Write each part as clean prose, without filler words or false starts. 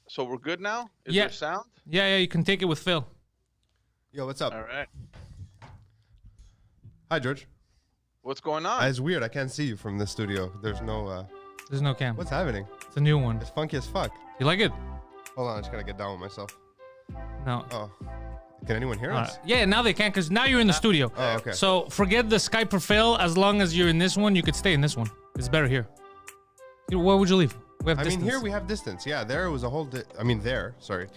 So we're good now? Is Yeah. there sound? Yeah, you can take it with Phil. Yo, what's up? All right. Hi, George. What's going on? It's weird. I can't see you from the studio. There's no. There's no cam. What's happening? It's a new one. It's funky as fuck. You like it? Hold on, I just gotta get down with myself. No. Oh, can anyone hear us? Yeah, now they can because now you're in the studio. Oh, okay. So forget the Skype for Phil. As long as you're in this one, you could stay in this one. It's better here. Where would you leave? We have distance. mean, here we have distance. Yeah, there was a whole. Sorry.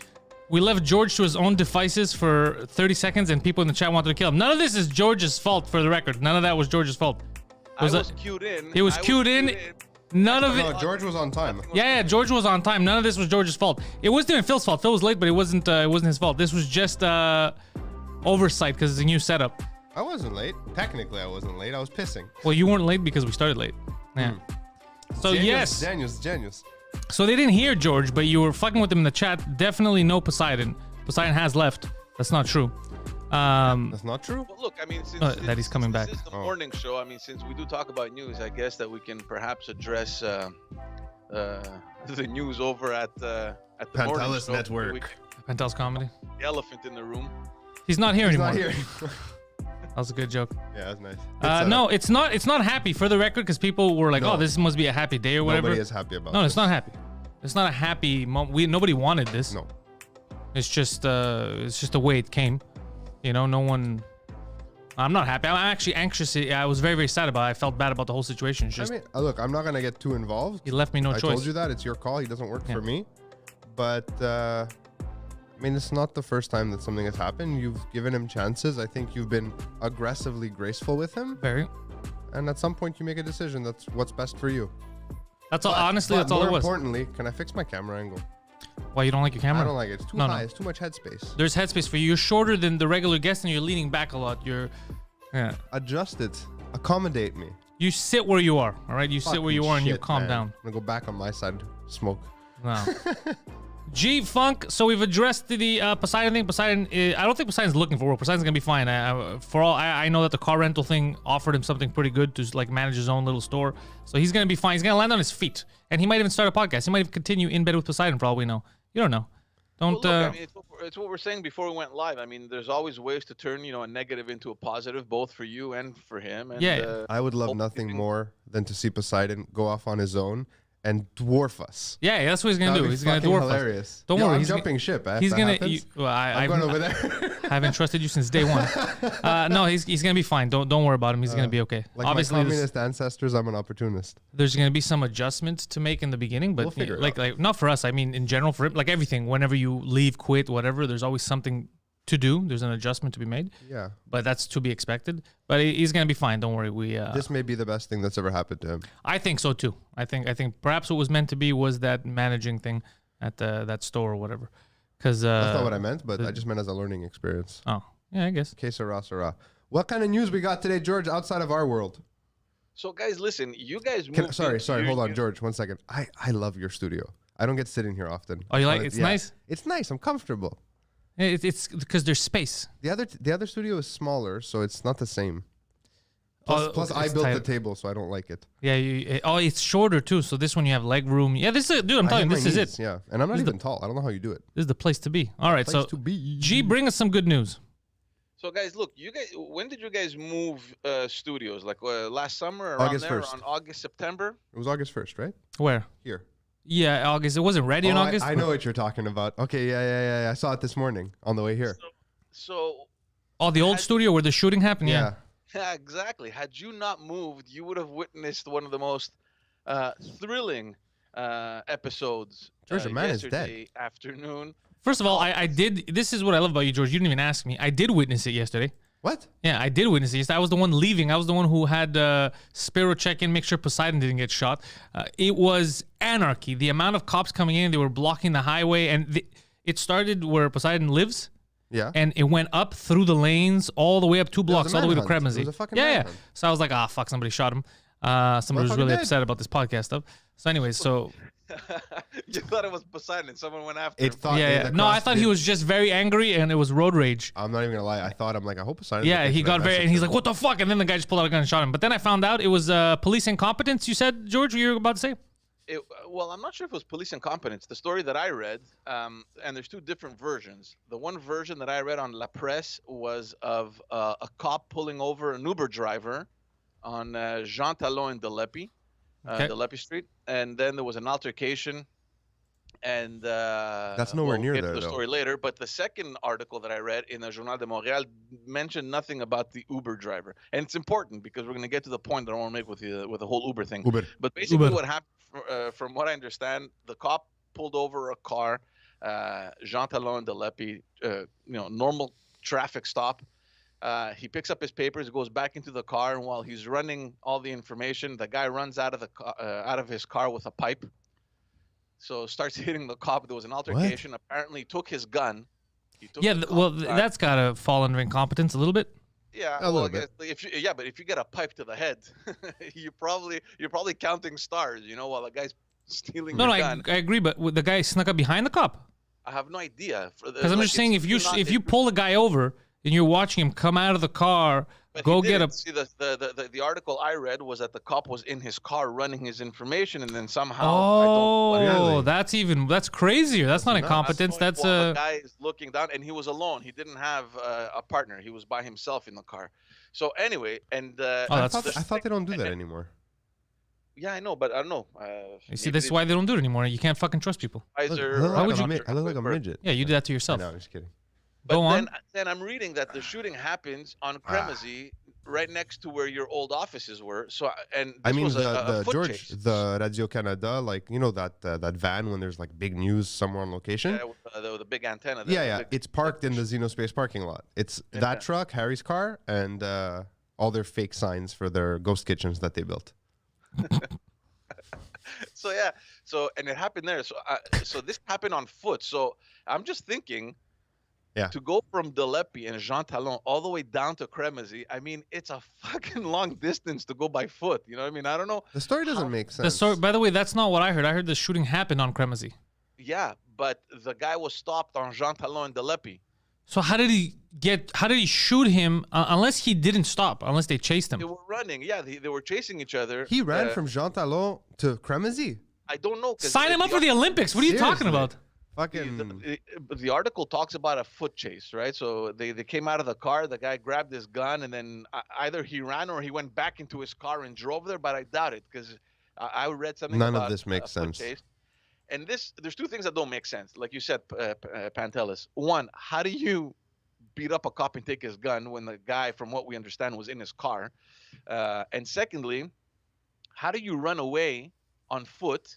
We left George to his own devices for 30 seconds, and people in the chat wanted to kill him. None of this is George's fault, for the record. None of that was George's fault. I was cued in. He was cued in. None of it. No, George was on time. Yeah, George was on time. None of this was George's fault. It wasn't even Phil's fault. Phil was late, but it wasn't his fault. This was just oversight because it's a new setup. I wasn't late. Technically, I wasn't late. I was pissing. Well, you weren't late because we started late. Yeah. So yes. Genius. So they didn't hear George, but you were fucking with him in the chat. Definitely no Poseidon. Poseidon has left. That's not true. That's not true. Well, look, I mean, since that he's coming back. This is the morning show. I mean, since we do talk about news, I guess that we can perhaps address the news over at the morning Pantelis show. Network. Pantelis comedy. The elephant in the room. He's not here anymore. Not here. That was a good joke. Yeah, that's nice. No, it's not. It's not happy for the record because people were like, No. "Oh, this must be a happy day or whatever." Nobody is happy about. No, this. it's not happy. It's not a happy moment. Nobody wanted this. No. It's just the way it came. You know, no one. I'm not happy. I'm actually anxious. I was very, very sad about it. I felt bad about the whole situation. It's just I mean, look, I'm not gonna get too involved. he left me no I choice. told you that it's your call. He doesn't work for me. But I mean, it's not the first time that something has happened. You've given him chances. I think you've been aggressively graceful with him. Very. And at some point, you make a decision. That's what's best for you. That's all. Honestly, that's all it More was. importantly, can I fix my camera angle? Why you don't like your camera? I don't like it. It's too high. It's too much headspace. There's headspace for you. You're shorter than the regular guest, and you're leaning back a lot. Yeah. Adjust it. Accommodate me. You sit where you are. All right. You sit where you are, and you Shit, calm man. down. I'm gonna go back on my side. Smoke. No. G Funk. So we've addressed the Poseidon thing. Poseidon. I don't think Poseidon's looking for work. Poseidon's gonna be fine. I know that the car rental thing offered him something pretty good to like manage his own little store. So he's gonna be fine. He's gonna land on his feet, and he might even start a podcast. He might even continue in bed with Poseidon for all we know. You don't know. Don't. Well, look, I mean, it's what we're saying before we went live. I mean, there's always ways to turn, a negative into a positive, both for you and for him. And, Yeah. I would love nothing more than to see Poseidon go off on his own and dwarf us. Yeah, that's what he's gonna That'd do. be He's gonna fucking dwarf hilarious. us. Don't Yo, worry. I'm He's jumping ship. He's gonna. I'm going over there. I haven't trusted you since day one. No, he's gonna be fine. Don't worry about him. He's gonna be okay. Like Obviously, my communist ancestors, I'm an opportunist. there's gonna be some adjustments to make in the beginning, but We'll figure it like not for us. I mean, in general, for him, like everything. Whenever you leave, quit, whatever, there's always something to do. There's an adjustment to be made. Yeah. But that's to be expected. But he's gonna be fine. Don't worry. This may be the best thing that's ever happened to him. I think so too. I think perhaps what was meant to be was that managing thing at that store or whatever. Because That's not what I meant, but I just meant as a learning experience. Oh, yeah, I guess. Que sera, sera. What kind of news we got today, George, outside of our world? So, guys, listen, you guys moved Sorry, into hold on, George, 1 second. I love your studio. I don't get to sit in here often. Oh, you like it's nice? It's nice. I'm comfortable. Yeah, it's because there's space. The other studio is smaller, so it's not the same. Oh, Plus I it's built tight. the table, so I don't like it. Yeah, it's shorter too. So this one you have leg room. Yeah, this is dude. I'm telling you, this is it. Yeah, and I'm not This is even tall. I don't know how you do it. This is the place to be. All right, so Place to be. G, bring us some good news. So, guys, look, you guys, when did you guys move studios? Like last summer, around August there, 1st. on August, September? It was August 1st, right? Where? Here. Yeah, August. It wasn't ready in August. I know what you're talking about. Okay, yeah. I saw it this morning on the way here. So, Oh, the old studio where the shooting happened. Yeah. yeah, exactly. Had you not moved, you would have witnessed one of the most thrilling episodes George, the man is dead. yesterday afternoon. First of all, I did. This is what I love about you, George. You didn't even ask me. I did witness it yesterday. What? Yeah, I did witness it yesterday. I was the one leaving. I was the one who had Sparrow check in, make sure Poseidon didn't get shot. It was anarchy. The amount of cops coming in, they were blocking the highway, and it started where Poseidon lives. Yeah. And it went up through the lanes all the way up 2 blocks, a all the way to manhunt. Kremzy. It was a fucking yeah. manhunt. So I was like, fuck, somebody shot him. Somebody was Motherfucker really dead. upset about this podcast stuff. So anyways, so You thought it was Poseidon. Someone went after It him. thought yeah. No, I thought he was just very angry and it was road rage. I'm not even gonna lie. I'm like, I hope Poseidon. Yeah, he got very, and he's like, what the fuck? And then the guy just pulled out a gun and shot him. But then I found out it was police incompetence, you said, George, what you were about to say? Well, I'm not sure if it was police incompetence. The story that I read, and there's two different versions. The one version that I read on La Presse was of a cop pulling over an Uber driver on Jean Talon in Delepi, Okay. Delepi Street, and then there was an altercation. And That's nowhere near we'll get there, to the though. story later. But the second article that I read in the Journal de Montréal mentioned nothing about the Uber driver, and it's important because we're going to get to the point that I want to make with the whole Uber thing. Uber. But basically, Uber. what happened, from what I understand, the cop pulled over a car, Jean Talon de Lepi, normal traffic stop. He picks up his papers, goes back into the car, and while he's running all the information, the guy runs out of his car with a pipe. So starts hitting the cop. There was an altercation. Apparently, he took his gun. That's gotta fall under incompetence a little bit. Yeah, A little bit. but if you get a pipe to the head, you're probably counting stars, while the guy's stealing No, your no, gun. I agree, but the guy snuck up behind the cop. I have no idea. Because I'm just saying, if you pull the guy over and you're watching him come out of the car, go get a. See, the article I read was that the cop was in his car running his information, and then somehow. Oh, that's crazier. That's not incompetence. That's the guy is looking down, and he was alone. He didn't have a partner. He was by himself in the car. So anyway, and I thought they don't do that anymore. Yeah, I know, but I don't know. You see, this is why they don't do it anymore. You can't fucking trust people. I look like a midget. Yeah, you do that to yourself. No, I'm just kidding. But Go on. Then I'm reading that the shooting happens on Cremazy, right next to where your old offices were. So, and this was a foot George, chase. the Radio Canada, like that van when there's like big news somewhere on location. Yeah, with the big antenna. It's parked in the Xenospace parking lot. It's that truck, Harry's car, and all their fake signs for their ghost kitchens that they built. And it happened there. So this happened on foot. So I'm just thinking. Yeah. To go from Delepi and Jean Talon all the way down to Cremazy, I mean, it's a fucking long distance to go by foot. You know what I mean? I don't know. The story doesn't make sense. The story, by the way, that's not what I heard. I heard the shooting happened on Cremazy. Yeah, but the guy was stopped on Jean Talon and Delepi. So how did he shoot him unless he didn't stop, unless they chased him? They were running. Yeah, they were chasing each other. He ran from Jean Talon to Cremazy. I don't know. Sign him up for the Olympics. What are you talking about? Fucking. The article talks about a foot chase, right? So they came out of the car. The guy grabbed his gun, and then either he ran or he went back into his car and drove there. But I doubt it because I read something. None about of this makes sense. Chase. And there's two things that don't make sense. Like you said, Pantelis. One, how do you beat up a cop and take his gun when the guy, from what we understand, was in his car? And secondly, how do you run away on foot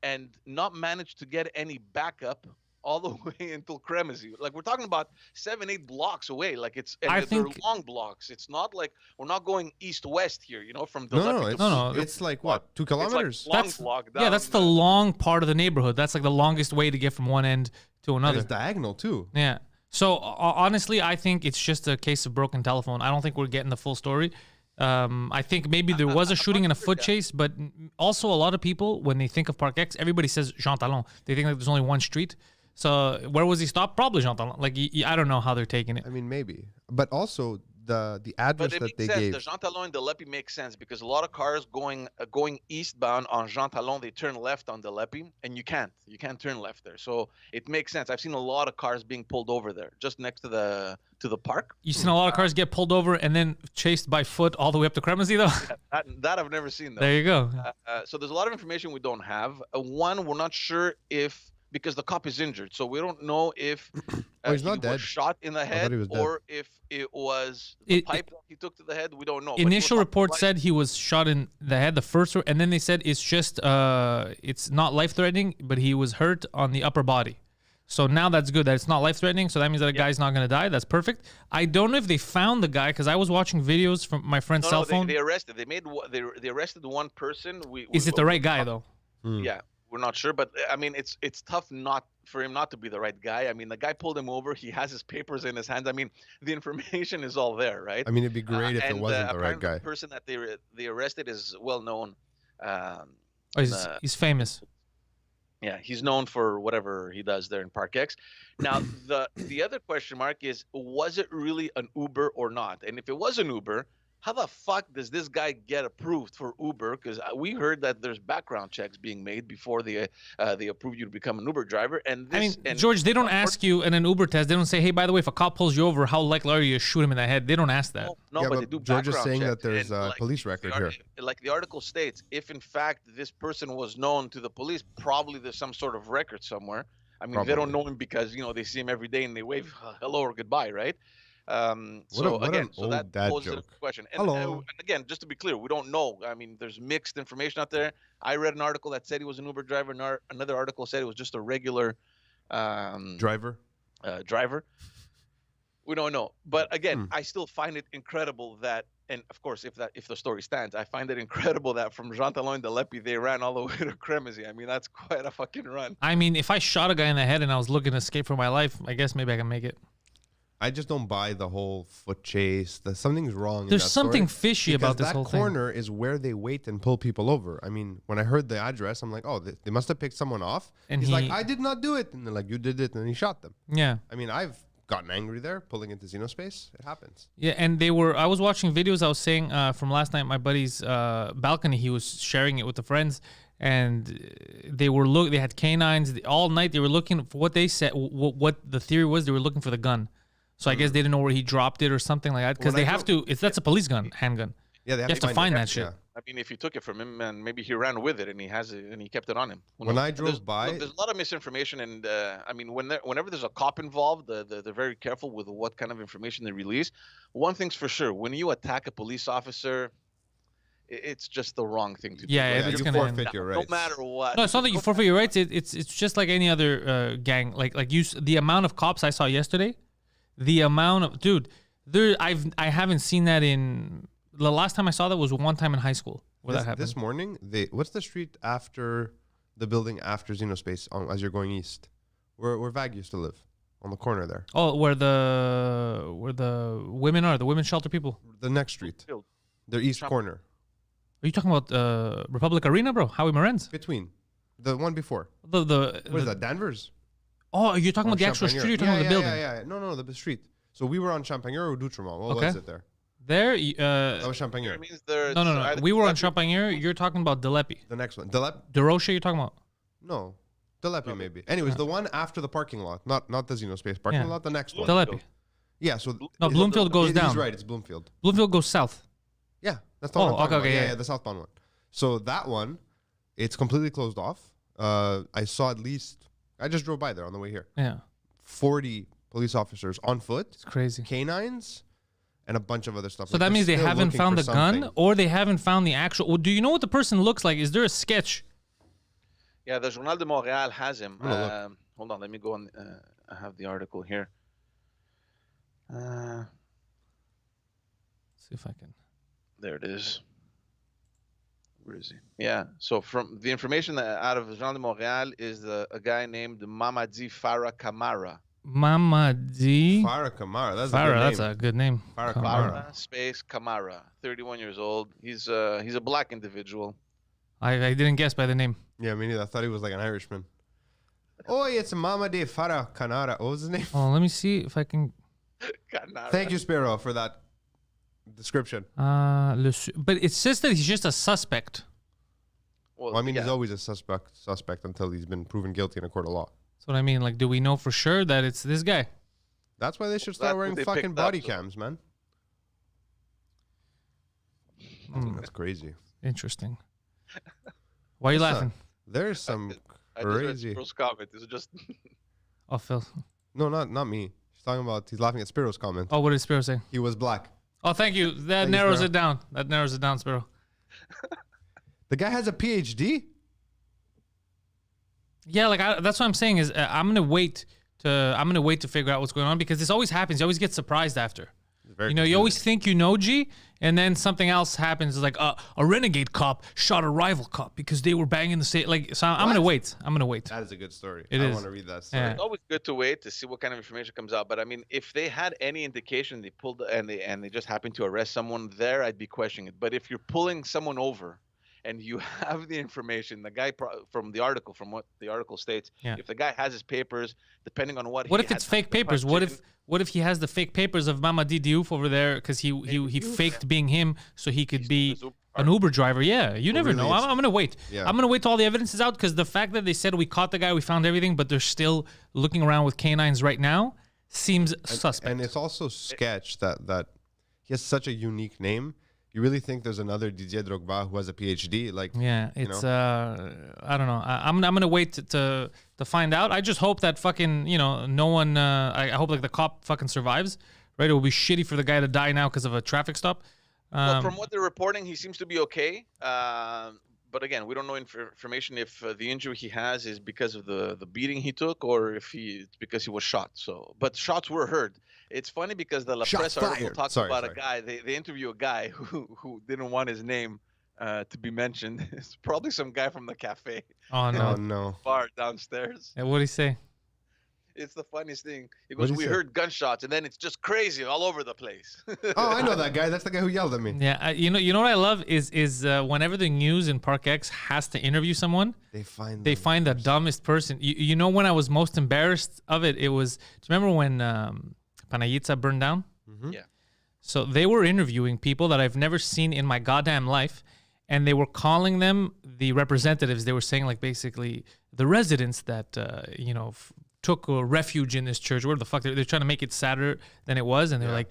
and not manage to get any backup all the way until Cremazy? Like, we're talking about 7-8 blocks away. Like, they're long blocks. It's not like we're not going east-west here, from No. It's like what, 2 kilometers? It's like that's the long part of the neighborhood. That's like the longest way to get from one end to another. It's diagonal too. Yeah. So honestly, I think it's just a case of broken telephone. I don't think we're getting the full story. I think maybe there was a shooting and a foot chase, but also a lot of people, when they think of Park X, everybody says Jean Talon. They think like there's only one street. So where was he stopped? Probably Jean Talon. Like, I don't know how they're taking it. I mean, maybe. But also the address that they gave. The Jean Talon and Delepi makes sense because a lot of cars going eastbound on Jean Talon, they turn left on Delepi, and you can't turn left there. So it makes sense. I've seen a lot of cars being pulled over there, just next to the park. You've seen a lot of cars get pulled over and then chased by foot all the way up to Cremazy, though? Yeah, that I've never seen, though. There you go. So there's a lot of information we don't have. One, we're not sure because the cop is injured, so we don't know if he's not dead. Was shot in the head or if it was the pipe that he took to the head. We don't know. Initial report said he was shot in the head, the first, and then they said it's just it's not life-threatening, but he was hurt on the upper body. So now that's good that it's not life-threatening. So that means that a guy's not going to die. That's perfect. I don't know if they found the guy because I was watching videos from my friend's cell phone. They arrested. They arrested one person. Is it the right guy though? Yeah. We're not sure, but I mean, it's tough for him not to be the right guy. I mean, the guy pulled him over. He has his papers in his hands. I mean, the information is all there, right? I mean, it'd be great if it wasn't the right guy. The person that they arrested is well known. He's famous. Yeah, he's known for whatever he does there in Park X. Now, the other question mark is, was it really an Uber or not? And if it was an Uber, how the fuck does this guy get approved for Uber? Because we heard that there's background checks being made before they approve you to become an Uber driver. And I this, mean, and George, they don't ask you in an Uber test. They don't say, "Hey, by the way, if a cop pulls you over, how likely are you to shoot him in the head?" They don't ask that. no, Yeah, but but they do George is background saying checks. that there's And a police record here. Like the article states, if in fact this person was known to the police, probably there's some sort of record somewhere. I mean, they don't Probably. know him because they see him every day and they wave hello or goodbye, right? What an So old that dad poses a joke. question. Hello. And again, just to be clear, we don't know. I mean, there's mixed information out there. I read an article that said he was an Uber driver. Another article said it was just a regular Driver. driver. We don't know. But again, Hmm. I still find it incredible that, and of course, if the story stands, I find it incredible that from Jean Talon de Lepi they ran all the way to Cremazy. I mean, that's quite a fucking run. I mean, if I shot a guy in the head and I was looking to escape for my life, I guess maybe I can make it. I just don't buy the whole foot chase. Something's wrong. There's in that something story, fishy because about this that whole thing. corner is where they wait and pull people over. I mean, when I heard the address, I'm like, oh, they must have picked someone off. And he's like, he- I did not do it. And they're like, you did it. And he shot them. Yeah. I mean, I've gotten angry there, pulling into Xenospace. It happens. Yeah, and I was watching videos. I was saying from last night, my buddy's balcony. He was sharing it with the friends, and they had canines all night. They were looking for what they said. What the theory was, they were looking for the gun. So I guess they didn't know where he dropped it or something like that. Because When they I have to. That's a police gun, handgun. Yeah, they You have to find that shit. Yeah. I mean, if you took it from him and maybe he ran with it and he has it and he kept it on him. When I drove There's- by- look, there's a lot of misinformation, and I mean, whenever there's a cop involved, they're very careful with what kind of information they release. One thing's for sure: when you attack a police officer, it's just the wrong thing to do. Yeah, Like, it's you you're- gonna forfeit end. your no rights. matter what. No, it's not that you forfeit your rights. It's just like any other gang. The amount of cops I saw yesterday, the amount of I haven't seen that in the last time I saw that was one time in high school where that happened. This morning, what's the street after the building after Xenospace as you're going east? Where Vag used to live, on the corner there. Oh, where the women are, the women's shelter people. The next street, Field. their east Trump. corner, Are you talking about Republic Arena, bro? Howie Morenz? between the one before. What What is that? Danvers? Oh, you're talking Or about the actual Champagnat? street? You're talking about the building? Yeah. No, the street. So we were on Champagnat or Doutremont. What Okay. was it there? There, That was It Champagnat. means there's no. either We were on Delepi- Champagnat. You're talking about Delepi. The next one. Delep? DeRoche, you're talking about? No. Delepi maybe. Anyways, the one after the parking lot. Not the Xenospace parking Yeah. lot, the next one. Delepi. Yeah, so No, Bloomfield goes he's down. right, it's Bloomfield. Bloomfield goes south. Yeah, that's the Oh, one I'm talking okay, about. yeah. Yeah, the southbound one. So that one, it's completely closed off. I saw at least, I just drove by there on the way here, Yeah, 40 police officers on foot, it's crazy. canines, and a bunch of other stuff. So that means they haven't found the gun, or they haven't found the actual. Well, do you know what the person looks like? Is there a sketch? Yeah, the Journal de Montréal has him. I'm gonna look. Hold on, let me go on. I have the article here. See if I can. There it is. Where is he? Yeah. So from the information out of Journal de Montréal is a guy named Mamadi Farah Kamara. Mama D. Farah Kamara, that's Farah, a good that's name. a good name. Farah Kamara. Kamara. Farah space Kamara, 31 years old. He's a black individual. I didn't guess by the name. Yeah, me neither. I thought he was like an Irishman. Oh, it's Mama de Farah Kanara. What was his name? Oh, let me see if I can. Thank you, Sparrow, for that description. But it says that he's just a suspect. Well, I mean, yeah. he's always a suspect until he's been proven guilty in a court of law. That's what I mean. Like, do we know for sure that it's this guy? That's why they should That's start what wearing they fucking picked body up, so- cams, man. That's crazy. Interesting. Why are you What's laughing? There's some I just read crazy. Spiro's comment. This is just Oh, Phil. No, not me. He's talking about. He's laughing at Spiro's comment. Oh, what did Spiro say? He was black. Oh, thank you. That you, narrows Spiro. it down. That narrows it down, Spiro. The guy has a PhD. Yeah, like that's what I'm saying is I'm gonna wait to figure out what's going on because this always happens. You always get surprised after. Very You always think you know G, and then something else happens. It's like a renegade cop shot a rival cop because they were banging the same. Like, so I'm gonna wait. I'm gonna wait. That is a good story. It I is. want to read that story. Yeah. it's always good to wait to see what kind of information comes out. But I mean, if they had any indication they pulled and they just happened to arrest someone there, I'd be questioning it. But if you're pulling someone over and you have the information, the guy from the article, from what the article states, Yeah. if the guy has his papers, depending on what What he if it's had fake papers? What if he has the fake papers of Mamadi Diouf over there because he faked being him so he could be an Uber driver? Yeah, you never really know. it's- I'm gonna wait. Yeah. I'm gonna wait till all the evidence is out because the fact that they said we caught the guy, we found everything, but they're still looking around with canines right now seems suspect. And it's also sketch that he has such a unique name. You really think there's another Didier Drogba who has a PhD? Like, Yeah, it's I don't know. I'm gonna wait to find out. I just hope that fucking no one. I hope like the cop fucking survives. Right, it will be shitty for the guy to die now because of a traffic stop. Well, from what they're reporting, he seems to be okay. But again, we don't know information if the injury he has is because of the beating he took or if it's because he was shot. So, but shots were heard. It's funny because the La Shots Presse article fired. talks Sorry. about a guy. They interview a guy who didn't want his name to be mentioned. It's probably some guy from the cafe Oh oh no! no. bar downstairs. What do you say? It's the funniest thing. He What'd goes, he "We say? heard gunshots, and then it's just crazy all over the place." Oh, I know that guy. That's the guy who yelled at me. Yeah, you know what I love is whenever the news in Park X has to interview someone, They find the dumbest person. You know when I was most embarrassed of it? It was. Do you remember when Panayitsa burned down? Yeah. So they were interviewing people that I've never seen in my goddamn life, and they were calling them the representatives. They were saying like basically the residents that took a refuge in this church. Where the fuck they're trying to make it sadder than it was, and they're like,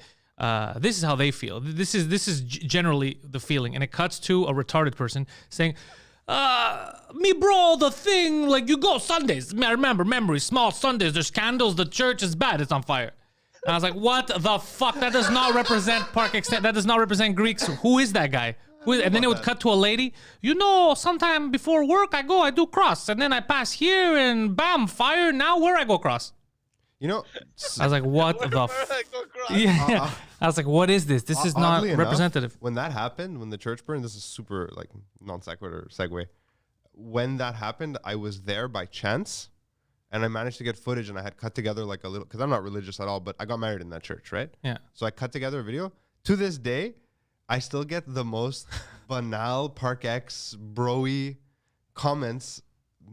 this is how they feel. This is generally the feeling, and it cuts to a retarded person saying. Me bro, the thing, like you go Sundays. I remember memories, small Sundays. There's candles. The church is bad. It's on fire. And I was like, what the fuck? That does not represent Park Extent. That does not represent Greeks. Who is that guy? And then it would cut to a lady. Sometime before work, I do cross. And then I pass here and bam, fire. Now where I go cross? You know, I was like, what the Go f-? across. Yeah. I was like, what is this? This is not oddly enough, representative. when that happened, when the church burned, this is super like non sequitur segue. When that happened, I was there by chance, and I managed to get footage, and I had cut together like a little, because I'm not religious at all, but I got married in that church, right? Yeah. So I cut together a video. To this day, I still get the most banal Park X broy comments,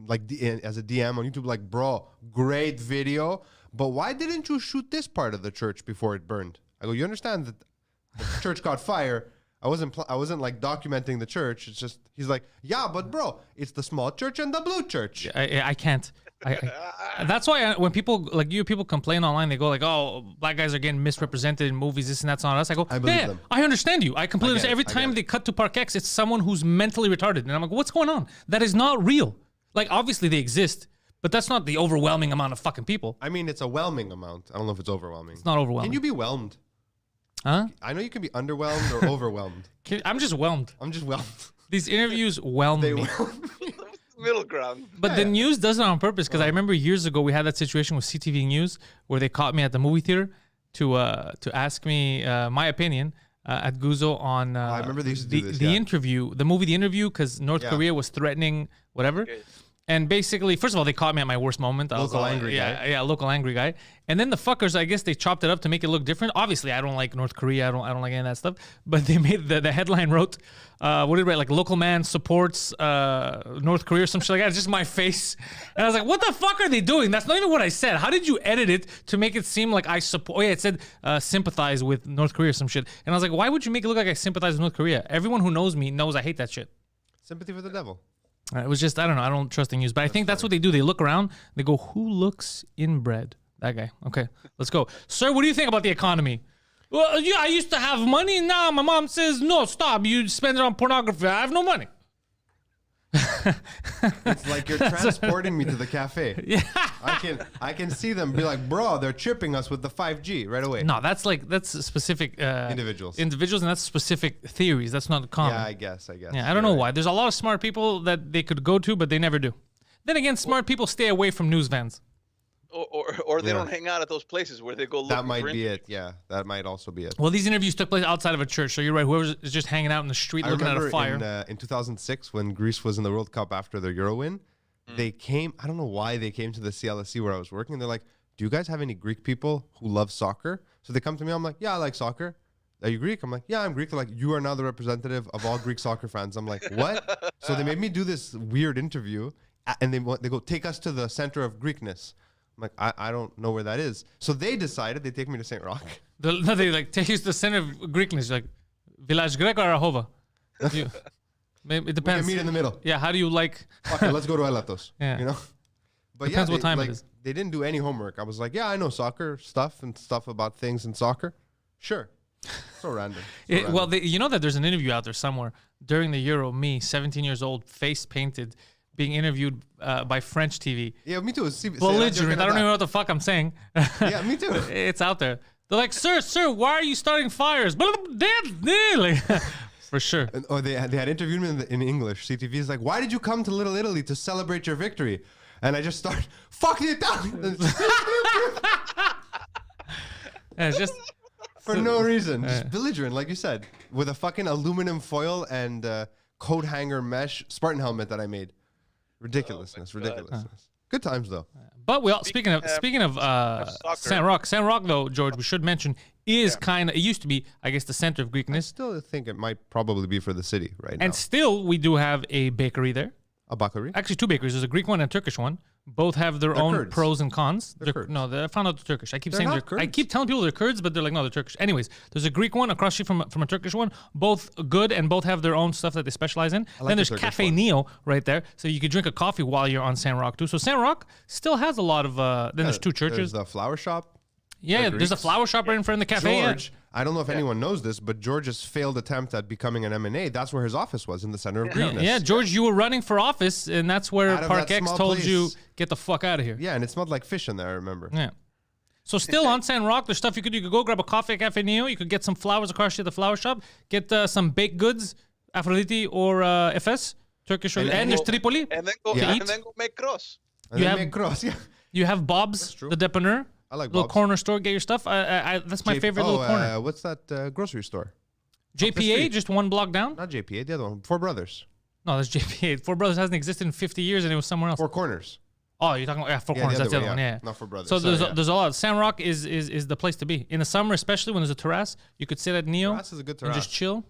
like as a DM on YouTube, like, bro, great video, but why didn't you shoot this part of the church before it burned? I go, you understand that the church caught fire. I wasn't like documenting the church. It's just, he's like, yeah, but bro, it's the small church and the blue church. I can't. That's why when people like people complain online, they go like, "Oh, black guys are getting misrepresented in movies. This and that's on us." I go, I believe "Yeah, them. I understand you. I completely get understand." Every it, I time get they it. cut to Park X, it's someone who's mentally retarded, and I'm like, "What's going on? That is not real. Like, obviously they exist, but that's not the overwhelming amount of fucking people. I mean, it's a whelming amount. I don't know if it's overwhelming. It's not overwhelming. Can you be whelmed? Huh? I know you can be underwhelmed or overwhelmed. I'm just whelmed. I'm just whelmed. These interviews whelm They me. whelm me. Middle ground. But the news does it on purpose because I remember years ago we had that situation with CTV News where they caught me at the movie theater to ask me my opinion at Guzzo on I remember they used to do this, the yeah. interview, the movie The Interview, because North Yeah. Korea was threatening whatever. Okay. And basically, first of all, they caught me at my worst moment. I was Local all, angry guy. Yeah, local angry guy. And then the fuckers, I guess they chopped it up to make it look different. Obviously, I don't like North Korea. I don't like any of that stuff. But they made the headline wrote, what did it write? Like, local man supports North Korea or some shit like that. It's just my face. And I was like, what the fuck are they doing? That's not even what I said. How did you edit it to make it seem like I support? Oh, yeah, it said sympathize with North Korea or some shit. And I was like, why would you make it look like I sympathize with North Korea? Everyone who knows me knows I hate that shit. Sympathy for the devil. It was just, I don't know. I don't trust the news. But I think that's what they do. They look around. They go, who looks inbred? That guy. Okay, let's go. Sir, what do you think about the economy? Well, yeah, I used to have money. Now my mom says, no, stop. You spend it on pornography. I have no money. It's like you're transporting me to the cafe. Yeah. I can see them be like, bro, they're chipping us with the 5G right away. No, that's specific Individuals. Individuals, and that's specific theories. That's not common. Yeah, I guess. Yeah, I don't know why. There's a lot of smart people that they could go to, but they never do. Then again, smart people stay away from news vans. Or they Yeah. don't hang out at those places where they go look That might be it. Yeah, that might also be it. Well, these interviews took place outside of a church, so you're right. Whoever is just hanging out in the street I looking at a remember fire. in 2006 when Greece was in the World Cup after their Euro win, they came. I don't know why they came to the CLSC where I was working. They're like, "Do you guys have any Greek people who love soccer?" So they come to me. I'm like, "Yeah, I like soccer." are you Greek? I'm like, yeah, I'm Greek. They're like, you are now the representative of all Greek soccer fans. I'm like, what? So they made me do this weird interview, and they go, take us to the center of Greekness. I'm like, I don't know where that is. So they decided they take me to St. Rock. They like take you to the center of Greekness, like Village Grec or Ahova. Maybe it depends. We can meet in the middle. Yeah, how do you like? Okay, let's go to Elatos. Yeah. You know? But Depends what time like, it is. They didn't do any homework. I was like, yeah, I know soccer stuff and stuff about things in soccer. Sure. So random. Well, you know that there's an interview out there somewhere during the Euro. Me, 17 years old, face painted, being interviewed by French TV. Yeah, me too. Belligerent. I don't even know what the fuck I'm saying. Yeah, me too. It's out there. They're like, sir, why are you starting fires? Like, for sure. And, they had interviewed me in English. CTV is like, why did you come to Little Italy to celebrate your victory? And I just start, fuck the Italians. Yeah, it's just for no reason. Just belligerent, like you said, with a fucking aluminum foil and coat hanger mesh Spartan helmet that I made. Ridiculousness. Good times though. But we all speaking of San Rock though, George, we should mention is kind of, it used to be, I guess, the center of I Greekness, still think it might probably be for the city right now. and still we do have a bakery there. A bakery? Actually, two bakeries. There's a Greek one and a Turkish one. Both have their own Kurds. pros and cons. They're Kurds. No, I found out they're Turkish. I keep They're saying not I Kurds. keep telling people they're Kurds, but they're like, no, they're Turkish. Anyways, there's a Greek one across the street from a Turkish one. Both good, and both have their own stuff that they specialize in. like Then the there's Turkish Cafe one. Neo right there, so you could drink a coffee while you're on San Rock too. So San Rock still has a lot of. Then there's two churches. There's the flower shop. Yeah, there's a Greeks. flower shop right in front of the cafe. George, I don't know if anyone knows this, but George's failed attempt at becoming an M&A, that's where his office was, in the center of Greekness. Yeah, George, you were running for office, and that's where Out of Park that X small told place. you, get the fuck out of here. Yeah, and it smelled like fish in there, I remember. Yeah. So still on San Rock, there's stuff you could go grab a coffee at Cafe Neo. You could get some flowers across to the flower shop. Get some baked goods, Aphrodite or Efes, Turkish. And there's Tripoli. And then go make cross. And You then have- make cross, yeah. You have Bob's, true. the Depanneur. I like little Bob's. corner store. Get your stuff. That's my favorite little corner. What's that grocery store? JPA, street. just one block down. Not JPA, the other one. Four Brothers. No, that's JPA. Four Brothers hasn't existed in 50 years, and it was somewhere else. Four Corners. Oh, you're talking about Four Corners. That's the other one. Yeah. Not Four Brothers. So Sorry, there's a lot. San Rock is the place to be in the summer, especially when there's a terrace. You could sit at Neo Terrace is a good and terrace. just chill.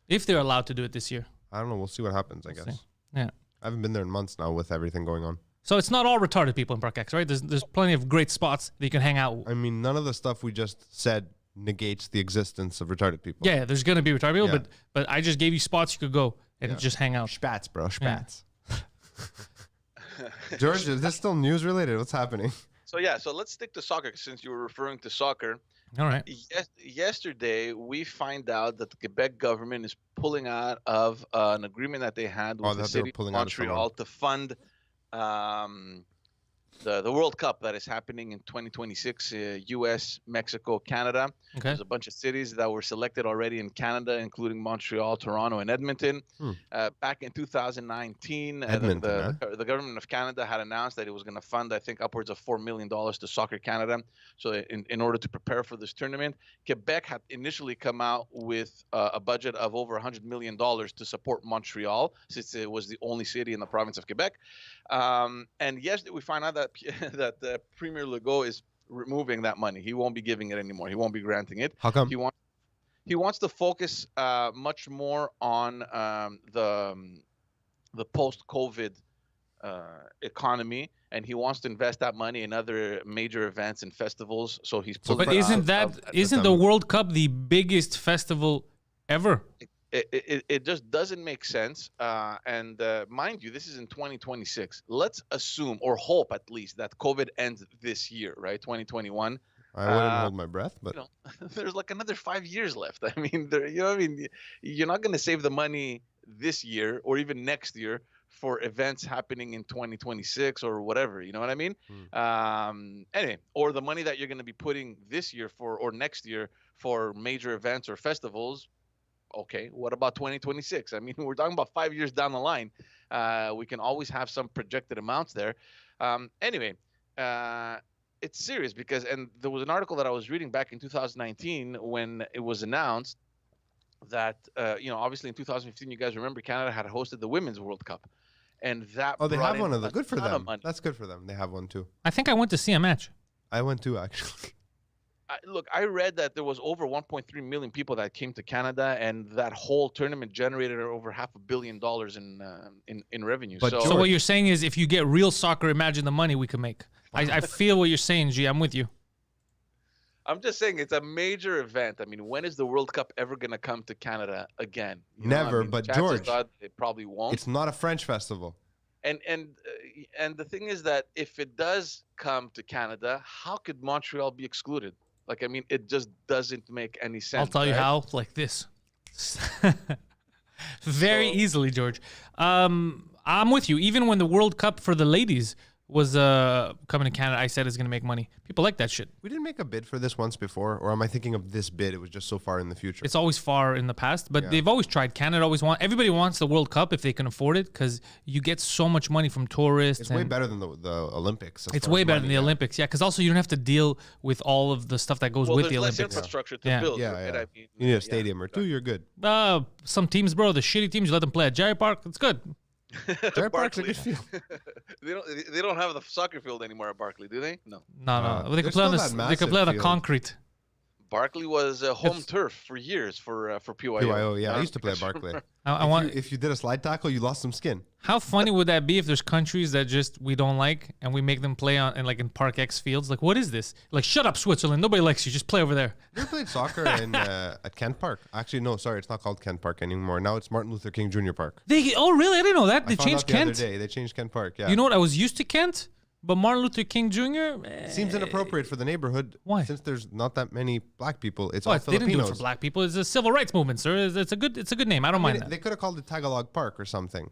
If they're allowed to do it this year. I don't know. We'll see what happens, I guess. see. Yeah. I haven't been there in months now with everything going on. So it's not all retarded people in Park X, right? There's plenty of great spots that you can hang out. I mean, none of the stuff we just said negates the existence of retarded people. Yeah, there's gonna be retarded people, Yeah. but I just gave you spots you could go and just hang out. Spats, bro. Spats. George, is this still news related? What's happening? So let's stick to soccer since you were referring to soccer. All right. Yesterday, we find out that the Quebec government is pulling out of an agreement that they had with the that they were city of pulling out of Montreal to fund the World Cup that is happening in 2026, U.S., Mexico, Canada. Okay. There's a bunch of cities that were selected already in Canada, including Montreal, Toronto, and Edmonton. Back in 2019, Edmonton, the government of Canada had announced that it was going to fund, I think, upwards of $4 million to Soccer Canada. So in order to prepare for this tournament, Quebec had initially come out with a budget of over $100 million to support Montreal, since it was the only city in the province of Quebec. And yes, we find out that that Premier Legault is removing that money. He won't be giving it anymore. He won't be granting it. How come? He wants to focus much more on the post-COVID economy, and he wants to invest that money in other major events and festivals. So he's But isn't the World Cup the biggest festival ever? It just doesn't make sense. And mind you, this is in 2026. Let's assume or hope at least that COVID ends this year, right? 2021. I wouldn't hold my breath, but There's like another 5 years left. I mean, you're not going to save the money this year or even next year for events happening in 2026 or whatever. You know what I mean? Anyway, or the money that you're going to be putting this year or next year for major events or festivals. Okay, what about 2026? I mean, we're talking about 5 years down the line. We can always have some projected amounts there. Anyway, it's serious because, and there was an article that I was reading back in 2019 when it was announced that, obviously in 2015, you guys remember Canada had hosted the Women's World Cup. And that they brought have in one of them. a Good for ton of them. money. That's good for them. They have one too. I think I went to see a match. I went too, actually. look, I read that there was over 1.3 million people that came to Canada, and that whole tournament generated over $500 million in revenue. But So, So what you're saying is, if you get real soccer, imagine the money we could make. I feel what you're saying, G. I'm with you. I'm just saying it's a major event. I mean, when is the World Cup ever gonna come to Canada again? You know, I Never, mean, but chances George, are it probably won't. It's not a French festival. And the thing is that if it does come to Canada, how could Montreal be excluded? Like, I mean, it just doesn't make any sense. I'll tell you right? how, like this. Very So- easily, George. I'm with you. Even when the World Cup for the ladies was coming to Canada, I said it's gonna make money. People like that shit. We didn't make a bid for this once before, or am I thinking of this bid? It was just so far in the future. It's always far in the past, but Yeah. they've always tried. Canada always everybody wants the World Cup if they can afford it, because you get so much money from tourists. It's way and better than the Olympics. as It's far way as better than money, the yeah. Olympics, yeah, because also you don't have to deal with all of the stuff that goes Well, with there's the less Olympics. infrastructure to Yeah. build. Yeah, right? yeah. I mean, You need a yeah. stadium or two, you're good. Some teams, bro, the shitty teams, you let them play at Jerry Park. It's good. Jerry Park's a Barclay. good field. They don't have the soccer field anymore at Barclay, do they? No. No. They there's could play on still this. that They could play on the massive field. concrete. Barclay was home It's- turf for years for PYO. PYO, yeah. I don't used to play at think Barclay. I want. If you did a slide tackle, you lost some skin. How funny would that be if there's countries that just we don't like and we make them play on in Park X fields? Like, what is this? Like, shut up, Switzerland. Nobody likes you. Just play over there. You ever played soccer at Kent Park? Actually, no, sorry, it's not called Kent Park anymore. Now it's Martin Luther King Jr. Park. Oh, really? I didn't know that. I They found changed out the other Kent. day. They changed Kent Park. Yeah. You know what? I was used to Kent, but Martin Luther King Jr. Seems inappropriate for the neighborhood. Why? Since there's not that many black people. It's Oh, all they didn't do Filipinos. it for black people. It's a civil rights movement, sir. It's a good name. I don't I mind mean, they could have called it Tagalog Park or something.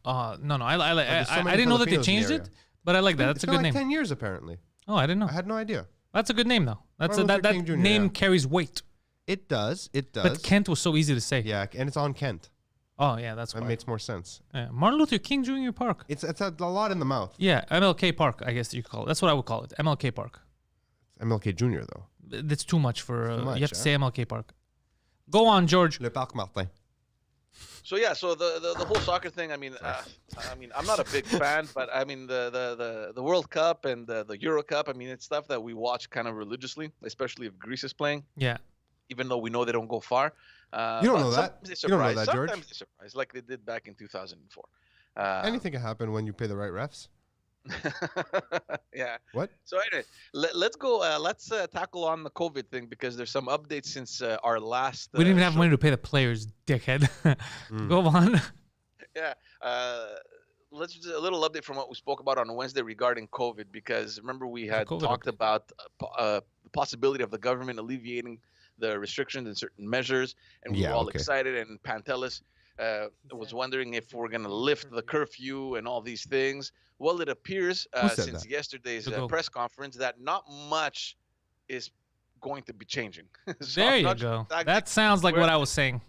that. No. there's so I many didn't know that they Filipinos in the changed area. it, but I like that. That's It's a been good like name. 10 years apparently. Oh, I didn't know. I had no idea. That's a good name though. Martin Luther That King Jr., name yeah. carries weight. It does. It does. But Kent was so easy to say. Yeah, and it's on Kent. Oh yeah, that's That why. makes more sense. Yeah. Martin Luther King Jr. Park. It's a lot in the mouth. Yeah, MLK Park. I guess you call it. That's what I would call it. MLK Park. MLK Jr. though. That's too much for. too much, you have to huh? say MLK Park. Go on, George. Le Parc Martin. So yeah, so the whole soccer thing. I mean, I'm not a big fan, but I mean the World Cup and the Euro Cup. I mean, it's stuff that we watch kind of religiously, especially if Greece is playing, Yeah. even though we know they don't go far. You don't but know that. sometimes they You don't know surprise. that, George. Sometimes they surprise, like they did back in 2004. Anything can happen when you pay the right refs. Yeah. What? So anyway, let's go. Let's tackle on the COVID thing because there's some updates since our last. We didn't even have show. money to pay the players, dickhead. Go on. Yeah. Let's just a little update from what we spoke about on Wednesday regarding COVID, because remember we had COVID talked update. about the possibility of the government alleviating the restrictions and certain measures, and we Yeah, were all okay. excited. And Pantelis was wondering if we're going to lift the curfew and all these things. Well, it appears Who said since that? yesterday's To go. press conference that not much is going to be changing. So There I'm you not sure go. exactly That sounds like where- what I was saying.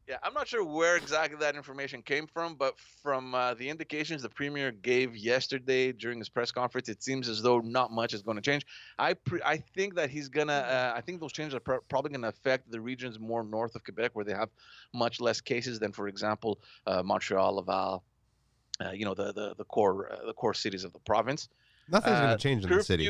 Yeah, I'm not sure where exactly that information came from, but from the indications the premier gave yesterday during his press conference, it seems as though not much is going to change. I think that he's gonna. I think those changes are probably going to affect the regions more north of Quebec, where they have much less cases than, for example, Montreal, Laval. The core cities of the province. Nothing's going to change in the city.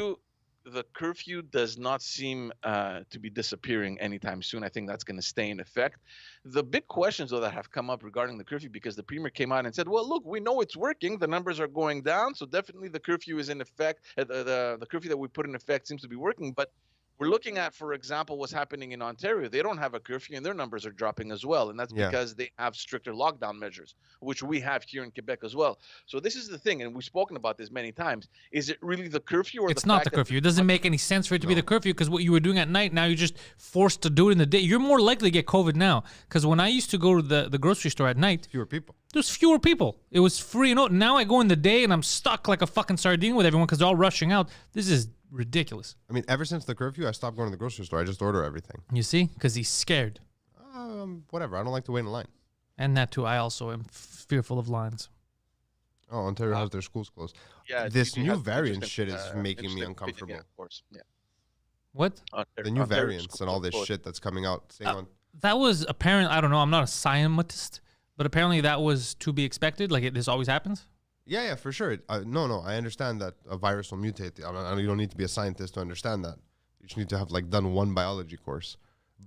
The curfew does not seem to be disappearing anytime soon. I think that's going to stay in effect. The big questions, though, that have come up regarding the curfew, because the premier came out and said, well, look, we know it's working. The numbers are going down. So definitely the curfew is in effect. The curfew that we put in effect seems to be working. But we're looking at, for example, what's happening in Ontario. They don't have a curfew and their numbers are dropping as well. And that's Yeah. because they have stricter lockdown measures, which we have here in Quebec as well. So this is the thing, and we've spoken about this many times. Is it really the curfew or It's not the fact that curfew. It doesn't make any sense for it to be the curfew, because what you were doing at night, now you're just forced to do it in the day. You're more likely to get COVID now, because when I used to go to the grocery store at night, Fewer people. there's fewer people. It was free and open. Now I go in the day and I'm stuck like a fucking sardine with everyone because they're all rushing out. This is ridiculous. I mean, ever since the curfew, I stopped going to the grocery store. I just order everything. You see? Because he's scared. Whatever. I don't like to wait in line. And that too. I also am fearful of lines. Oh, Ontario has their schools closed. Yeah, This you new have variant interesting, shit is making me interesting opinion, uncomfortable. yeah, of course, yeah. What? The new Ontario variants schools and all are this closed. shit that's coming out. Saying on, That was apparent. I don't know. I'm not a scientist, but apparently that was to be expected. Like this always happens. yeah, for sure. No, I understand that a virus will mutate. You don't need to be a scientist to understand that. You just need to have like done one biology course.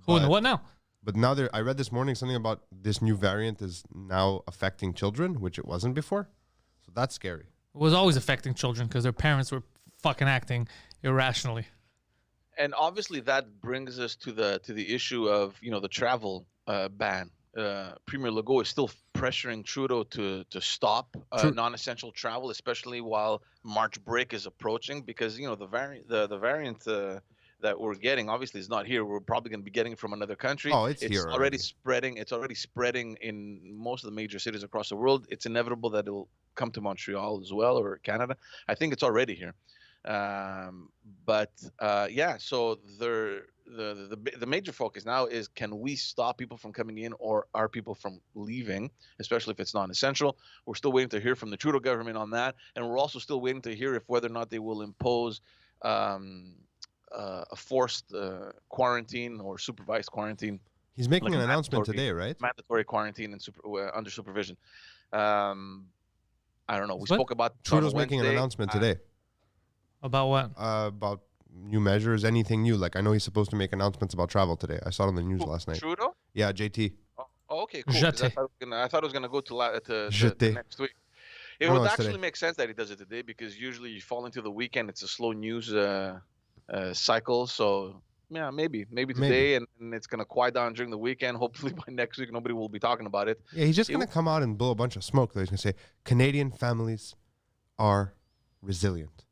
Who and But- what now? But now I read this morning something about this new variant is now affecting children, which it wasn't before. So that's scary. It was always affecting children because their parents were fucking acting irrationally. And obviously that brings us to the issue of the travel ban. Premier Legault is still pressuring Trudeau to stop non-essential travel, especially while March break is approaching, because the variant that we're getting obviously is not here. We're probably going to be getting it from another country. Oh, it's here already already. spreading. It's already spreading in most of the major cities across the world. It's inevitable that it'll come to Montreal as well, or Canada. I think it's already here. So the major focus now is, can we stop people from coming in, or are people from leaving, especially if it's non-essential? We're still waiting to hear from the Trudeau government on that, and we're also still waiting to hear if whether or not they will impose a forced quarantine or supervised quarantine. He's making Like an a announcement mandatory- today, right? Mandatory quarantine and under supervision. I don't know. We What? spoke about Trudeau's on making an Wednesday. announcement today About what? about new measures, anything new. Like I know he's supposed to make announcements about travel today. I saw it on the news last night. Trudeau? Yeah, JT. Oh, okay, cool. 'Cause Jeté. I thought it was gonna go to Jeté. next week. It No, would it's actually today. make sense that he does it today, because usually you fall into the weekend. It's a slow news cycle. So yeah, maybe today, and it's gonna quiet down during the weekend. Hopefully by next week nobody will be talking about it. Yeah, he's just gonna come out and blow a bunch of smoke. Though he's gonna say Canadian families are resilient.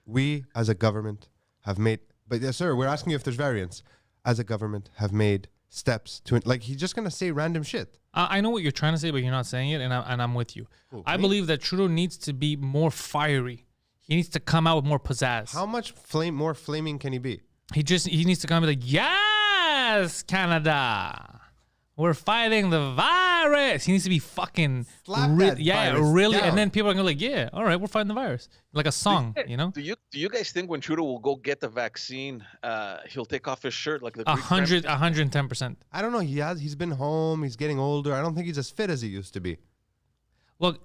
We, as a government, have made. But yes, sir, we're asking you if there's variants. As a government, have made steps to like. He's just gonna say random shit. I know what you're trying to say, but you're not saying it, and I'm with you. Who, I me? believe that Trudeau needs to be more fiery. He needs to come out with more pizzazz. How much more flaming can he be? He needs to come and be like, yes, Canada, we're fighting the virus. He needs to be fucking Slap that virus really, down. and then people are gonna be like, yeah, all right, we're fighting the virus, like a song, you know. Do you guys think when Trudeau will go get the vaccine, he'll take off his shirt like the Greek 110%. I don't know. He's been home. He's getting older. I don't think he's as fit as he used to be. Look,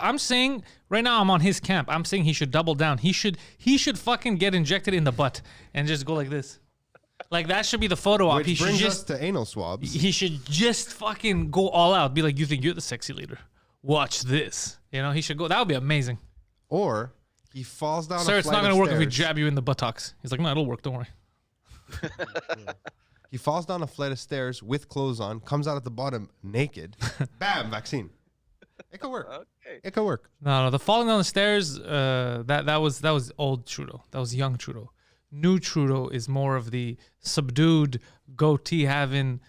I'm saying right now I'm on his camp. I'm saying he should double down. He should fucking get injected in the butt and just go like this. Like that should be the photo op. Which He should brings just us to anal swabs. he should just fucking go all out. Be like, you think you're the sexy leader? Watch this. You know, he should go. That would be amazing. Or he falls down Sir, a it's flight not of gonna work if we stairs. jab you in the buttocks. He's like, no, it'll work. Don't worry. He falls down a flight of stairs with clothes on, comes out at the bottom naked. Bam, vaccine. It could work. Okay. It could work. No, the falling down the stairs. That was old Trudeau. That was young Trudeau. New Trudeau is more of the subdued goatee having.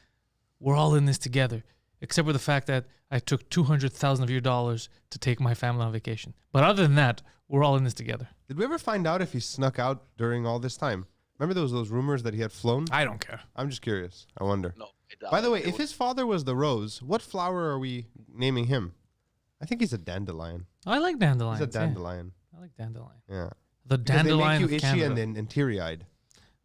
We're all in this together, except for the fact that I took $200,000 of your dollars to take my family on vacation. But other than that, we're all in this together. Did we ever find out if he snuck out during all this time? Remember there was those rumors that he had flown? I don't care. I'm just curious. I wonder. No. By the way, if his father was the rose, what flower are we naming him? I think he's a dandelion. I like dandelions. He's a dandelion. Yeah. I like dandelion. Yeah. The Because they make dandelion you of itchy Canada. and teary-eyed.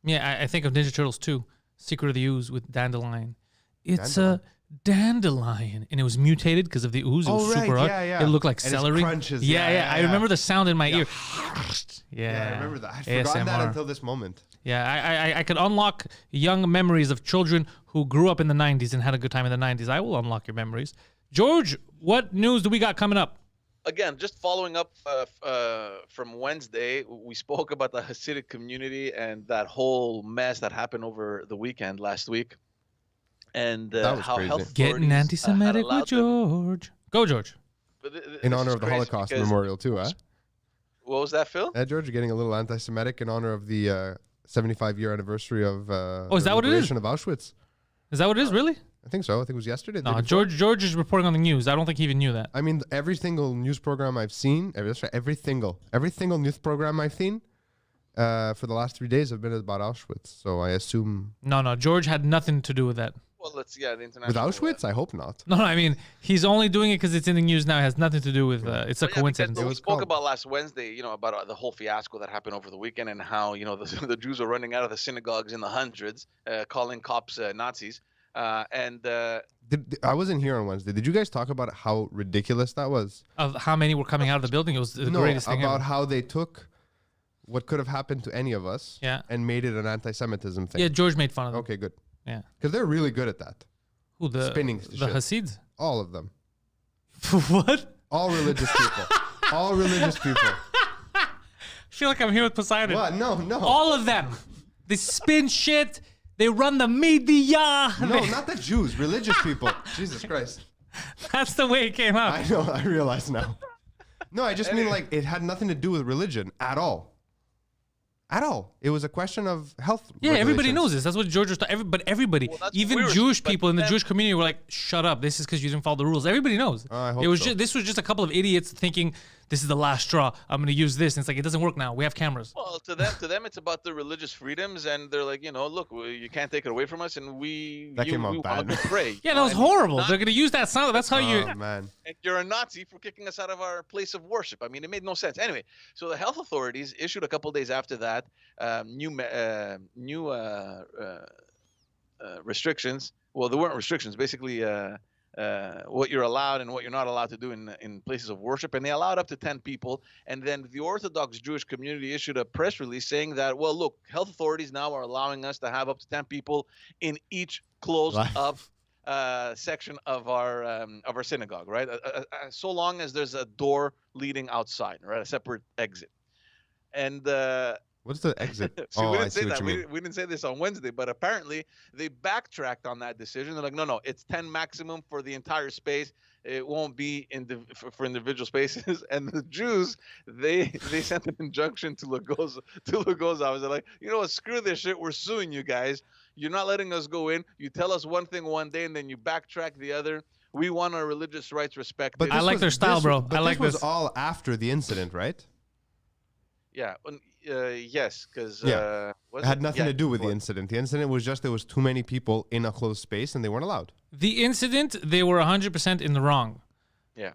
Yeah, I think of Ninja Turtles too. Secret of the Ooze with dandelion. It's Dandelion? a dandelion, and it was mutated because of the ooze. It was Oh, right, super ugly. yeah, yeah. It looked like And it celery. crunches, Yeah, yeah, I yeah. remember the sound in my ear. Yeah, I remember that. I'd forgotten that ASMR. until this moment. Yeah, I could unlock young memories of children who grew up in the 90s and had a good time in the 90s. I will unlock your memories. George, what news do we got coming up? Again, just following up from Wednesday, we spoke about the Hasidic community and that whole mess that happened over the weekend last week, and That was how crazy. health Getting authorities, anti-Semitic had allowed with George. Go, George. In This honor is of the crazy Holocaust because- Memorial, too, huh? What was that, Phil? George, you're getting a little anti-Semitic in honor of the 75-year anniversary of is the that what it is? liberation of Auschwitz. Is that what it is, really? I think so. I think it was yesterday. the No, day before. George is reporting on the news. I don't think he even knew that. I mean, every single news program I've seen, every single news program I've seen for the last 3 days have been about Auschwitz. So I assume No, George had nothing to do with that. Well, the with international. Auschwitz, I hope not. No, I mean, he's only doing it because it's in the news now. It has nothing to do with, it's a Well, yeah, coincidence. because we was spoke called- about last Wednesday, about the whole fiasco that happened over the weekend and how the Jews are running out of the synagogues in the hundreds, calling cops Nazis, and I wasn't here on Wednesday. Did you guys talk about how ridiculous that was? Of how many were coming out of the building. It was the greatest thing about ever. how they took what could have happened to any of us Yeah. and made it an anti-Semitism thing. Yeah, George made fun of them. Okay, good. Yeah. Because they're really good at that. Who, the Spinning the shit. Hasids? All of them. What? All religious people. All religious people. I feel like I'm here with Poseidon. What? No, no. All of them. They spin shit. They run the media. No, not the Jews. Religious people. Jesus Christ. That's the way it came out. I know. I realize now. No, I just mean like it had nothing to do with religion at all. At all. It was a question of health. Yeah, everybody regulations. knows this. That's what George was talking. But everybody, Well, that's even weird, Jewish but people in the then- Jewish community were like, "Shut up! This is because you didn't follow the rules." Everybody knows. I hope It was so. just, this was just a couple of idiots thinking this is the last straw. I'm going to use this, and it's like it doesn't work now. We have cameras. Well, to them, it's about the religious freedoms, and they're like, look, you can't take it away from us, and That came out we bad. want to pray. Yeah, that was horrible. They're going to use that sound. That's how you. Oh, man. And you're a Nazi for kicking us out of our place of worship. I mean, it made no sense. Anyway, so the health authorities issued a couple days after that new restrictions. Well, there weren't restrictions. Basically, what you're allowed and what you're not allowed to do in places of worship, and they allowed up to 10 people. And then the Orthodox Jewish community issued a press release saying that, well, look, health authorities now are allowing us to have up to 10 people in each closed up section of our synagogue, right? So long as there's a door leading outside, right, a separate exit. And What's the exit? see, we I didn't see say what that. you mean. We didn't say this on Wednesday, but apparently they backtracked on that decision. They're like, no, it's 10 maximum for the entire space. It won't be for individual spaces. And the Jews, they sent an injunction to Lagos office. They're like, what? Screw this shit. We're suing you guys. You're not letting us go in. You tell us one thing one day, and then you backtrack the other. We want our religious rights respected. But I like their style, bro. But I like this was this. all after the incident, right? Yeah. Yes, because Yeah. It had nothing to do with the incident. The incident was just there was too many people in a closed space and they weren't allowed. The incident, they were 100% in the wrong. Yeah.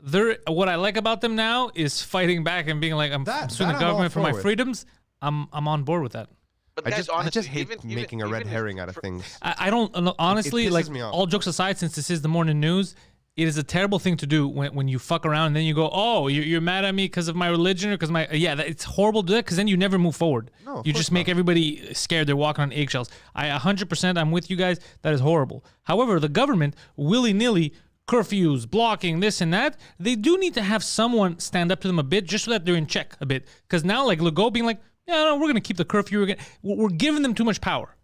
What I like about them now is fighting back and being like, I'm suing the that I'm all government for my for it. freedoms. I'm on board with that. But I guys, just honestly, hate making a red herring out of things. I don't honestly pisses like me off. all jokes aside, since this is the morning news, it is a terrible thing to do when you fuck around and then you go, oh, you're mad at me because of my religion or because it's horrible to do that because then you never move forward. No, of You course just make everybody scared. They're walking on eggshells. 100%, I'm with you guys. That is horrible. However, the government willy-nilly curfews, blocking this and that, they do need to have someone stand up to them a bit just so that they're in check a bit. Because now, like Legault being like, yeah, no, we're going to keep the curfew. We're giving them too much power.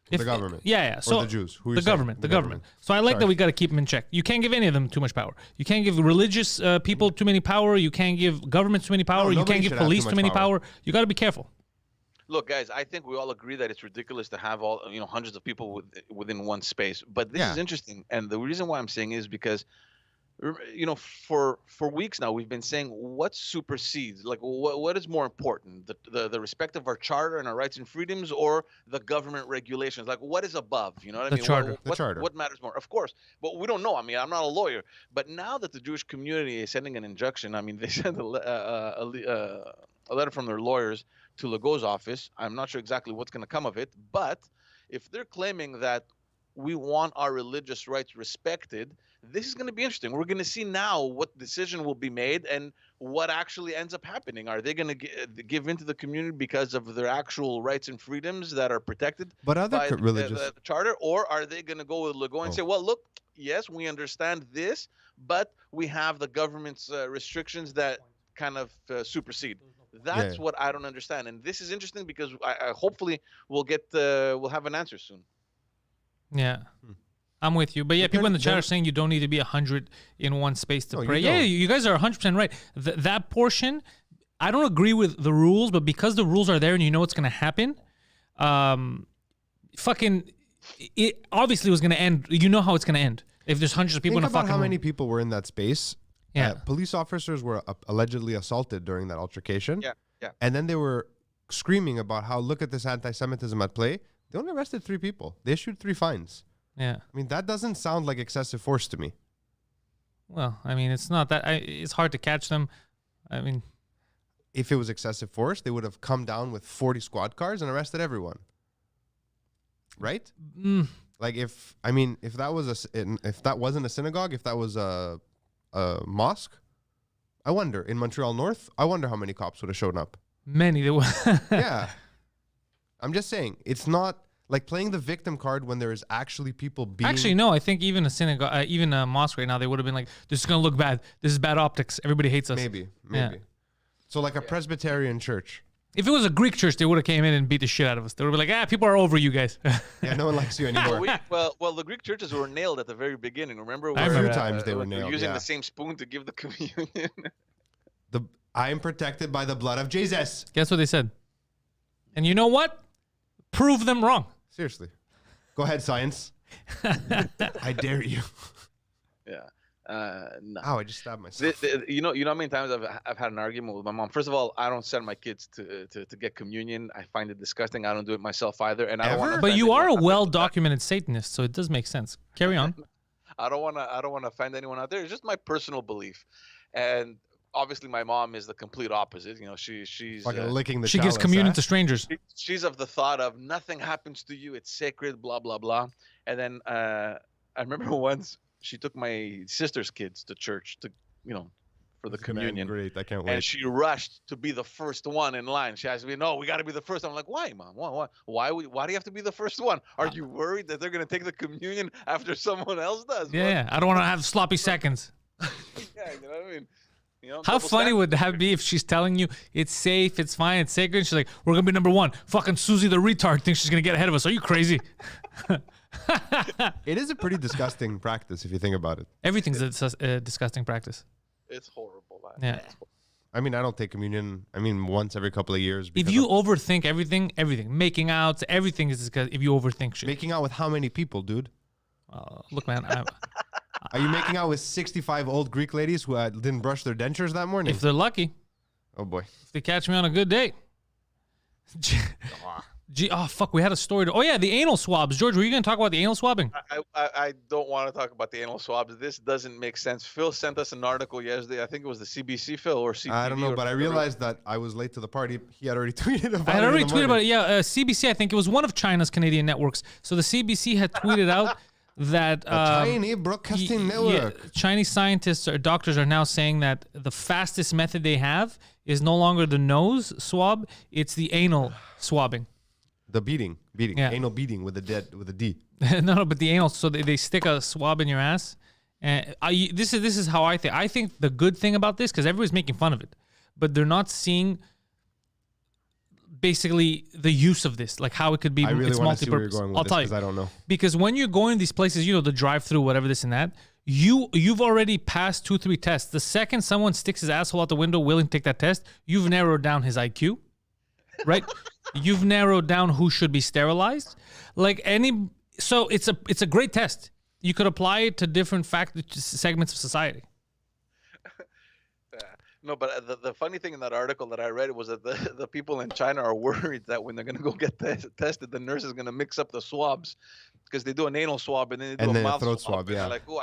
The government. Yeah. So Or the Jews. Who are the you saying? government. The The government. government. So I like Sorry. that we got to keep them in check. You can't give any of them too much power. You can't give religious people too many power. You can't give governments too many power. You nobody can't give should have police too too much many power. power. You got to be careful. Look, guys, I think we all agree that it's ridiculous to have all hundreds of people within one space. But this is interesting, and the reason why I'm saying is because for weeks now we've been saying what supersedes, like what is more important, the respect of our charter and our rights and freedoms, or the government regulations? Like what is above? You know what I mean? Charter. The charter. What matters more? Of course, but we don't know. I mean, I'm not a lawyer, but now that the Jewish community is sending an injunction, I mean, they sent a letter from their lawyers to Legault's office. I'm not sure exactly what's going to come of it, but if they're claiming that we want our religious rights respected, this is going to be interesting. We're going to see now what decision will be made and what actually ends up happening. Are they going to give into the community because of their actual rights and freedoms that are protected But other by religious... the charter, or are they going to go with Legault and say, well, look, yes, we understand this, but we have the government's restrictions that kind of supersede. That's what I don't understand, and this is interesting because I hopefully we'll have an answer soon. Yeah. I'm with you. But yeah, people in the chat are saying you don't need to be 100 in one space to pray. you Yeah, don't. you guys are 100% right. That portion, I don't agree with the rules, but because the rules are there and you know what's going to happen, it obviously was going to end. You know how it's going to end. If there's hundreds of people Think in a about fucking how room. many people were in that space. Yeah. Police officers were allegedly assaulted during that altercation. Yeah. And then they were screaming about how, look at this anti-Semitism at play. They only arrested 3 people. They issued 3 fines. Yeah. I mean, that doesn't sound like excessive force to me. Well, I mean, it's not that. It's hard to catch them. I mean, If it was excessive force, they would have come down with 40 squad cars and arrested everyone. Right? Like if that was if that wasn't a synagogue, if that was a mosque, I wonder in Montreal North, I wonder how many cops would have shown up. Many. Yeah. I'm just saying, it's not like playing the victim card when there is actually people being. Actually, no. I think even a synagogue, even a mosque right now, they would have been like, "This is gonna look bad. This is bad optics. Everybody hates us." Maybe. Yeah. So like a Presbyterian church. If it was a Greek church, they would have came in and beat the shit out of us. They would be like, people are over you guys. Yeah, no one likes you anymore. Well, the Greek churches were nailed at the very beginning. Remember? I remember. A few times they were they're nailed. using Yeah. the same spoon to give the communion. I am protected by the blood of Jesus. Guess what they said? And you know what? Prove them wrong. Seriously. Go ahead, science. I dare you. Yeah. No. Ow, I just stabbed myself. You know how many times I've had an argument with my mom. First of all, I don't send my kids to get communion. I find it disgusting. I don't do it myself either. And I don't want to. But you are a well-documented Satanist, so it does make sense. Carry on. I don't want to offend anyone out there. It's just my personal belief, and obviously my mom is the complete opposite. You know, she's Fucking licking the She gives chalice, communion huh? to strangers. she's of the thought of nothing happens to you. It's sacred. Blah blah blah. And then I remember once she took my sister's kids to church to, for the communion. Great, I can't wait. And she rushed to be the first one in line. She asked me, "No, we got to be the first." I'm like, "Why, Mom? Why do you have to be the first one? Are you worried that they're gonna take the communion after someone else does?" Yeah, I don't want to have sloppy seconds. Yeah, you know what I mean. How funny would that be if she's telling you it's safe, it's fine, it's sacred, and she's like, "We're gonna be number one." Fucking Susie the retard thinks she's gonna get ahead of us. Are you crazy? It is a pretty disgusting practice if you think about it. Everything's a disgusting practice. It's horrible, man. Yeah. I mean, I don't take communion. I mean, once every couple of years. If because you of overthink everything, making out, everything is because if you overthink shit. making out with how many people, dude? Look, man, Are you making out with 65 old Greek ladies who didn't brush their dentures that morning? if they're lucky, Oh boy. if they catch me on a good day. Oh fuck, we had a story. Oh yeah, the anal swabs. George, were you gonna talk about the anal swabbing? I don't want to talk about the anal swabs. This doesn't make sense. Phil sent us an article yesterday. I think it was the CBC, Phil, or CTV. I don't know, or but I whatever. realized that I was late to the party. He had already tweeted about it. I had already in the tweeted about morning. it. Yeah, CBC. I think it was one of China's Canadian networks. So the CBC had tweeted out that Tiny Broadcasting Network. Chinese scientists or doctors are now saying that the fastest method they have is no longer the nose swab; it's the anal swabbing. The beating, Yeah. anal beating with a D. No, but the anal. So they stick a swab in your ass. And this is how I think. I think the good thing about this, because everybody's making fun of it, but they're not seeing basically the use of this, like how it could be. I really it's want to see where you're multi-purpose. going with I'll this tell you, because I don't know. because when you're going to these places, the drive-through, whatever this and that, you've already passed 2-3 tests. The second someone sticks his asshole out the window, willing to take that test, you've narrowed down his IQ, right? You've narrowed down who should be sterilized. So it's a great test. You could apply it to different segments of society. No, but the funny thing in that article that I read was that the people in China are worried that when they're going to go get tested, the nurse is going to mix up the swabs because they do an anal swab and then they do a mouth throat swab. swab, And yeah. they're like, oh,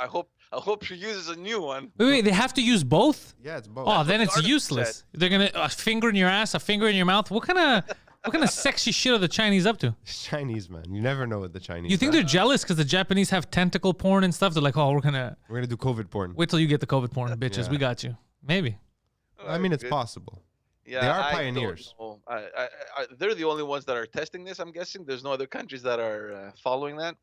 I hope she uses a new one. Wait, they have to use both? Yeah, it's both. Oh, then the it's article useless. They're gonna a finger in your ass, a finger in your mouth. What kind of sexy shit are the Chinese up to? It's Chinese, man. You never know what the Chinese. You think are. they're jealous because the Japanese have tentacle porn and stuff? They're like, oh, we're gonna do COVID porn? wait till you get the COVID porn, bitches. Yeah. We got you. Maybe. I mean, it's Good. possible. Yeah, They are I don't pioneers. know. They're the only ones that are testing this. I'm guessing there's no other countries that are following that.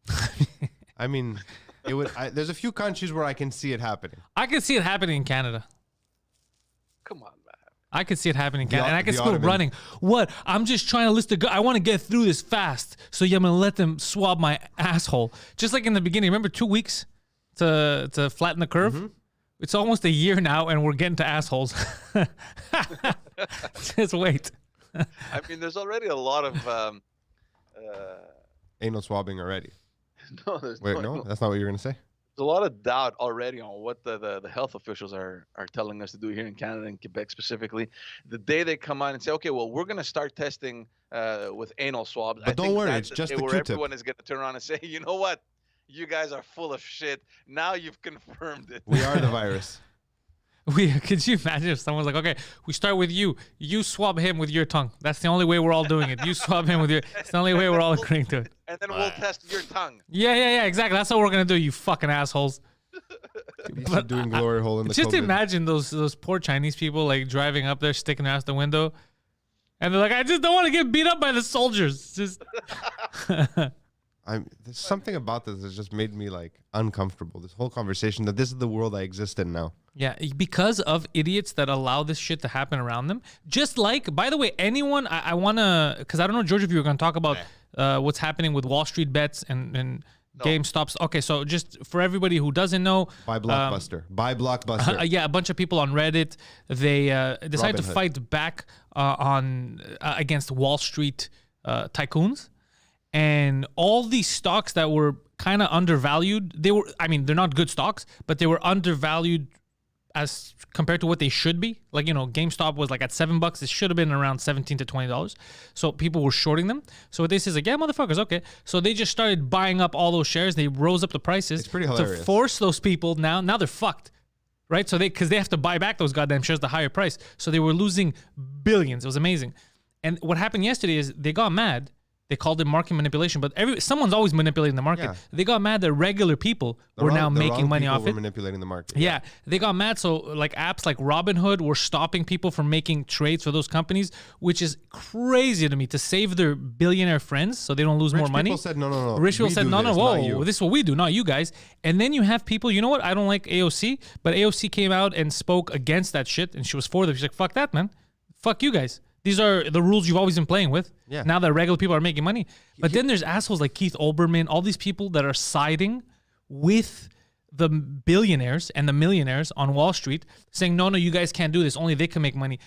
I mean, it would. There's a few countries where I can see it happening. I could see it happening in Canada. Come on, man. I could see it happening in The Canada. And I could the see people Ottoman. running. What? I'm just trying to list I want to get through this fast. So yeah, I'm gonna let them swab my asshole. Just like in the beginning. Remember 2 weeks to flatten the curve? Mm-hmm. It's almost a year now, and we're getting to assholes. Just wait. I mean, there's already a lot of. Anal swabbing already. No, there's Wait, no, that's not what you're gonna say. There's a lot of doubt already on what the health officials are telling us to do here in Canada and Quebec specifically. The day they come on and say, okay, well, we're going to start testing with anal swabs. But don't worry, it's just the where Q-tip. everyone is going to turn around and say, you know what? You guys are full of shit. Now you've confirmed it. We are the virus. Could you imagine if someone's like, okay, we start with you. You swab him with your tongue. That's the only way we're all doing it. You swab him with your. It's the only way we're all agreeing to it. And then we'll test your tongue. Yeah, exactly. That's what we're gonna do. You fucking assholes. Doing glory hole in the Just COVID. imagine those poor Chinese people like driving up there, sticking their ass the window. And they're like, I just don't want to get beat up by the soldiers. Just There's something about this that just made me like uncomfortable. This whole conversation that this is the world I exist in now. Yeah, because of idiots that allow this shit to happen around them. Just like, by the way, anyone, I want to, because I don't know, George, if you were going to talk about what's happening with Wall Street bets and GameStop's. Okay, so just for everybody who doesn't know. Buy Blockbuster. Buy Blockbuster. Yeah, a bunch of people on Reddit, they decided to Robinhood. fight back against Wall Street tycoons. And all these stocks that were kind of undervalued, they're not good stocks, but they were undervalued as compared to what they should be. Like, GameStop was like at $7. It should have been around $17 to $20. So people were shorting them. So what they say is like, yeah, motherfuckers, okay. So they just started buying up all those shares. They rose up the prices. It's pretty hilarious. To force those people now they're fucked. Right? So because they have to buy back those goddamn shares at the higher price. So they were losing billions. It was amazing. And what happened yesterday is they got mad. They called it market manipulation, but someone's always manipulating the market. Yeah. They got mad that regular people were now making money off it. Manipulating the market. Yeah, they got mad. So like apps like Robinhood were stopping people from making trades for those companies, which is crazy to me, to save their billionaire friends so they don't lose more money. Rich people said, no. Rich people said, no, whoa, this is what we do, not you guys. And then you have people, you know what? I don't like AOC, but AOC came out and spoke against that shit, and she was for them. She's like, fuck that, man. Fuck you guys. These are the rules you've always been playing with. Yeah. Now that regular people are making money. But then there's assholes like Keith Olbermann, all these people that are siding with the billionaires and the millionaires on Wall Street, saying, no, you guys can't do this. Only they can make money.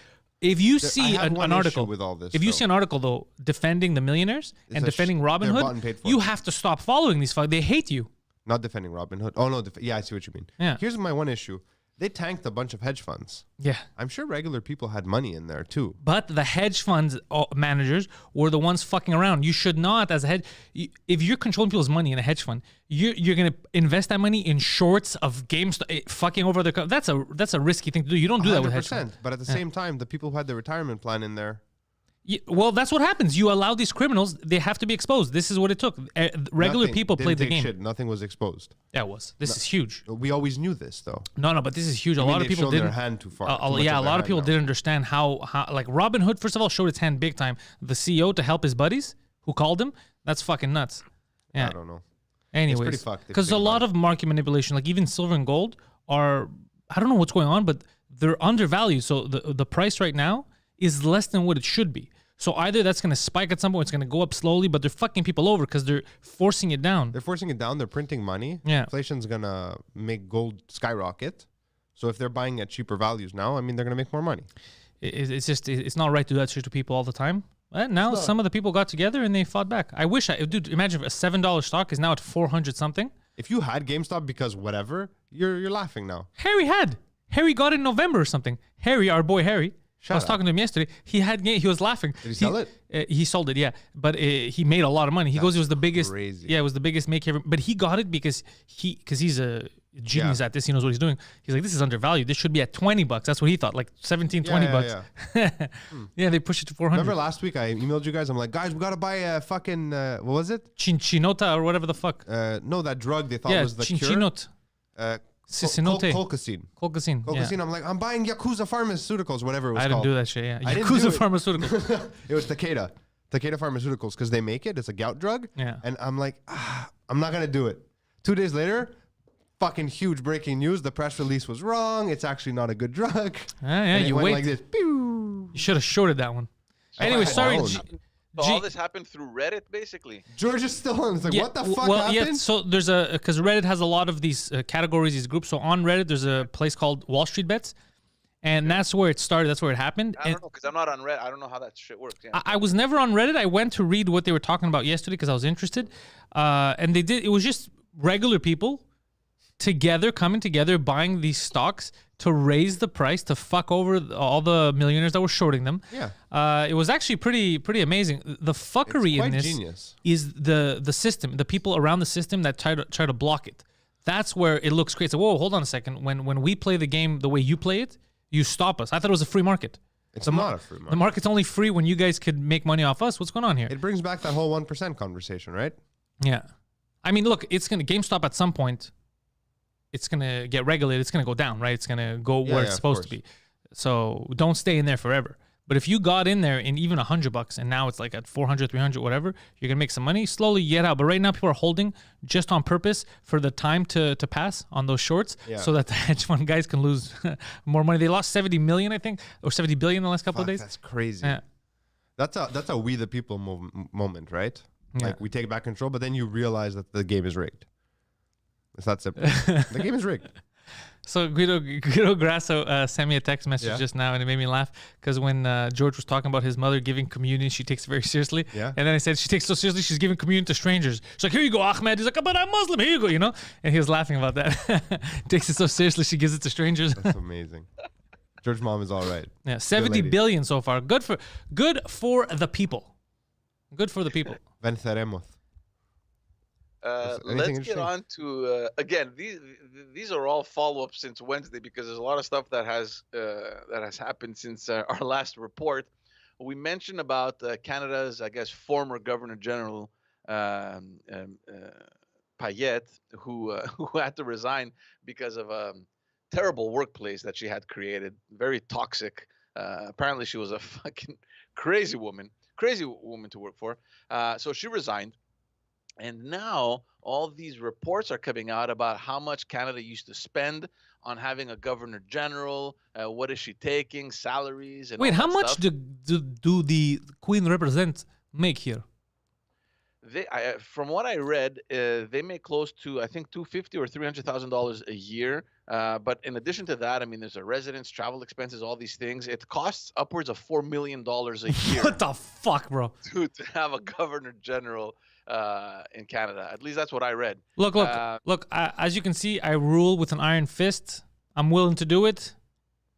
If you see an article with all this, if you see an article though defending the millionaires and defending they're bought and Robinhood, paid for. you have to stop following these fuckers. They hate you. Not defending Robinhood. Oh no, yeah, I see what you mean. Yeah. Here's my one issue. They tanked a bunch of hedge funds. Yeah. I'm sure regular people had money in there too. But the hedge funds managers were the ones fucking around. You should not, as a hedge, if you're controlling people's money in a hedge fund, you're gonna invest that money in shorts of GameStop, fucking over the. That's a risky thing to do. You don't do that with hedge funds. But at the same time, the people who had their retirement plan in there. Yeah, well, that's what happens. You allow these criminals; they have to be exposed. This is what it took. Regular people played the game. Shit. Nothing was exposed. Yeah, it was. This is huge. We always knew this, though. No, but this is huge. A lot of people didn't. Their hand too far. A lot of people didn't understand how like Robinhood first of all showed its hand big time. The CEO to help his buddies who called him. That's fucking nuts. Yeah, I don't know. Anyways, pretty fucked. Because a lot of market manipulation, like even silver and gold, are I don't know what's going on, but they're undervalued. So the price right now is less than what it should be. So either that's going to spike at some point, it's going to go up slowly, but they're fucking people over because they're forcing it down. They're forcing it down. They're printing money. Yeah. Inflation's going to make gold skyrocket. So if they're buying at cheaper values now, I mean, they're going to make more money. It's not right to do that shit to people all the time. And now some of the people got together and they fought back. I wish dude, imagine if a $7 stock is now at 400 something. If you had GameStop because whatever, you're laughing now. Harry got it in November or something. Harry, our boy Harry. I was talking to him yesterday. He was laughing. Did he sell it? He sold it, yeah. But he made a lot of money. He goes, it was the biggest. Crazy. Yeah, it was the biggest make ever. But he got it because he's a genius at this. He knows what he's doing. He's like, this is undervalued. This should be at $20. That's what he thought, like 17, 20 bucks. Yeah, they pushed it to 400. Remember last week I emailed you guys. I'm like, guys, we got to buy a fucking, what was it? Chinchinota or whatever the fuck. No, that drug they thought was the Chinchinot. cure. Cicinote. Colchicine. Colchicine. I'm like, I'm buying Yakuza Pharmaceuticals, whatever it was I didn't called. do that shit, yeah. I didn't Yakuza do it. Pharmaceuticals. It was Takeda Pharmaceuticals because they make it. It's a gout drug. Yeah. And I'm like, I'm not going to do it. 2 days later, fucking huge breaking news. The press release was wrong. It's actually not a good drug. Yeah, And it you went wait. like this. Pew. You should have shorted that one. Anyway, sorry. So all this happened through Reddit, basically. George is still on. It's like, what the fuck well, happened? yeah, so there's because Reddit has a lot of these categories, these groups. So on Reddit, there's a place called Wall Street Bets, and that's where it started. That's where it happened. I don't know, because I'm not on Reddit. I don't know how that shit works. Yeah. I was never on Reddit. I went to read what they were talking about yesterday because I was interested. And it was just regular people coming together, buying these stocks to raise the price, to fuck over all the millionaires that were shorting them. Yeah. It was actually pretty amazing. The fuckery in this genius. is the system, the people around the system that try to block it. That's where it looks crazy. So, whoa, hold on a second. When we play the game the way you play it, you stop us. I thought it was a free market. It's not a free market. The market's only free when you guys could make money off us. What's going on here? It brings back that whole 1% conversation, right? Yeah. I mean, look, GameStop at some point, it's going to get regulated. It's going to go down, right? It's going to go where it's supposed to be. So don't stay in there forever. But if you got in there in even $100 and now it's like at 400, 300, whatever, you're gonna make some money. Slowly you get out. But right now people are holding just on purpose for the time to pass on those shorts, so that the hedge fund guys can lose more money. They lost 70 million, I think, or 70 billion in the last couple of days. That's crazy. Yeah. That's a we the people moment, right? Yeah. Like we take back control, but then you realize that the game is rigged. It's that simple. The game is rigged. So Guido Grasso sent me a text message just now, and it made me laugh because when George was talking about his mother giving communion, she takes it very seriously. Yeah. And then I said she takes it so seriously she's giving communion to strangers. She's like, "Here you go, Ahmed." He's like, "But I'm Muslim. Here you go," you know. And he was laughing about that. Takes it so seriously she gives it to strangers. That's amazing. George's mom is all right. Yeah, 70 billion so far. Good for the people. Good for the people. Venceremos. Let's get on to again. These are all follow-ups since Wednesday because there's a lot of stuff that has happened since our last report. We mentioned about Canada's, I guess, former Governor General Payette, who had to resign because of a terrible workplace that she had created, very toxic. Apparently, she was a fucking crazy woman to work for. So she resigned. And now all these reports are coming out about how much Canada used to spend on having a governor general. What is she taking? Salaries and wait, all how that much stuff. do the Queen represent make here? From what I read, they make close to I think $250,000 or $300,000 a year. But in addition to that, I mean, there's a residence, travel expenses, all these things. It costs upwards of $4 million a year. What the fuck, bro? to have a governor general in Canada. At least that's what I read. Look. As you can see, I rule with an iron fist. I'm willing to do it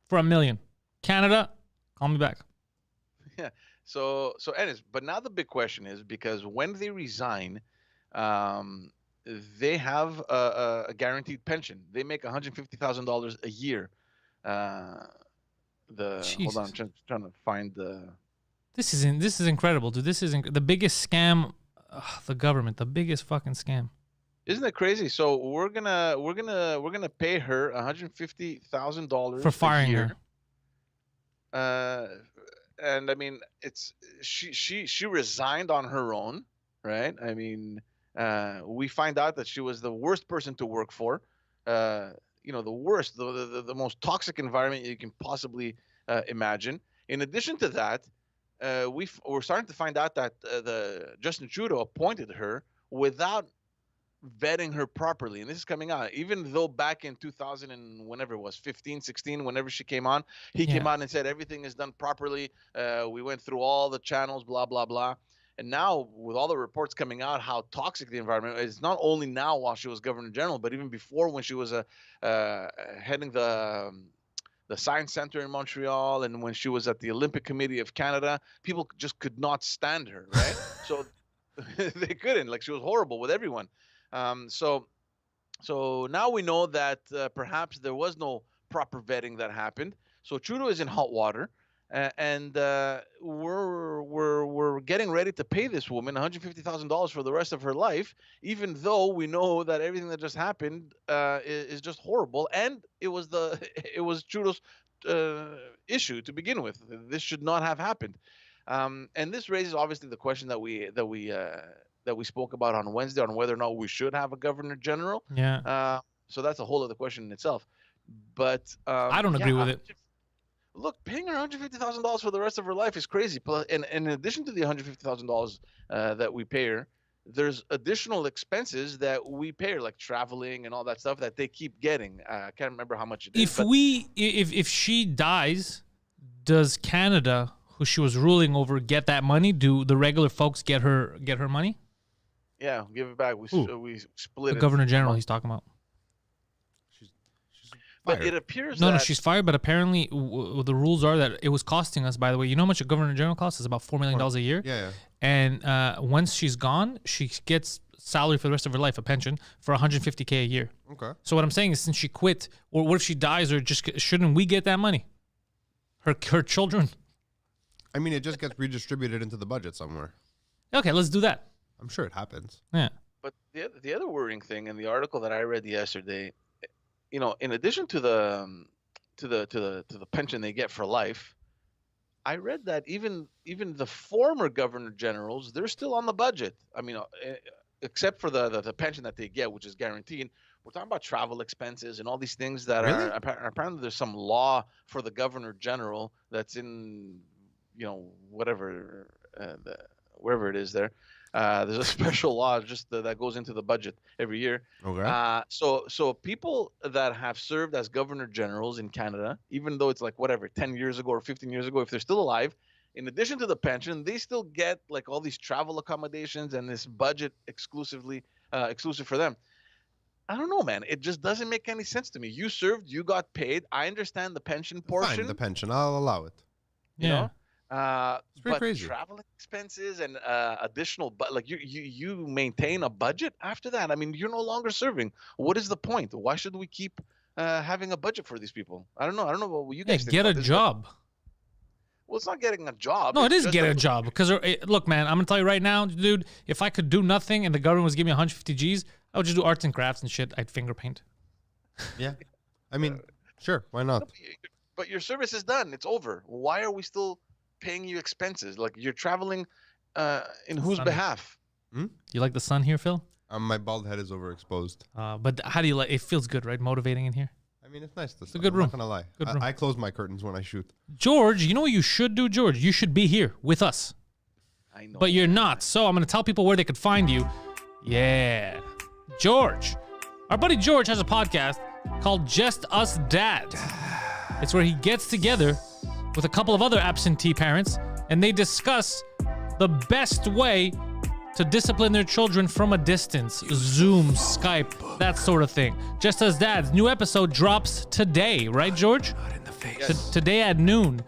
for $1 million. Canada, call me back. Yeah. So anyways, but now the big question is because when they resign, they have a guaranteed pension. They make $150,000 a year. Hold on, I'm trying to find the. This is incredible, dude. This is the biggest scam. The government, the biggest fucking scam. Isn't that crazy? So we're gonna pay her $150,000 for firing a year. her. And I mean, it's she resigned on her own, right? I mean, we find out that she was the worst person to work for. The worst, the most toxic environment you can possibly imagine. In addition to that, we're starting to find out that the Justin Trudeau appointed her without vetting her properly, and this is coming out even though back in 2000 and whenever it was 15 16 whenever she came on, he came out and said everything is done properly. We went through all the channels, blah blah blah. And now with all the reports coming out how toxic the environment is, not only now while she was governor general, but even before when she was heading the Science Center in Montreal, and when she was at the Olympic Committee of Canada, people just could not stand her, right? So they couldn't. Like, she was horrible with everyone. So now we know that perhaps there was no proper vetting that happened. So Trudeau is in hot water, and we're getting ready to pay this woman $150,000 for the rest of her life, even though we know that everything that just happened is just horrible, and it was Trudeau's issue to begin with. This should not have happened, and this raises obviously the question that we spoke about on Wednesday on whether or not we should have a governor general. Yeah. So that's a whole other question in itself. But I don't agree with it. Look, paying her $150,000 for the rest of her life is crazy. Plus, and in addition to the $150,000 that we pay her, there's additional expenses that we pay her, like traveling and all that stuff that they keep getting. I can't remember how much it is. If she dies, does Canada, who she was ruling over, get that money? Do the regular folks get her money? Yeah, give it back. We split the it. Governor General he's talking about. But it appears no, she's fired. But apparently, the rules are that it was costing us. By the way, you know how much a Governor General costs? It's about $4 million a year. Yeah. And once she's gone, she gets salary for the rest of her life, a pension for $150K a year. Okay. So what I'm saying is, since she quit, or what if she dies, or shouldn't we get that money? Her children. I mean, it just gets redistributed into the budget somewhere. Okay, let's do that. I'm sure it happens. Yeah. But the other worrying thing in the article that I read yesterday, in addition to the pension they get for life, I read that even the former governor generals, they're still on the budget. I mean, except for the pension that they get, which is guaranteed. We're talking about travel expenses and all these things that Really? are apparently there's some law for the governor general that's in, whatever, wherever it is there. There's a special law just that goes into the budget every year. Okay. So people that have served as governor generals in Canada, even though it's like whatever 10 years ago or 15 years ago, if they're still alive, in addition to the pension, they still get like all these travel accommodations and this budget exclusive for them. I don't know, man. It just doesn't make any sense to me. You served, you got paid. I understand the pension portion. Fine, the pension. I'll allow it. You Yeah. know, It's pretty but crazy. traveling expenses and additional, but like you maintain a budget after that. I mean, you're no longer serving. What is the point? Why should we keep having a budget for these people? I don't know. I don't know what you Yeah, guys think get about a this, but- job. Well, it's not getting a job. No, it it's is just get a job. Because look, man, I'm gonna tell you right now, dude. If I could do nothing and the government was giving me 150 G's, I would just do arts and crafts and shit. I'd finger paint. Yeah. I mean, sure. Why not? But your service is done. It's over. Why are we still paying you expenses? Like you're traveling in whose Sunny. behalf? You like the sun here, Phil? My bald head is overexposed. But how do you like? It feels good, right? Motivating in here. I mean, it's nice to a good I'm room. not gonna lie. Good room. I close my curtains when I shoot. George, you know what you should do, George? You should be here with us. I know. But you're not. So I'm going to tell people where they could find you. Yeah. George. Our buddy George has a podcast called Just Us Dads. It's where he gets together with a couple of other absentee parents and they discuss the best way to discipline their children from a distance. Zoom, Skype, that sort of thing. Just Us Dads. New episode drops today, right, George? Yes. Today at noon.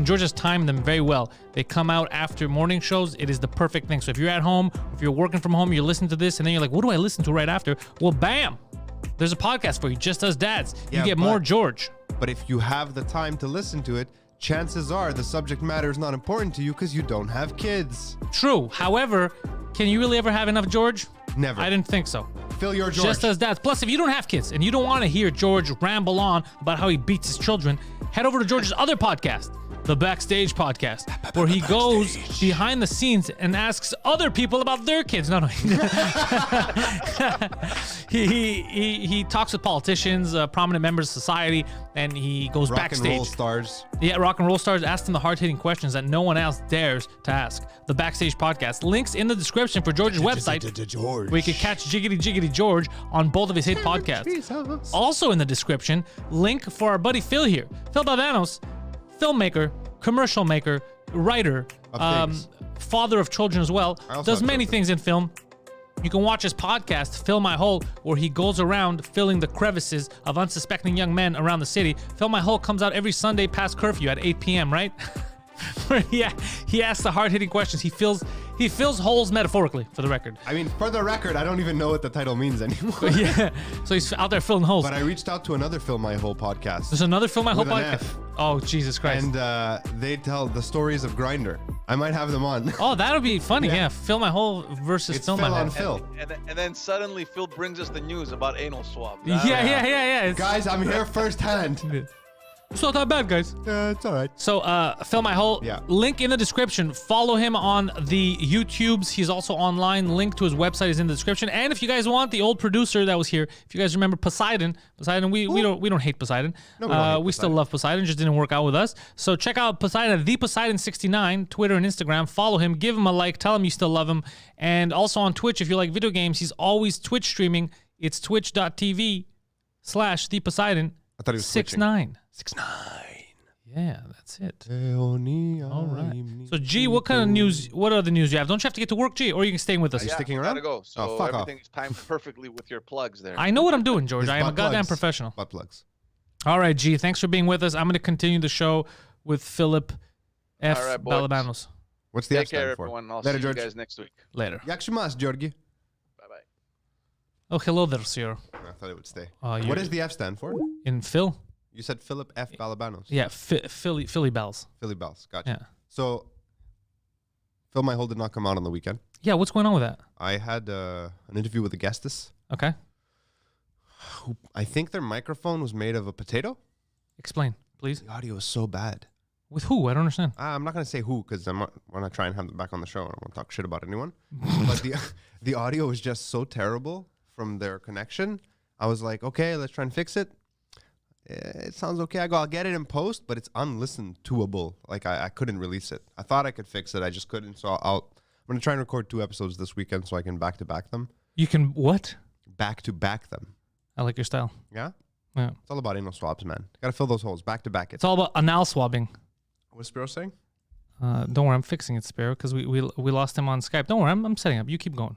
George has timed them very well. They come out after morning shows. It is the perfect thing. So if you're at home, if you're working from home, you're listening to this, and then you're like, what do I listen to right after? Well, bam! There's a podcast for you, Just Us Dads. You Yeah, get more but- George. But if you have the time to listen to it, chances are the subject matter is not important to you because you don't have kids. True. However, can you really ever have enough George? Never. I didn't think so. Fill your George. Just Us Dads. Plus, if you don't have kids and you don't want to hear George ramble on about how he beats his children, head over to George's other podcast, the Backstage Podcast, where he goes behind the scenes and asks other people about their kids. No. he talks with politicians, prominent members of society, and he goes Rock backstage. and roll stars. Yeah, rock and roll stars ask them the hard-hitting questions that no one else dares to ask. The Backstage Podcast. Links in the description for George's website, George. where you can catch Jiggity Jiggity George on both of his hit podcasts. Also in the description, link for our buddy Phil here. Phil Baldanos, filmmaker, commercial maker, writer, Of things. father of children as well. I also Does have many children. things in film. You can watch his podcast, Fill My Hole, where he goes around filling the crevices of unsuspecting young men around the city. Fill My Hole comes out every Sunday past curfew at 8 p.m., right? Where he asks the hard-hitting questions. He fills holes metaphorically, for the record. I mean, for the record, I don't even know what the title means anymore. Yeah, so he's out there filling holes. But I reached out to another Fill My Hole podcast. There's another Fill My Hole With an podcast. F. Oh, Jesus Christ. And they tell the stories of Grindr. I might have them on. Oh, that'll be funny. Yeah, Yeah. Fill My Hole versus It's Fill My Phil on Hole. Phil. And then suddenly Phil brings us the news about anal swabs. Yeah. It's, Guys, I'm here firsthand. it's not that bad, guys. It's all right. So, Fill My Hole, Yeah. link in the description. Follow him on the YouTubes. He's also online. Link to his website is in the description. And if you guys want the old producer that was here, if you guys remember Poseidon, we don't hate Poseidon. No, we don't hate we still Poseidon. love Poseidon. Just didn't work out with us. So check out Poseidon at theposeidon69, Twitter and Instagram. Follow him. Give him a like. Tell him you still love him. And also on Twitch, if you like video games, he's always Twitch streaming. It's twitch.tv/theposeidon69. I thought he was switching. 6'9". Yeah, that's it. All All right. So, G, what kind of news? What other news you have? Don't you have to get to work, G, or you can stay with us? you sticking around? Gotta go. So Oh, fuck off. everything's timed perfectly with your plugs there. I know what I'm doing, George. His I am a butt goddamn plugs. professional. Butt plugs. All right, G, thanks for being with us. I'm going to continue the show with Philip F. All right, boys. Balabanos. What's the Take F stand care, for? everyone. I'll Later, see George. you guys next week. Later. Yakshimas, Georgi. Bye bye. Oh, hello there, sir. I thought it would stay. You're What does the F stand for? in Phil? You said Philip F. Balabanos. Yeah, Philly Bells. Philly Bells. Gotcha. Yeah. So, Phil My Hole did not come out on the weekend. Yeah, what's going on with that? I had an interview with a guestess Okay, who I think their microphone was made of a potato. explain, please. The audio is so bad. With who? I don't understand. I'm not gonna say who because we're not trying to have them back on the show. I don't want to talk shit about anyone. But the audio was just so terrible from their connection. I was like, okay, let's try and fix it. It sounds okay. I'll get it in post, but it's unlistened toable. Like I couldn't release it. I thought I could fix it. I just couldn't. So I'm going to try and record 2 episodes this weekend so I can back-to-back them. You can what? Back-to-back them. I like your style. Yeah? Yeah. It's all about anal swabs, man. Got to fill those holes. Back-to-back it. It's all about anal swabbing. What's Spiro saying? Don't worry, I'm fixing it, Sparrow, because we lost him on Skype. Don't worry, I'm setting up. You keep going.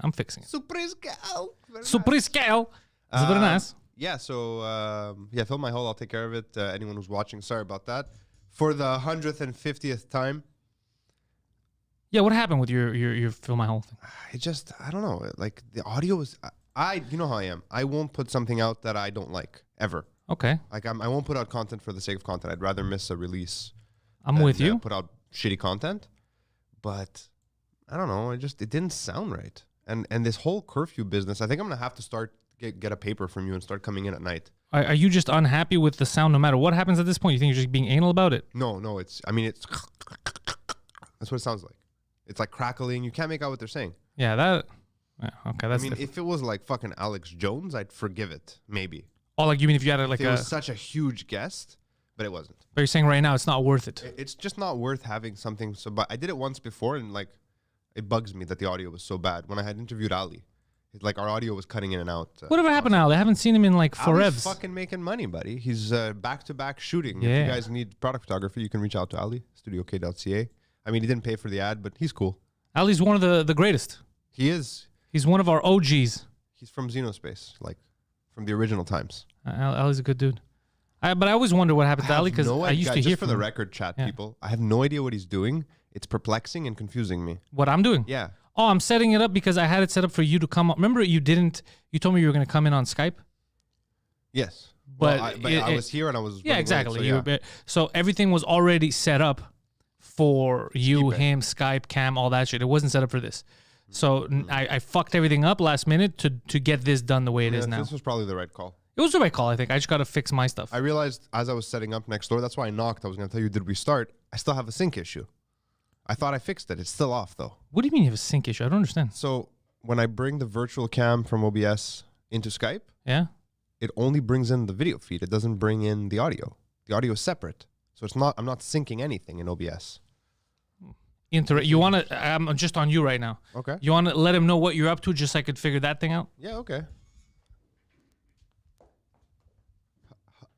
I'm fixing it. Surprise cow. Surprise cow. It's very nice. Yeah, so, fill my hole. I'll take care of it. Anyone who's watching, sorry about that. For the 150th time. Yeah, what happened with your fill my whole thing? I don't know. Like, the audio is... you know how I am. I won't put something out that I don't like, ever. Okay. Like, I won't put out content for the sake of content. I'd rather miss a release. I'm with you. Put out shitty content. But, I don't know. It didn't sound right. And this whole curfew business, I think I'm going to have to start... Get a paper from you and start coming in at night. Are you just unhappy with the sound no matter what happens at this point? You think you're just being anal about it? No, it's that's what it sounds like. It's like crackling. You can't make out what they're saying. Yeah, okay, that's different. If it was like fucking Alex Jones, I'd forgive it, maybe. Oh, like you mean if you had It was such a huge guest, but it wasn't. But you're saying right now it's not worth it. It's just not worth having something so... But I did it once before, and like, it bugs me that the audio was so bad. When I had interviewed Ali. Like our audio was cutting in and out. Whatever happened now? I haven't seen him in like forever. Ali's fucking making money, buddy. He's back-to-back shooting. Yeah. If you guys need product photography, you can reach out to Ali, studiok.ca. I mean, he didn't pay for the ad, but he's cool. Ali's one of the greatest. He is. He's one of our OGs. He's from Xenospace, like from the original times. Ali's a good dude. But I always wonder what happened to Ali because I used to hear just for from the him. record, chat people. I have no idea what he's doing. It's perplexing and confusing me. What I'm doing? Yeah. Oh, I'm setting it up because I had it set up for you to come up. Remember, you told me you were going to come in on Skype? Yes. But, I was here and I was... Yeah, exactly. Late, so everything was already set up for you, him, Skype, Cam, all that shit. It wasn't set up for this. So I fucked everything up last minute to get this done the way it is now. This was probably the right call. It was the right call, I think. I just got to fix my stuff. I realized as I was setting up next door, that's why I knocked. I was going to tell you, did we start? I still have a sync issue. I thought I fixed it. It's still off, though. What do you mean you have a sync issue? I don't understand. So when I bring the virtual cam from OBS into Skype, Yeah? it only brings in the video feed. It doesn't bring in the audio. The audio is separate. So I'm not syncing anything in OBS. You want to... I'm just on you right now. Okay. You want to let him know what you're up to just so I could figure that thing out? Yeah, okay.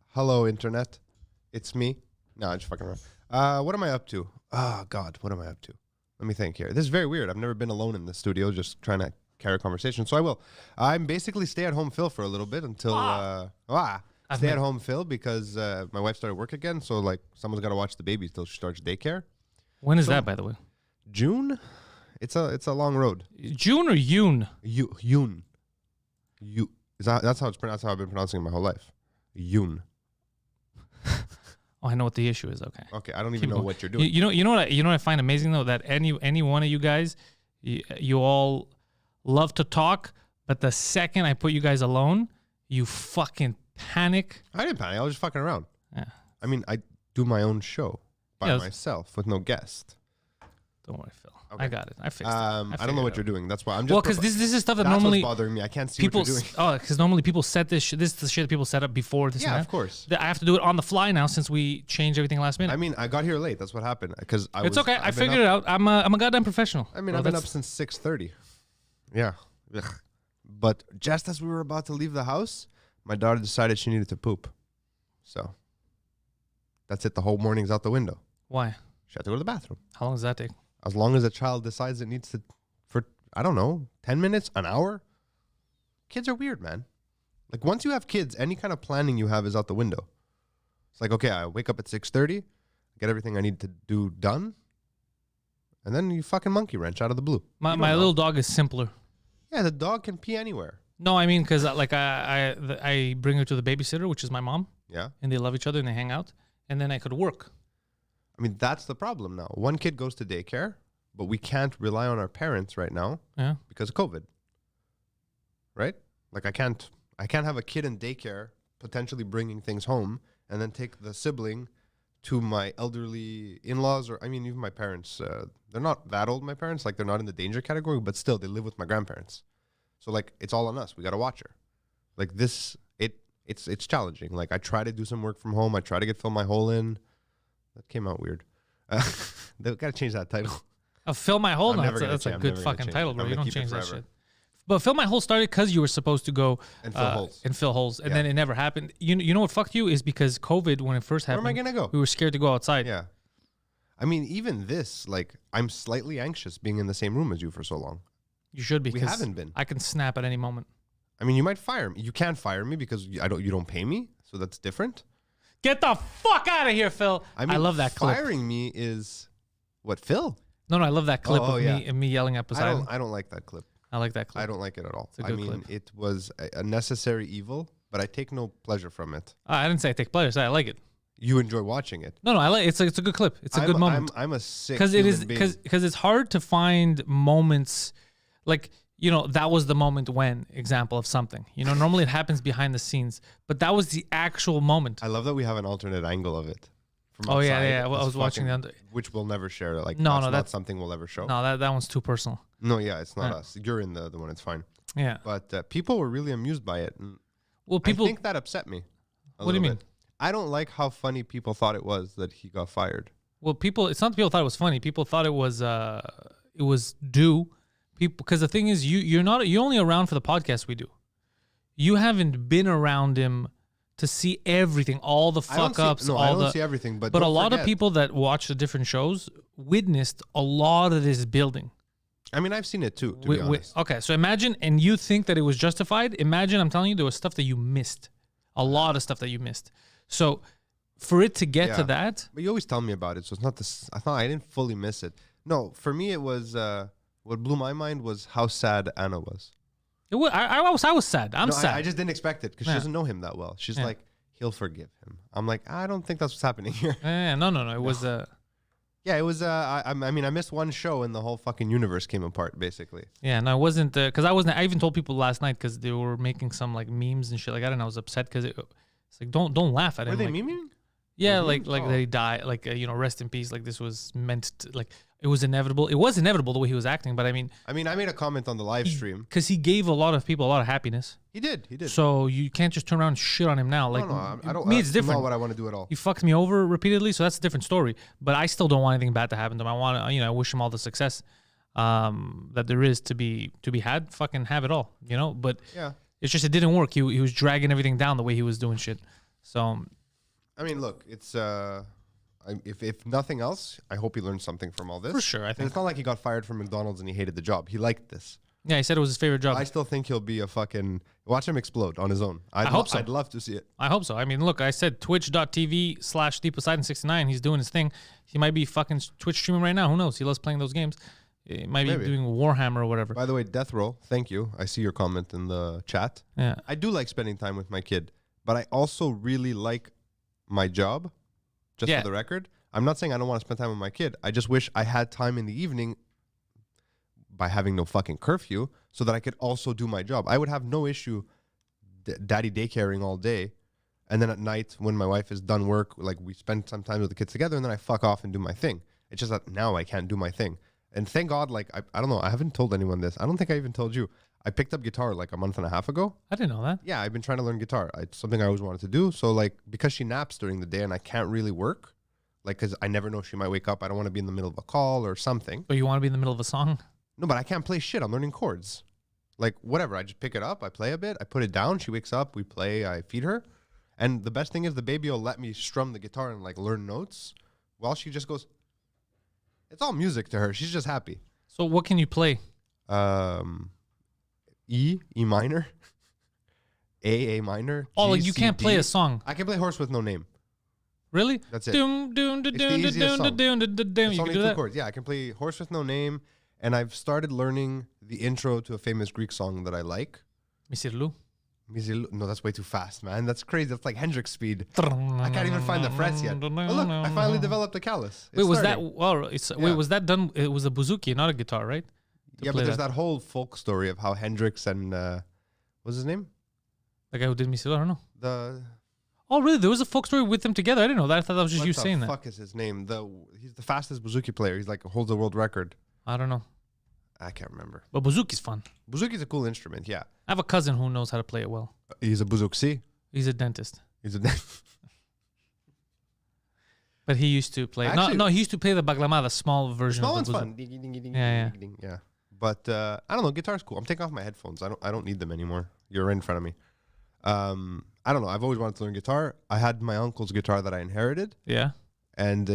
Hello, Internet. It's me. No, I'm just fucking around. What am I up to? Oh, God, what am I up to? Let me think here. This is very weird. I've never been alone in the studio just trying to carry a conversation, so I will. I'm basically stay-at-home Phil for a little bit until... stay-at-home Phil because my wife started work again, so like someone's got to watch the baby till she starts daycare. When is that, by the way? June? It's a long road. June or Yoon? Yoon. That's how it's pronounced. That's how I've been pronouncing it my whole life. Yoon. Oh, I know what the issue is. Okay. Okay, I don't even know what you're doing. You know what I find amazing though, that any one of you guys, you all love to talk, but the second I put you guys alone, you fucking panic. I didn't panic. I was just fucking around. Yeah. I mean, I do my own show by myself with no guest. Don't worry, Phil. Okay. I got it. I fixed it. I don't know what you're doing. That's why I'm just... Well, because this is stuff that that's normally... what's bothering me. I can't see people, what you're doing. Oh, because normally people set this... This is the shit that people set up before this. Yeah, and of course. I have to do it on the fly now since we changed everything last minute. I mean, I got here late. That's what happened. Because It's okay. I figured it out. I'm a goddamn professional. I mean, I've been up since 6:30. Yeah. Ugh. But just as we were about to leave the house, my daughter decided she needed to poop. So that's it. The whole morning's out the window. Why? She had to go to the bathroom. How long does that take? As long as a child decides it needs to, for, I don't know, 10 minutes, an hour. Kids are weird, man. Like, once you have kids, any kind of planning you have is out the window. It's like, okay, I wake up at 6:30, get everything I need to do done, and then you fucking monkey wrench out of the blue. My little dog is simpler. Yeah, the dog can pee anywhere. No, I mean, because like I bring her to the babysitter, which is my mom. Yeah. And they love each other and they hang out. And then I could work. I mean, that's the problem now. One kid goes to daycare, but we can't rely on our parents right now because of COVID. Right? Like I can't have a kid in daycare potentially bringing things home and then take the sibling to my elderly in-laws, or I mean, even my parents. They're not that old, my parents. Like, they're not in the danger category, but still, they live with my grandparents. So, like, it's all on us. We got to watch her. Like, it's challenging. Like, I try to do some work from home. I try to fill my hole in. That came out weird. They got to change that title. Fill My Hole? I'm No, never that's gonna a change- good I'm never fucking gonna title, change it. bro. I'm You gonna don't keep it change that forever. shit. But Fill My Hole started because you were supposed to go And fill holes. and fill holes, and Yeah. then it never happened. You know what fucked you is because COVID, when it first Where happened, am I gonna go? we were scared to go outside. Yeah. I mean, even this, like, I'm slightly anxious being in the same room as you for so long. You should be. We 'cause haven't been. I can snap at any moment. I mean, you might fire me. You can't fire me because you don't pay me, so that's different. Get the fuck out of here, Phil. I mean, love that clip. Firing me is what, Phil? No, I love that clip Oh, of yeah. me yelling at Poseidon. I don't like that clip. I like that clip. I don't like it at all. a I good mean, clip. it was a necessary evil, but I take no pleasure from it. I didn't say I take pleasure. I said I like it. You enjoy watching it. No, I like it's a good clip. It's a good moment. I'm a sick Because it is human being. because it's hard to find moments like that was the moment when example of something. Normally it happens behind the scenes, but that was the actual moment. I love that we have an alternate angle of it. From Oh, yeah, outside. yeah. Well, I It's was watching fucking- the other- which we'll never share. Like, No, that's no, not that's- something we'll ever show. No, that one's too personal. No, yeah, it's not Yeah. us. You're in the other one. It's fine. Yeah. But people were really amused by it. And Well, people. I think that upset me. What do you mean? Bit. I don't like how funny people thought it was that he got fired. Well, people. It's not that people thought it was funny. People thought it was due. People, because the thing is, you're only around for the podcast we do. You haven't been around him to see everything, all the fuck ups, I all don't the. see everything, but But a don't lot of forget- people that watch the different shows witnessed a lot of this building. I mean, I've seen it too. To be honest, Okay, so imagine, and you think that it was justified. Imagine, I'm telling you, there was stuff that you missed. A lot of stuff that you missed. So for it to get to Yeah. that, but you always tell me about it, so it's not this. I thought I didn't fully miss it. No, for me, it was what blew my mind was how sad Anna was. I was sad. I'm No, sad. I just didn't expect it because Yeah. she doesn't know him that well. She's Yeah. like, he'll forgive him. I'm like, I don't think that's what's happening here. No. It was Yeah, it was. I mean, I missed one show and the whole fucking universe came apart, basically. yeah. No, it wasn't because I wasn't. I even told people last night because they were making some like memes and shit like that, and I was upset because it's like don't laugh at him. Were they like, memeing? Yeah, Or like memes? Oh. they die, like rest in peace. Like this was meant to, like it was inevitable. It was inevitable the way he was acting, but I mean, I made a comment on the live stream. because he gave a lot of people a lot of happiness. He did. So you can't just turn around and shit on him now. Like no, I don't. me, it's That's different. not what I want to do at all. He fucked me over repeatedly, so that's a different story. But I still don't want anything bad to happen to him. I want to, I wish him all the success that there is to be had. Fucking have it all, But Yeah. it's just it didn't work. He was dragging everything down the way he was doing shit. So I mean, look, it's if nothing else, I hope he learned something from all this. For sure, I And think. it's not like he got fired from McDonald's and he hated the job. He liked this. yeah, he said it was his favorite job. I still think he'll be a fucking watch him explode on his own. I hope so. I'd love to see it. I hope so. I mean, look, I said twitch.tv/DeepPoseidon69. He's doing his thing. He might be fucking Twitch streaming right now. Who knows? He loves playing those games. He might be Maybe. doing Warhammer or whatever. By the way, Death Roll, thank you. I see your comment in the chat. Yeah. I do like spending time with my kid, but I also really like my job. Just Yeah. for the record, I'm not saying I don't want to spend time with my kid. I just wish I had time in the evening by having no fucking curfew so that I could also do my job. I would have no issue daddy daycaring all day. And then at night when my wife is done work, like we spend some time with the kids together and then I fuck off and do my thing. It's just that now I can't do my thing. And thank God, like, I don't know. I haven't told anyone this. I don't think I even told you. I picked up guitar like a month and a half ago. I didn't know that. Yeah, I've been trying to learn guitar. It's something I always wanted to do. So, like, because she naps during the day and I can't really work, like, because I never know she might wake up. I don't want to be in the middle of a call or something. But you want to be in the middle of a song? No, but I can't play shit. I'm learning chords. Like, whatever. I just pick it up. I play a bit. I put it down. She wakes up. We play. I feed her. And the best thing is the baby will let me strum the guitar and, like, learn notes while she just goes. It's all music to her. She's just happy. So what can you play? E minor, A minor. Oh, G, like you C, can't play D. a song. I can play Horse with No Name. Really? That's it. Doom, doom, It's the doom, easiest doom, song. doom, doom, doom. It's You only can do two that? chords. Yeah, I can play Horse with No Name, and I've started learning the intro to a famous Greek song that I like. Misirlu. No, that's way too fast, man. That's crazy. That's like Hendrix speed. I can't even find the frets yet. But look, I finally developed a callus. Wait, was that? Well, wait, Yeah. was that done? It was a bouzouki, not a guitar, right? To Yeah, play but there's that whole folk story of how Hendrix and what's his name? The guy who did Misirlu, I don't know. The Oh, really? There was a folk story with them together. I didn't know that. I thought that was just you saying What the fuck is his name? He's the fastest bouzouki player. He's like holds the world record. that. I don't know. I can't remember. But bouzouki's fun. Bouzouki's a cool instrument. Yeah. I have a cousin who knows how to play it well. He's a bouzouki. He's a dentist. He's a. But he used to play. Actually- No, he used to play the baglama, the small version Small of the one's bouzouki. fun. Ding, ding, ding, ding, Yeah, ding, ding, yeah. But I don't know. Guitar's cool. I'm taking off my headphones. I don't need them anymore. You're right in front of me. I don't know. I've always wanted to learn guitar. I had my uncle's guitar that I inherited, Yeah. and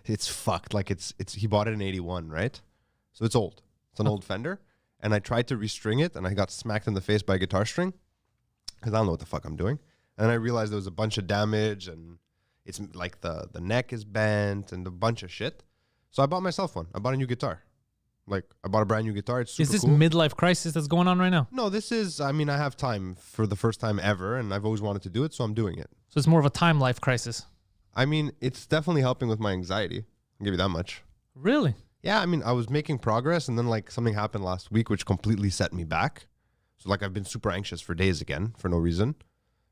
it's fucked. Like it's he bought it in '81, right? So it's old. It's an old Fender, and I tried to restring it, and I got smacked in the face by a guitar string because I don't know what the fuck I'm doing. And then I realized there was a bunch of damage, and it's like the neck is bent and a bunch of shit. So I bought myself one. I bought a new guitar. Like I bought a brand new guitar. It's super Is this cool. midlife crisis that's going on right now? No, this is. I mean, I have time for the first time ever, and I've always wanted to do it, so I'm doing it. So it's more of a time life crisis. I mean, it's definitely helping with my anxiety. I'll give you that much. Really? Yeah, I mean, I was making progress, and then like something happened last week, which completely set me back. So like I've been super anxious for days again for no reason.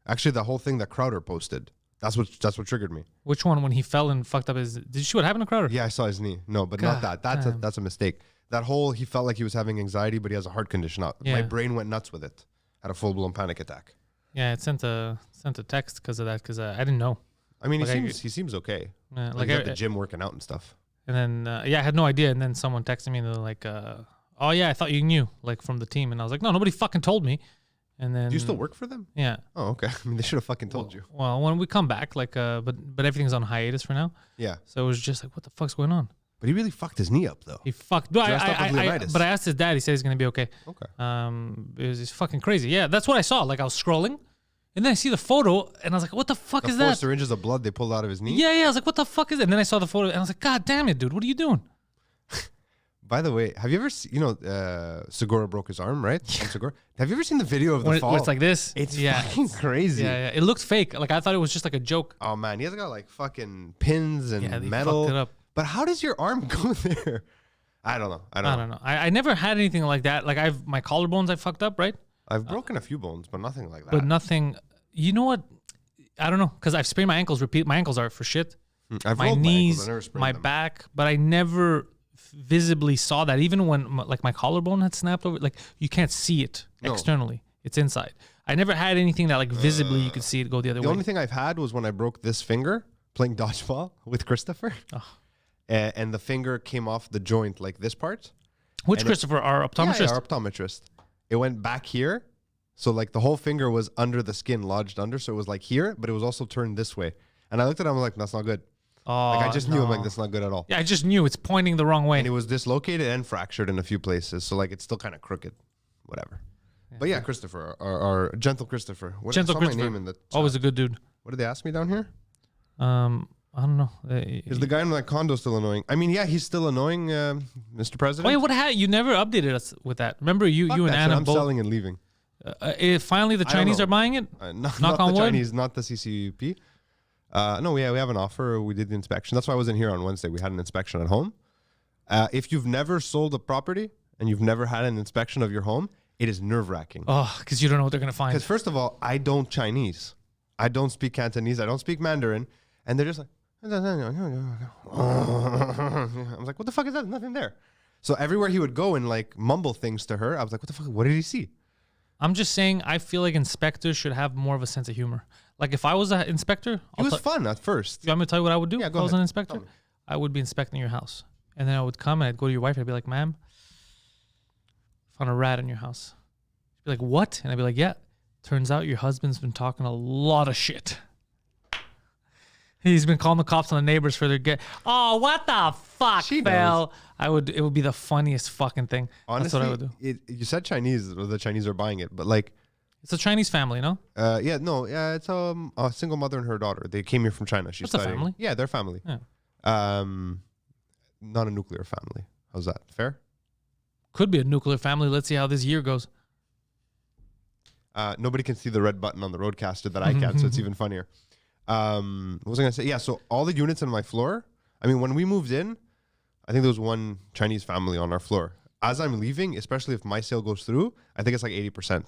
Actually, the whole thing that Crowder posted, that's what triggered me. Which one? When he fell and fucked up his? Did you see what happened to Crowder? Yeah, I saw his knee. No, but not God that. damn. That's a mistake. That whole he felt like he was having anxiety, but he has a heart condition. My Yeah. brain went nuts with it. Had a full blown panic attack. Yeah, it sent a text because of that. Because I didn't know. I mean, Like, he seems okay. Like Like he's at the gym working out and stuff. and then yeah, I had no idea. And then someone texted me and they're like, "Oh yeah, I thought you knew, like from the team." And I was like, "No, nobody fucking told me." And then Do you still work for them? Yeah. Oh, okay. I mean, they should have fucking told you. Well, when we come back, like, but everything's on hiatus for now. Yeah. So it was just like, what the fuck's going on? But he really fucked his knee up, though. He fucked. No, Dressed up with Leonidas. but I asked his dad. He said he's gonna be okay. Okay. It was just fucking crazy. Yeah, that's what I saw. Like I was scrolling, and then I see the photo, and I was like, what the fuck The is 4 that? syringes of blood they pulled out of his knee. Yeah, yeah. I was like, what the fuck is it? And then I saw the photo, and I was like, God damn it, dude, what are you doing? By the way, have you ever seen, Segura broke his arm, right? Segura. Have you ever seen the video of the When fall? it's like this. It's yeah, fucking crazy. yeah, yeah. It looked fake. Like I thought it was just like a joke. Oh, man. He has got like fucking pins and Yeah, they metal. fucked it up. But how does your arm go there? I don't know. I don't know. I never had anything like that. Like my collarbones I fucked up, right? I've broken a few bones, but nothing like that. But nothing. You know what? I don't know because I've sprained my ankles. My ankles are for shit. I've My rolled knees, my ankles. I never sprained my them. back, but I never visibly saw that. Even when my collarbone had snapped over, like you can't see it No. externally. It's inside. I never had anything that like visibly you could see it go the other The way. only thing I've had was when I broke this finger playing dodgeball with Christopher. Oh. And the finger came off the joint, like this part. Which and Christopher, our optometrist? Yeah, our optometrist. It went back here. So like the whole finger was under the skin, lodged under. So it was like here, but it was also turned this way. And I looked at it, I was like, that's not good. Oh, Like I just knew, I'm no. like, that's not good at all. Yeah, I just knew it's pointing the wrong way. And it was dislocated and fractured in a few places. So like it's still kind of crooked. Whatever. But yeah, Christopher, our gentle Christopher. What, Gentle I saw Christopher. my name in the chat. Always a good dude. What did they ask me down here? I don't know. Is the guy in that condo still annoying? I mean, yeah, he's still annoying, Mr. President. Wait, what happened? You never updated us with that. Remember you Fuck and that shit. Anna I'm both. selling and leaving. Finally, the I don't Chinese know. are buying it. Not Knock the on wood? Chinese, not the CCP. No, we have an offer. We did the inspection. That's why I wasn't here on Wednesday. We had an inspection at home. If you've never sold a property and you've never had an inspection of your home, it is nerve-wracking. Oh, because you don't know what they're gonna find. Because first of all, I don't Chinese. I don't speak Cantonese. I don't speak Mandarin. And they're just like, I was like, what the fuck is that? There's nothing there. So everywhere he would go and like mumble things to her, I was like, what the fuck? What did he see? I'm just saying, I feel like inspectors should have more of a sense of humor. Like if I was an inspector, He was fun at first. you want me to tell you what I would do Yeah, if go I was ahead. an inspector? Tell me. I would be inspecting your house. And then I would come and I'd go to your wife and I'd be like, ma'am, found a rat in your house. She'd be like, what? And I'd be like, yeah. Turns out your husband's been talking a lot of shit. He's been calling the cops on the neighbors for their Oh, what the fuck, She Phil? It would be the funniest fucking thing. Honestly, That's what I would do. You said Chinese, or the Chinese are buying it, but like, It's a Chinese family, no? it's a single mother and her daughter. They came here from China. She's That's a studying. family. Yeah, they're family. Yeah. Not a nuclear family. How's that? Fair? Could be a nuclear family. Let's see how this year goes. Nobody can see the red button on the roadcaster that I can, so it's even funnier. What was I gonna say? Yeah, so all the units on my floor. I mean, when we moved in, I think there was one Chinese family on our floor. As I'm leaving, especially if my sale goes through, I think it's like 80%.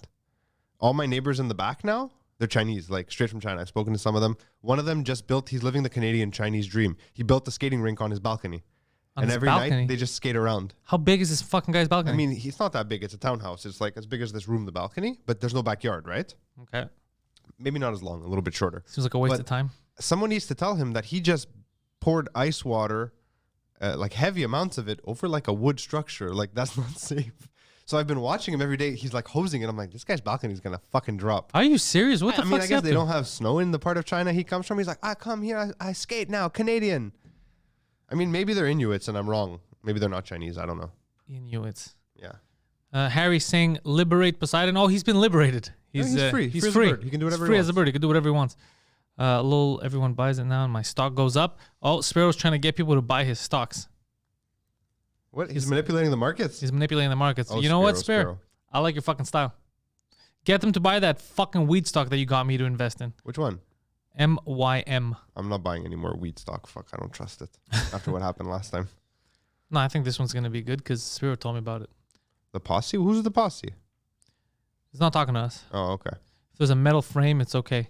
All my neighbors in the back now, They're Chinese, like straight from China. I've spoken to some of them. One of them just built. He's living the Canadian Chinese dream. He built the skating rink on his balcony, On and his every balcony? night they just skate around. How big is this fucking guy's balcony? I mean, it's not that big. It's a townhouse. It's like as big as this room, the balcony, but there's no backyard, right? okay. Maybe not as long, a little bit shorter. Seems like a waste But- of time. Someone needs to tell him that he just poured ice water, like heavy amounts of it, over like a wood structure. Like that's not safe. So I've been watching him every day. He's like hosing it. I'm like, this guy's balcony is gonna fucking drop. Are you serious? What the I mean, fuck's I guess up they to? don't have snow in the part of China he comes from. He's like, I come here, I skate now, Canadian. I mean, maybe they're Inuits and I'm wrong. Maybe they're not Chinese. I don't know. Inuits. Yeah. Harry saying, liberate Poseidon. Oh, he's been liberated. He's free. He's Free as a free. bird. He can do whatever He's he free as a wants. bird. He can do whatever he wants. Lol, everyone buys it now and my stock goes up. Oh, Sparrow's trying to get people to buy his stocks. What? He's manipulating the markets? He's manipulating the markets. Oh, You know what, Sparrow. Sparrow? I like your fucking style. Get them to buy that fucking weed stock that you got me to invest in. Which one? MYM. I'm not buying any more wheat stock. Fuck, I don't trust it. After what happened last time. No, I think this one's going to be good because Sparrow told me about it. The posse? Who's the posse? He's not talking to us. Oh, okay. If there's a metal frame, it's okay.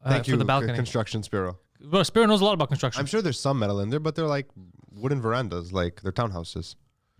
Thank you, For the balcony. Construction Sparrow. Well, Sparrow knows a lot about construction. I'm sure there's some metal in there, but they're like wooden verandas, like they're townhouses.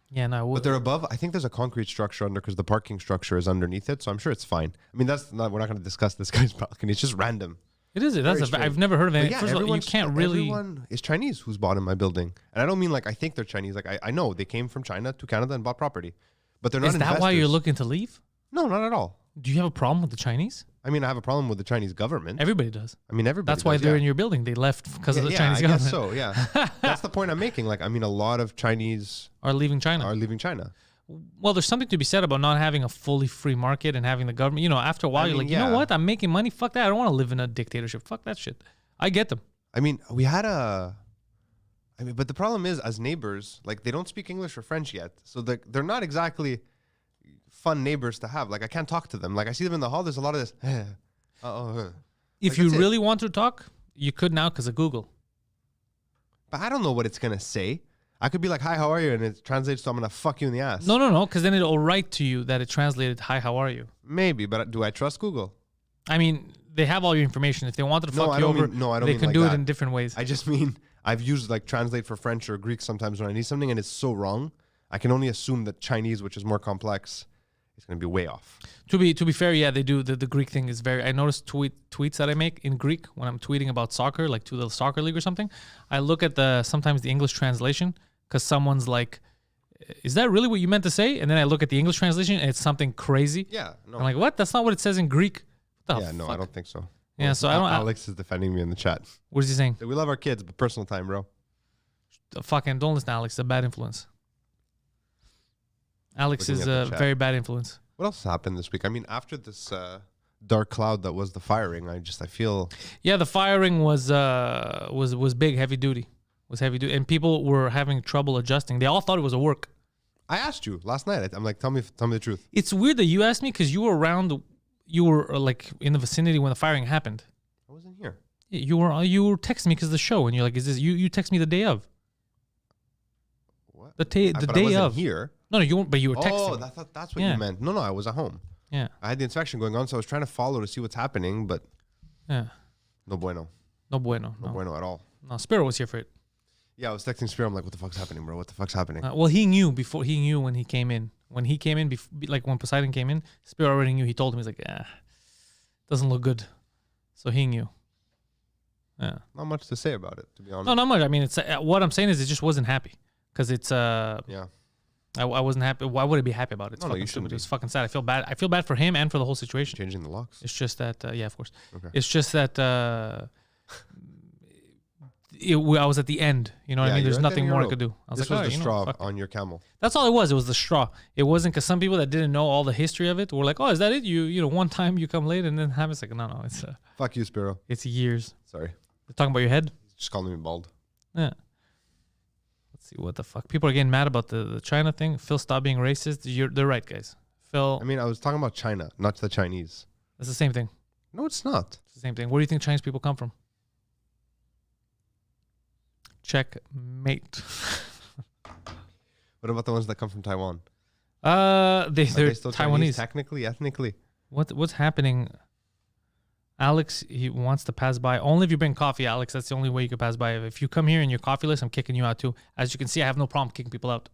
Yeah, no. But they're above. I think there's a concrete structure under because the parking structure is underneath it. So I'm sure it's fine. I mean, that's not. We're not going to discuss this guy's balcony. It's just random. It is. That's Very I've never heard of But it. yeah, First of all, you everyone's- can't really. Everyone is Chinese who's bought in my building, and I don't mean like I think they're Chinese. Like I know they came from China to Canada and bought property, but they're not. Is that why you're investors. looking to leave? No, not at all. Do you have a problem with the Chinese? I mean, I have a problem with the Chinese government. Everybody does. I mean, everybody. That's why does, they're yeah. in your building. They left because of the Yeah, Chinese I government. guess so. Yeah, that's the point I'm making. Like, I mean, a lot of Chinese Are leaving China. are leaving China. Well, there's something to be said about not having a fully free market and having the government. You know, after a while, I you're mean, like, you know yeah. what? I'm making money. Fuck that. I don't want to live in a dictatorship. Fuck that shit. I get them. I mean, we had a. I mean, but the problem is, as neighbors, like they don't speak English or French yet, so they're not exactly fun neighbors to have. Like, I can't talk to them. Like, I see them in the hall. There's a lot of this. If Like, you that's it. really want to talk, you could now because of Google. But I don't know what it's gonna say. I could be like, "Hi, how are you?" and it translates to "I'm gonna fuck you in the ass." No, because then it'll write to you that it translated, "Hi, how are you?" Maybe, but do I trust Google? I mean, they have all your information. If they wanted to No, fuck I you don't over, mean- no, I don't they mean can like do it that. in different ways. I just mean I've used like translate for French or Greek sometimes when I need something, and it's so wrong. I can only assume that Chinese, which is more complex, is gonna be way off. To be fair, yeah, they do. The Greek thing is very. I noticed tweets that I make in Greek when I'm tweeting about soccer, like to the soccer league or something. I look at sometimes the English translation because someone's like, "Is that really what you meant to say?" And then I look at the English translation and it's something crazy. Yeah, no, I'm like, "What? That's not what it says in Greek." What the yeah, no, fuck? I don't think so. Yeah, so I don't. Alex is defending me in the chat. What is he saying? We love our kids, but personal time, bro. Fucking don't listen to Alex. It's a bad influence. Alex Looking is at the a chat. very bad influence. What else happened this week? I mean, after this dark cloud that was the firing, I feel. Yeah, the firing was big, heavy duty. Was heavy duty, and people were having trouble adjusting. They all thought it was a work. I asked you last night. I'm like, tell me the truth. It's weird that you asked me because you were around. You were like in the vicinity when the firing happened. I wasn't here. You were texting me because of the show, and you're like, "Is this you?" You text me the day of. What? The But I day wasn't of. here. No, you weren't, but you were texting. Oh, me. I thought that's what Yeah. you meant. No, I was at home. Yeah, I had the inspection going on, so I was trying to follow to see what's happening, but yeah. no bueno. No bueno. No bueno at all. No, Spiro was here for it. Yeah, I was texting Spear. I'm like, what the fuck's happening, bro? What the fuck's happening? Well, he knew before. He knew when he came in. When he came in, like when Poseidon came in, Spiro already knew. He told him, he's like, doesn't look good. So he knew. Yeah. Not much to say about it, to be honest. No, not much. I mean, it's what I'm saying is it just wasn't happy because it's Yeah. I wasn't happy. Why would I be happy about it? It's No, fucking you stupid. shouldn't It was fucking sad. I feel bad. I feel bad for him and for the whole situation. Changing the locks. It's just that, yeah, of course. Okay. It's just that I was at the end. You know what I Yeah, mean? you're There's at the nothing end of more I your could do. rope. I was This like, was oh, the you know, straw fuck. on your camel. That's all it was. It was the straw. It wasn't because some people that didn't know all the history of it were like, oh, is that it? You know, one time you come late and then have it's like, no, Fuck you, Spiro. it's years. Sorry. You're talking about your head? Just calling me bald. Yeah. Let's see what the fuck. People are getting mad about the China thing. Phil, stop being racist. They're right, guys. Phil, I mean, I was talking about China, not the Chinese. it's the same thing. No, it's not. It's the same thing. Where do you think Chinese people come from? Checkmate. What about the ones that come from Taiwan? They're Are they still Chinese, Taiwanese. technically, ethnically? What's happening? Alex, he wants to pass by. Only if you bring coffee, Alex. That's the only way you can pass by. If you come here and you're coffeeless, I'm kicking you out too. As you can see, I have no problem kicking people out.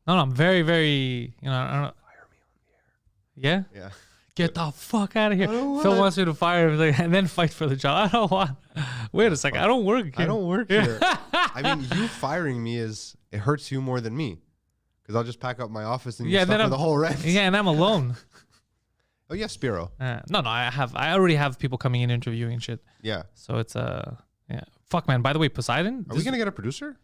No, I'm very, very, I don't know. Fire me on Yeah? the air. Yeah. Get the fuck out of here. don't Phil want- wants me to fire him and then fight for the job. I don't want. Wait a second. I don't work here. I don't work here. I mean, you firing me it hurts you more than me. Because I'll just pack up my office and you're stuck with the whole rest. Yeah, and I'm alone. Oh, yeah, Spiro. No, I already have people coming in interviewing and shit. Yeah. So it's yeah. Fuck, man. By the way, Poseidon. Are we going to get a producer?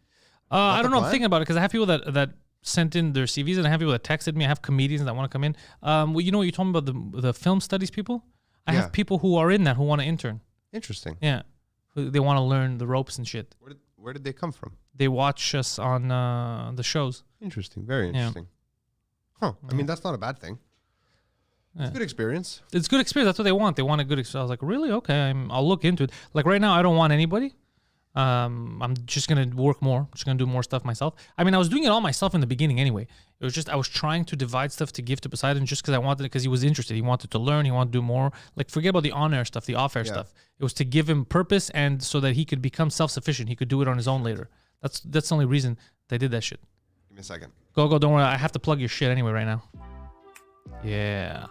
I don't know. I'm plan? thinking about it because I have people that sent in their CVs and I have people that texted me. I have comedians that want to come in. Well, you know what you told me about the film studies people? I Yeah. have people who are in that who want to intern. Interesting. Yeah. They want to learn the ropes and shit. Where did they come from? They watch us on the shows. Interesting. Very interesting. Huh. I mean, that's not a bad thing. It's a good experience. It's good experience. That's what they want. They want a good experience. I was like, really? Okay, I'll look into it. Like right now, I don't want anybody. I'm just gonna work more. Just gonna do more stuff myself. I mean, I was doing it all myself in the beginning anyway. It was just I was trying to divide stuff to give to Poseidon just because I wanted it, because he was interested. He wanted to learn. He wanted to do more. Like forget about the on-air stuff, the off-air stuff. It was to give him purpose and so that he could become self-sufficient. He could do it on his own later. That's the only reason they did that shit. Give me a second. Go. Don't worry. I have to plug your shit anyway right now. Yeah.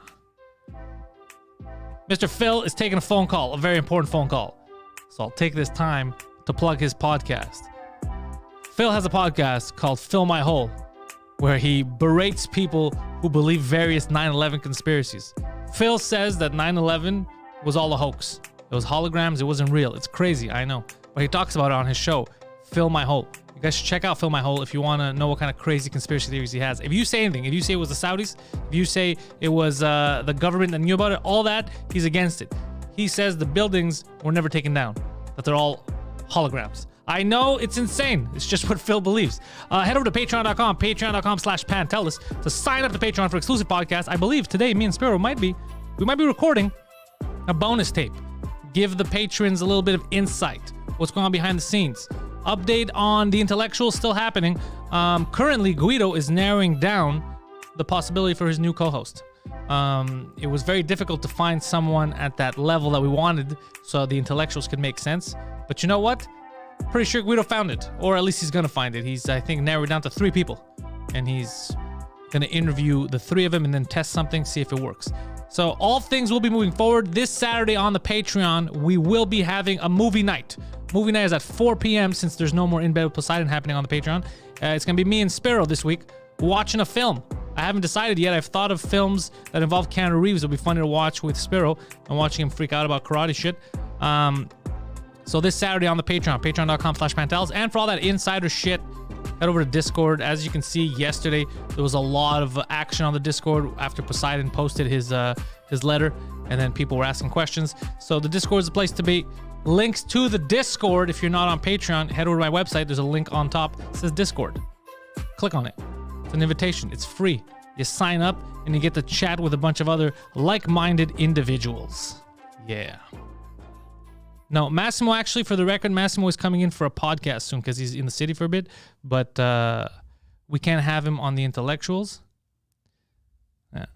Mr. Phil is taking a phone call, a very important phone call. So I'll take this time to plug his podcast. Phil has a podcast called Fill My Hole, where he berates people who believe various 9/11 conspiracies. Phil says that 9/11 was all a hoax. It was holograms. It wasn't real. It's crazy, I know. But he talks about it on his show, Fill My Hole. You guys should check out Fill My Hole if you want to know what kind of crazy conspiracy theories he has. If you say anything, if you say it was the Saudis, if you say it was the government that knew about it, all that, he's against it. He says the buildings were never taken down, that they're all holograms. I know it's insane. It's just what Phil believes. Head over to patreon.com, patreon.com/Pantelis to sign up to Patreon for exclusive podcasts. I believe today me and Spiro might be recording a bonus tape. Give the patrons a little bit of insight. What's going on behind the scenes. Update on the intellectuals still happening. Currently, Guido is narrowing down the possibility for his new co-host. It was very difficult to find someone at that level that we wanted so the intellectuals could make sense. But you know what? Pretty sure Guido found it, or at least he's gonna find it. He's, I think, narrowed down to 3 people, and he's gonna interview the 3 of them and then test something, see if it works. So all things will be moving forward. This Saturday on the Patreon, we will be having a movie night. Movie night is at 4 p.m. since there's no more In Bed with Poseidon happening on the Patreon. It's gonna be me and Sparrow this week watching a film. I haven't decided yet. I've thought of films that involve Keanu Reeves. It'll be funny to watch with Sparrow and watching him freak out about karate shit. So this Saturday on the Patreon, patreon.com/Pantelis. And for all that insider shit, head over to Discord. As you can see, yesterday there was a lot of action on the Discord after Poseidon posted his letter, and then people were asking questions. So the Discord is the place to be. Links to the Discord, if you're not on Patreon, head over to my website. There's a link on top. It says Discord. Click on it. It's an invitation. It's free. You sign up and you get to chat with a bunch of other like-minded individuals. Yeah. No, Massimo, actually, for the record, Massimo is coming in for a podcast soon because he's in the city for a bit, but we can't have him on the intellectuals. Yeah.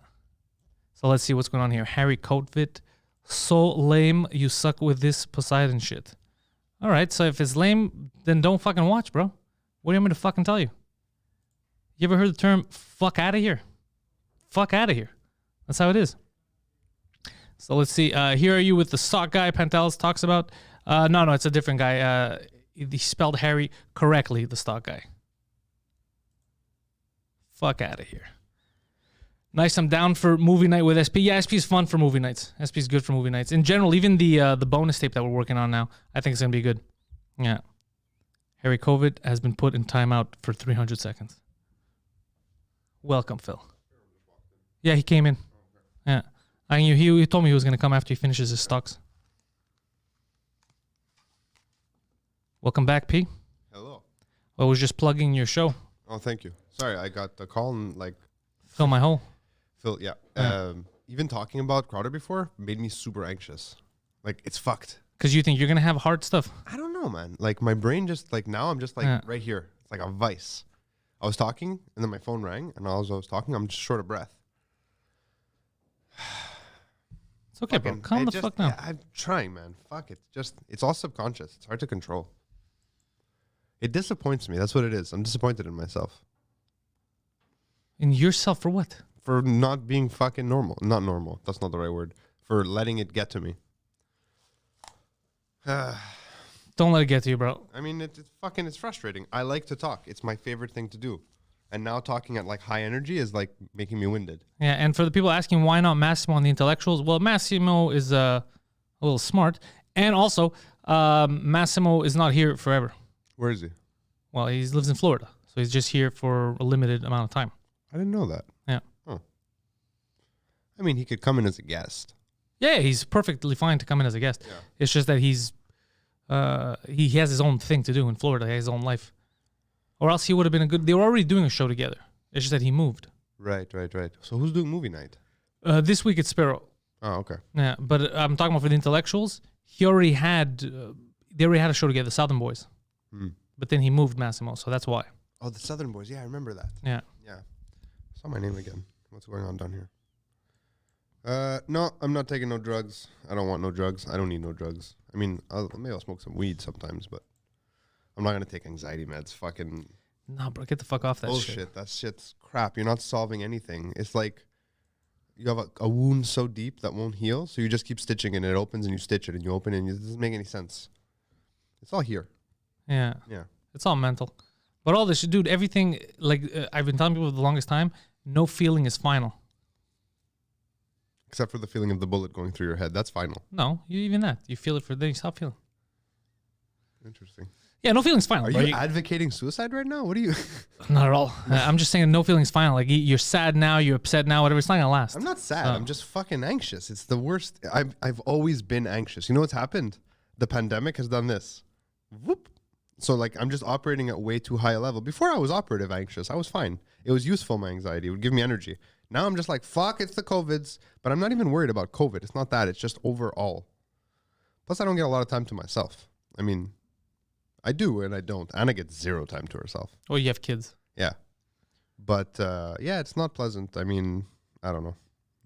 So let's see what's going on here. Harry Coatvit. So lame, you suck with this Poseidon shit. All right, so if it's lame, then don't fucking watch, bro. What do you want me to fucking tell you? You ever heard the term fuck out of here? Fuck out of here. That's how it is. So let's see. Here are you with the stock guy Pantelis talks about. No, it's a different guy. He spelled Harry correctly, the stock guy. Fuck out of here. Nice, I'm down for movie night with SP. Yeah, SP is fun for movie nights. SP is good for movie nights. In general, even the bonus tape that we're working on now, I think it's going to be good. Yeah. Harry COVID has been put in timeout for 300 seconds. Welcome, Phil. Yeah, he came in. Yeah. He told me he was going to come after he finishes his stocks. Welcome back, P. Hello. I was just plugging your show. Oh, thank you. Sorry, I got the call and Fill my hole. Yeah. Even talking about Crowder before made me super anxious. Like, it's fucked. Because you think you're going to have hard stuff. I don't know, man. Like, my brain just, now I'm just, right here. It's like a vice. I was talking, and then my phone rang, and as I was talking, I'm just short of breath. It's okay, bro. Calm the fuck down. Yeah, I'm trying, man. Fuck it. It's all subconscious. It's hard to control. It disappoints me. That's what it is. I'm disappointed in myself. In yourself for what? For not being fucking normal. Not normal. That's not the right word. For letting it get to me. Don't let it get to you, bro. I mean, it's frustrating. I like to talk. It's my favorite thing to do. And now talking at like high energy is like making me winded. Yeah, and for the people asking why not Massimo on the intellectuals, well, Massimo is a little smart. And also, Massimo is not here forever. Where is he? Well, he lives in Florida. So he's just here for a limited amount of time. I didn't know that. Yeah. Oh. I mean, he could come in as a guest. Yeah, he's perfectly fine to come in as a guest. Yeah. It's just that he has his own thing to do in Florida. He has his own life. Or else he would have been a good... They were already doing a show together. It's just that he moved. Right. So who's doing movie night? This week it's Sparrow. Oh, okay. Yeah, but I'm talking about for the intellectuals. He already had... they already had a show together, the Southern Boys. But then he moved Massimo, so that's why. Oh, the Southern Boys. Yeah, I remember that. Yeah. Yeah. Saw my name again. What's going on down here? No, I'm not taking no drugs. I don't want no drugs. I don't need no drugs. I mean, maybe I'll smoke some weed sometimes, but I'm not going to take anxiety meds. Fucking No, bro, get the fuck off that bullshit. shit. That shit's crap. You're not solving anything. It's like you have a wound so deep that won't heal, so you just keep stitching it, and it opens, and you stitch it, and you open it, and it doesn't make any sense. It's all here. Yeah. Yeah. It's all mental. But all this, dude, everything, like I've been telling people for the longest time, no feeling is final. Except for the feeling of the bullet going through your head. That's final. No, even that. You feel it for then you stop feeling. Interesting. Yeah, no feeling's final. Are you advocating suicide right now? What are you? Not at all. I'm just saying no feeling's final. Like you're sad now, you're upset now, whatever. It's not gonna last. I'm not sad. I'm just fucking anxious. It's the worst. I've always been anxious. You know what's happened? The pandemic has done this. Whoop. So like I'm just operating at way too high a level. Before I was operative anxious, I was fine. It was useful, my anxiety. It would give me energy. Now I'm just like, fuck, it's the COVIDs. But I'm not even worried about COVID. It's not that. It's just overall. Plus, I don't get a lot of time to myself. I mean, I do and I don't. Anna gets zero time to herself. Oh, you have kids. Yeah. But, yeah, it's not pleasant. I mean, I don't know.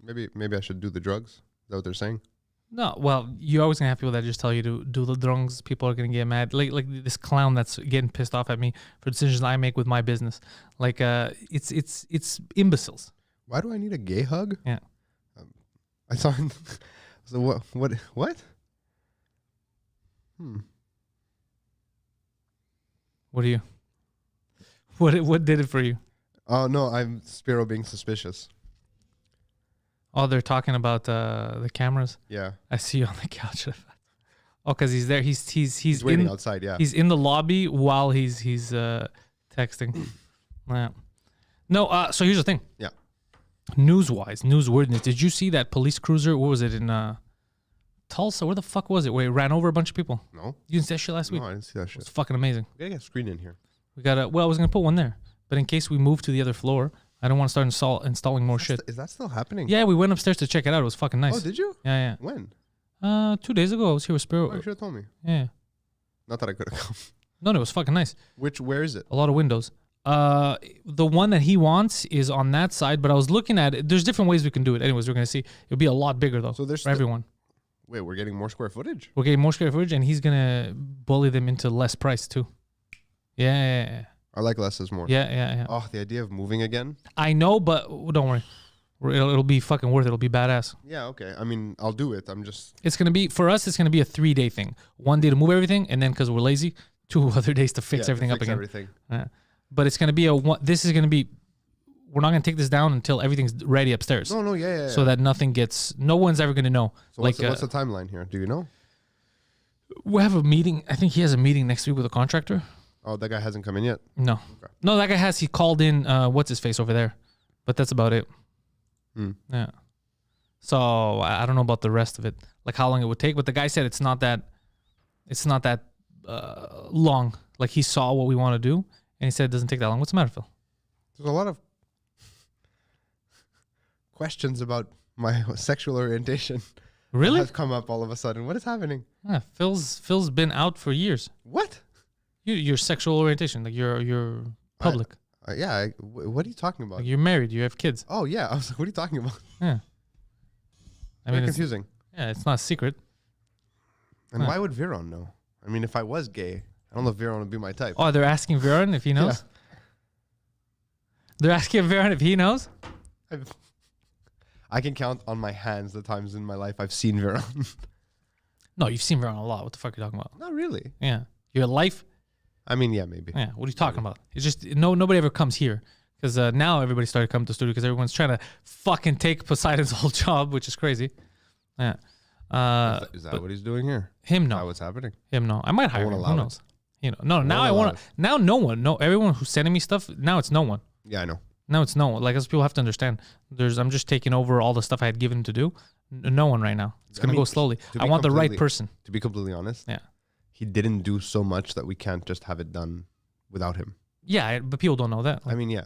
Maybe I should do the drugs. Is that what they're saying? No, well, you're always gonna have people that just tell you to do the drugs. People are gonna get mad, like this clown that's getting pissed off at me for decisions I make with my business. Like, it's imbeciles. Why do I need a gay hug? Yeah. I saw. So what? What? What are you? What did it for you? Oh no, I'm Spiro being suspicious. Oh, they're talking about the cameras. Yeah. I see you on the couch. Oh, because he's there. He's waiting in, outside. Yeah. He's in the lobby while he's texting. Yeah. No. So here's the thing. Yeah. Newsworthiness. Did you see that police cruiser? What was it in Tulsa? Where the fuck was it? Where it ran over a bunch of people? No. You didn't see that shit last week? No, I didn't see that shit. It's fucking amazing. We gotta get a screen in here. We got well, I was gonna put one there, but in case we move to the other floor, I don't want to start installing more shit. Is that still happening? Yeah, we went upstairs to check it out. It was fucking nice. Oh, did you? Yeah. When? 2 days ago, I was here with Spirit. Oh, you should have told me. Yeah. Not that I could have come. No, it was fucking nice. Where is it? A lot of windows. The one that he wants is on that side, but I was looking at it. There's different ways we can do it. Anyways, we're gonna see. It'll be a lot bigger though. So there's for everyone. Wait, we're getting more square footage? We're getting more square footage, and he's gonna bully them into less price too. Yeah. I like less is more. Yeah. Oh, the idea of moving again? I know, but don't worry. It'll be fucking worth it. It'll be badass. Yeah, okay. I mean, I'll do it. I'm just... It's going to be, for us, it's going to be a 3-day thing. 1 day to move everything, and then because we're lazy, 2 other days to fix everything up again. Everything. But it's going to be this is going to be, we're not going to take this down until everything's ready upstairs. No, yeah. So that nothing gets, no one's ever going to know. So what's the timeline here? Do you know? We have a meeting. I think he has a meeting next week with a contractor. Oh, that guy hasn't come in yet? No. Okay. No, that guy has. He called in, what's his face over there. But that's about it. Yeah. So I don't know about the rest of it, like how long it would take. But the guy said it's not that long. Like he saw what we want to do, and he said it doesn't take that long. What's the matter, Phil? There's a lot of questions about my sexual orientation. Really? Have come up all of a sudden. What is happening? Yeah, Phil's been out for years. What? Your sexual orientation, like your public. What are you talking about? Like you're married, you have kids. Oh yeah, I was like, what are you talking about? Yeah. I mean, Very it's, confusing. yeah, it's not a secret. And why would Viron know? I mean, if I was gay, I don't know if Viron would be my type. Oh, they're asking Viron if he knows? They're asking Viron if he knows? I can count on my hands the times in my life I've seen Viron. No, you've seen Viron a lot. What the fuck are you talking about? Not really. Yeah. Your life? I mean, yeah, maybe. Yeah. What are you talking about? It's just nobody ever comes here. Because now everybody started coming to the studio because everyone's trying to fucking take Poseidon's whole job, which is crazy. Yeah. Is that what he's doing here? Him, Is no. that what's happening? Him, no. I might hire him. won't Who allow it. knows? You know, no. Now I allow want it. to. Now no one. No, everyone who's sending me stuff. Now it's no one. Yeah, I know. Now it's no one. Like, as people have to understand. I'm just taking over all the stuff I had given him to do. No one right now. It's gonna go slowly. to I be want the right completely- person. To be completely honest, Yeah. he didn't do so much that we can't just have it done without him. Yeah, but people don't know that. Like, I mean, yeah.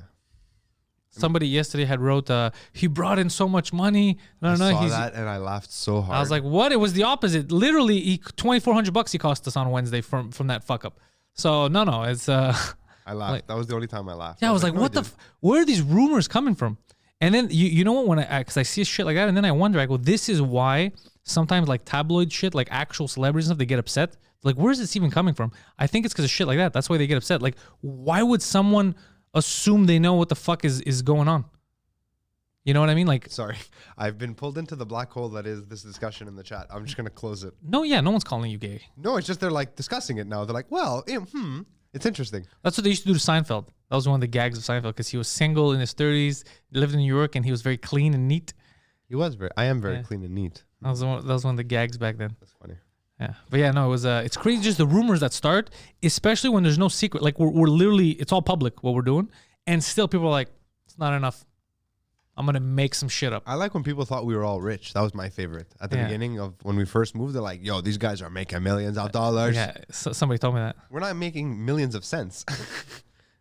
somebody yesterday had wrote, he brought in so much money. I saw that and I laughed so hard. I was like, what? It was the opposite. Literally, $2,400 he cost us on Wednesday from that fuck up. So no, it's I laughed. like- That was the only time I laughed. yeah. I was like, no, what he the? Where are these rumors coming from? And then you know what? When because I see shit like that, and then I wonder, I go, this is why sometimes like tabloid shit, like actual celebrities and stuff, they get upset. Like, where's this even coming from? I think it's because of shit like that. That's why they get upset. Like, why would someone assume they know what the fuck is going on? You know what I mean? Like, Sorry. I've been pulled into the black hole that is this discussion in the chat. I'm just going to close it. no, yeah, no one's calling you gay. No, it's just they're like discussing it now. They're like, well, it's interesting. That's what they used to do to Seinfeld. That was one of the gags of Seinfeld because he was single in his 30s, lived in New York, and he was very clean and neat. I am very Yeah. clean and neat. That was one of the gags back then. That's funny. Yeah, but yeah, no, it was. It's crazy just the rumors that start, especially when there's no secret. Like we're literally, it's all public what we're doing, and still people are like, it's not enough. I'm gonna make some shit up. I like when people thought we were all rich. That was my favorite. At the Yeah. beginning of when we first moved, they're like, yo, these guys are making millions of dollars. Yeah, somebody told me that. We're not making millions of cents.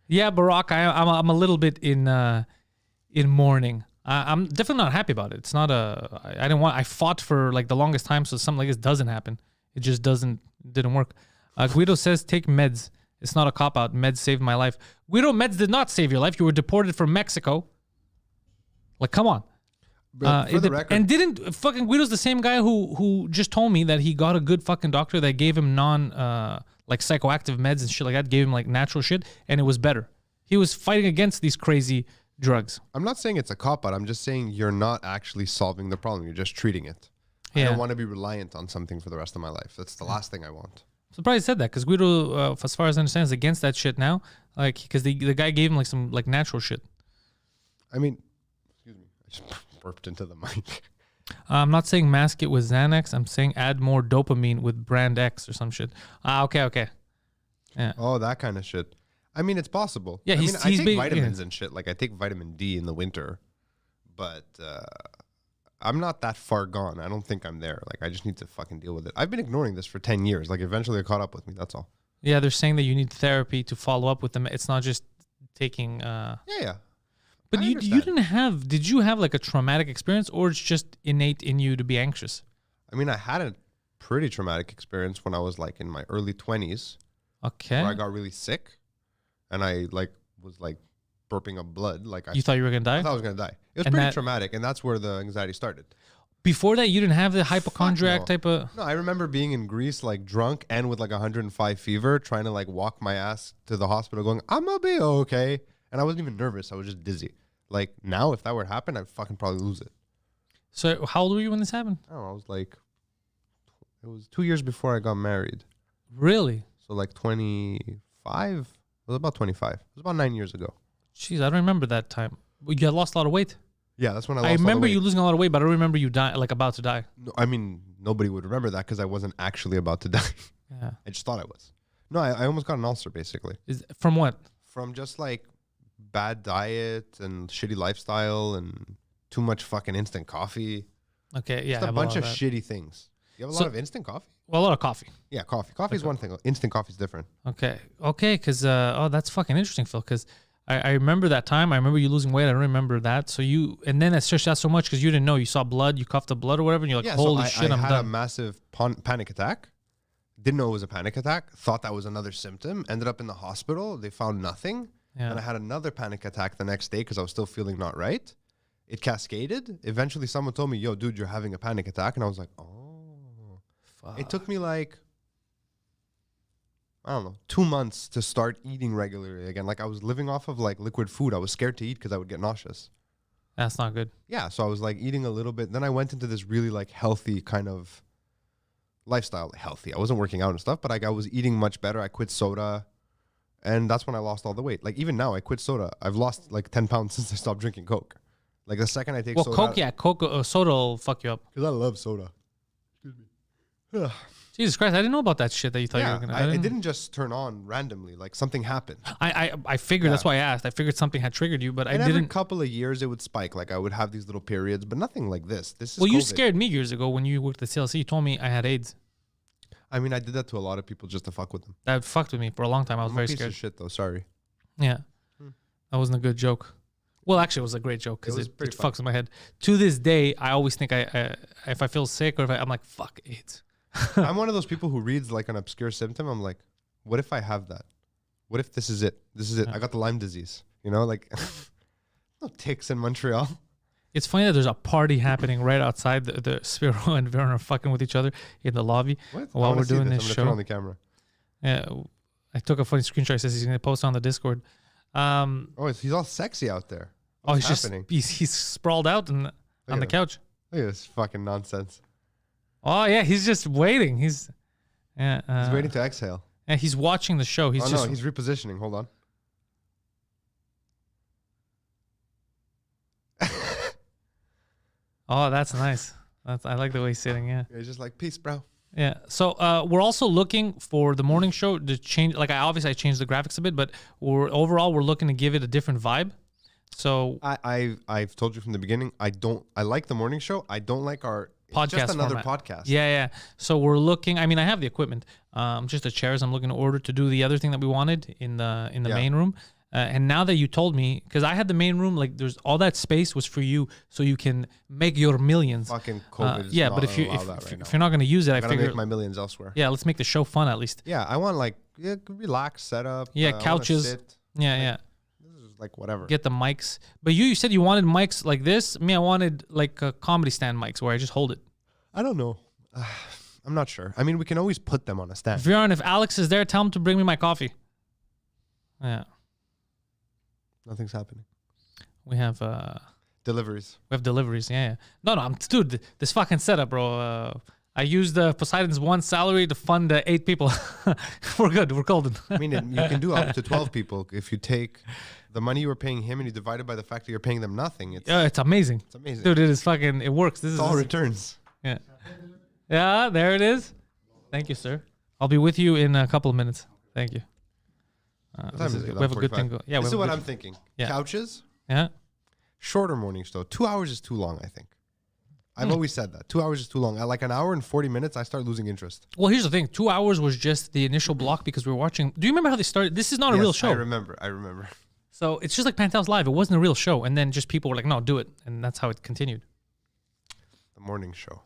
Yeah, Barack, I'm a little bit in mourning. I'm definitely not happy about it. It's not I fought for like the longest time so something like this doesn't happen. It just didn't work. Guido says take meds. It's not a cop out. Meds saved my life. Guido, meds did not save your life. You were deported from Mexico. Like, come on. But for the record, And didn't fucking Guido's the same guy who just told me that he got a good fucking doctor that gave him like psychoactive meds and shit like that, gave him like natural shit, and it was better. He was fighting against these crazy drugs. I'm not saying it's a cop out. I'm just saying you're not actually solving the problem. You're just treating it. I Yeah. don't want to be reliant on something for the rest of my life. That's the last thing I want. I'm surprised he said that because Guido, as far as I understand, is against that shit now. Like, because the guy gave him like some like natural shit. I mean, excuse me. I just burped into the mic. I'm not saying mask it with Xanax. I'm saying add more dopamine with brand X or some shit. Okay. Yeah. Oh, that kind of shit. I mean, it's possible. Yeah, I he's- mean, I he's take big- vitamins and shit. Like I take vitamin D in the winter, but I'm not that far gone. I don't think I'm there. Like I just need to fucking deal with it. I've been ignoring this for 10 years. Like eventually it caught up with me. That's all. Yeah, they're saying that you need therapy to follow up with them. It's not just taking. Yeah. But I you understand. didn't have. Did you have like a traumatic experience, or it's just innate in you to be anxious? I mean, I had a pretty traumatic experience when I was like in my early 20s Okay. where I got really sick and I like was like burping up blood. Like You thought you were gonna I die? thought I was going to die. It was And pretty that- traumatic. And that's where the anxiety started. Before that, you didn't have the hypochondriac no. type of. No, I remember being in Greece, like drunk and with like 105 fever, trying to like walk my ass to the hospital going, I'm going to be okay. And I wasn't even nervous. I was just dizzy. Like now, if that were to happen, I'd fucking probably lose it. So how old were you when this happened? I don't know. I was like, it was 2 years before I got married. Really? So like 25. It was about 25. It was about 9 years ago. Jeez, I don't remember that time. You had lost a lot of weight. Yeah, that's when I lost I all the remember weight. you losing a lot of weight, but I don't remember you dying, like about to die. No, I mean, nobody would remember that because I wasn't actually about to die. Yeah. I just thought I was. No, I almost got an ulcer basically From what? from just like bad diet and shitty lifestyle and too much fucking instant coffee. Okay, yeah. Just I a have bunch lot of that. shitty things. You have a So- lot of instant coffee? Well, a lot of coffee. Yeah, coffee. Coffee is one thing. Instant coffee is different. Okay, because that's fucking interesting, Phil. Because I remember that time. I remember you losing weight. I don't remember that. So and then it stretched out so much because you didn't know. You saw blood. You coughed up blood or whatever, and you're like, Yeah, holy so shit, I I'm had a done. massive panic attack. Didn't know it was a panic attack. Thought that was another symptom. Ended up in the hospital. They found nothing. Yeah. And I had another panic attack the next day because I was still feeling not right. It cascaded. Eventually, someone told me, yo, dude, you're having a panic attack. And I was like, oh. Fuck. It took me like, I don't know, 2 months to start eating regularly again. Like I was living off of like liquid food. I was scared to eat because I would get nauseous. That's not good. Yeah, so I was like eating a little bit. Then I went into this really like healthy kind of lifestyle. Healthy. I wasn't working out and stuff, but like I was eating much better. I quit soda. And that's when I lost all the weight. Like even now, I quit soda. I've lost like 10 pounds since I stopped drinking Coke. Like the second I take soda. Well, Coke, soda will fuck you up. Because I love soda. Excuse me. Jesus Christ, I didn't know about that shit that you thought you were going to. It didn't just turn on randomly. Like something happened. I figured, that's why I asked. I figured something had triggered you, but I didn't. Every couple of years it would spike. Like I would have these little periods, but nothing like this. This is Well, you COVID. scared me years ago when you worked at CLC. You told me I had AIDS. I mean, I did that to a lot of people just to fuck with them. That fucked with me for a long time. I was I'm very a piece scared. of shit though. Sorry. Yeah. That wasn't a good joke. Well, actually, it was a great joke because it pretty fucks with my head. To this day, I always think if I feel sick or if I'm like, fuck AIDS. I'm one of those people who reads like an obscure symptom. I'm like, what if I have that? What if this is it? This is it. I got the Lyme disease. You know, like no ticks in Montreal. It's funny that there's a party happening right outside the Spiro and Vern are fucking with each other in the lobby while we're doing this show. Turn on the camera. Yeah, I took a funny screenshot. He says he's going to post it on the Discord. He's all sexy out there. What's What's happening? He's sprawled out on the couch. Look at this fucking nonsense. Oh yeah, he's just waiting. He's Waiting to exhale. And he's watching the show. He's he's repositioning. Hold on. Oh, that's nice. I like the way he's sitting. Yeah. He's just like, peace, bro. Yeah. So we're also looking for the morning show to change. Like I changed the graphics a bit, but overall we're looking to give it a different vibe. So I've told you from the beginning. I like the morning show. I don't like our podcast. It's just another format. podcast. Yeah. So we're looking. I mean, I have the equipment. Just the chairs. I'm looking to order to do the other thing that we wanted in the main room. And now that you told me, because I had the main room, like there's all that space was for you, so you can make your millions. Fucking COVID. Yeah, but if you're not going to use it, I figure make my millions elsewhere. Yeah, let's make the show fun at least. Yeah, I want like relaxed setup. Yeah, couches. Sit. Yeah. This is like whatever. Get the mics, but you said you wanted mics like this. Me, I wanted like a comedy stand mics where I just hold it. I don't know. I'm not sure. I mean, we can always put them on a stand. Vern, if Alex is there, tell him to bring me my coffee. Yeah. Nothing's happening. We have deliveries. We have deliveries. Yeah. No, dude. This fucking setup, bro. I used Poseidon's one salary to fund 8 people. We're good. We're golden. I mean, you can do up to 12 people if you take the money you were paying him and you divide it by the fact that you're paying them nothing. It's amazing. It's amazing, dude. It is fucking. It works. This is all returns. Yeah. Yeah. There it is. Thank you, sir. I'll be with you in a couple of minutes. Thank you. We have a good thing going. Yeah, this is what I'm thinking. Yeah. Couches. Yeah. Shorter mornings though. 2 hours is too long, I think. I've always said that. 2 hours is too long. At like an hour and 40 minutes, I start losing interest. Well, here's the thing. 2 hours was just the initial block because we were watching. Do you remember how they started? This is not a real show. I remember. So it's just like Pantelis Live. It wasn't a real show. And then just people were like, no, do it. And that's how it continued. The morning show.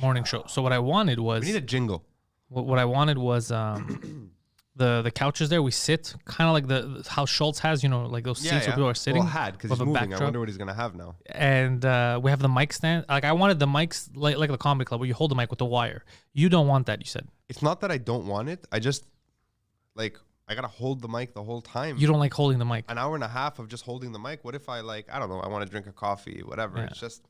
Morning show. So what I wanted was... We need a jingle. What I wanted was... The couches there, we sit kind of like the how Schultz has, like those seats where people are sitting. Well, because he's moving. I wonder what he's gonna have now. And we have the mic stand. Like I wanted the mics like the comedy club where you hold the mic with the wire. You don't want that, you said. It's not that I don't want it. I just I gotta hold the mic the whole time. You don't like holding the mic. An hour and a half of just holding the mic. What if I I don't know, I want to drink a coffee, whatever. Yeah. It's just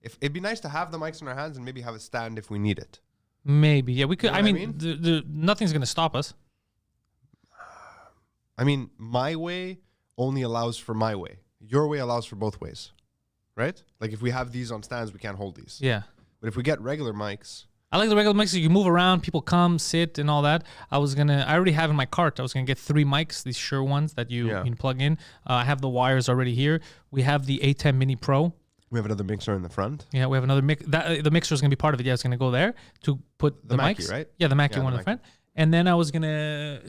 if it'd be nice to have the mics in our hands and maybe have a stand if we need it. Maybe, yeah, we could. You know I mean? Nothing's gonna stop us. I mean, my way only allows for my way. Your way allows for both ways, right? Like if we have these on stands, we can't hold these. Yeah. But if we get regular mics. I like the regular mics so you can move around, people come, sit, and all that. I already have in my cart, I was going to get 3 mics, these Shure ones that you can plug in. I have the wires already here. We have the A10 Mini Pro. We have another mixer in the front. Yeah, we have another mix. The mixer is going to be part of it. Yeah, it's going to go there to put the Mackie, mics. Right? Yeah, the Mackie one in the front. And then I was going to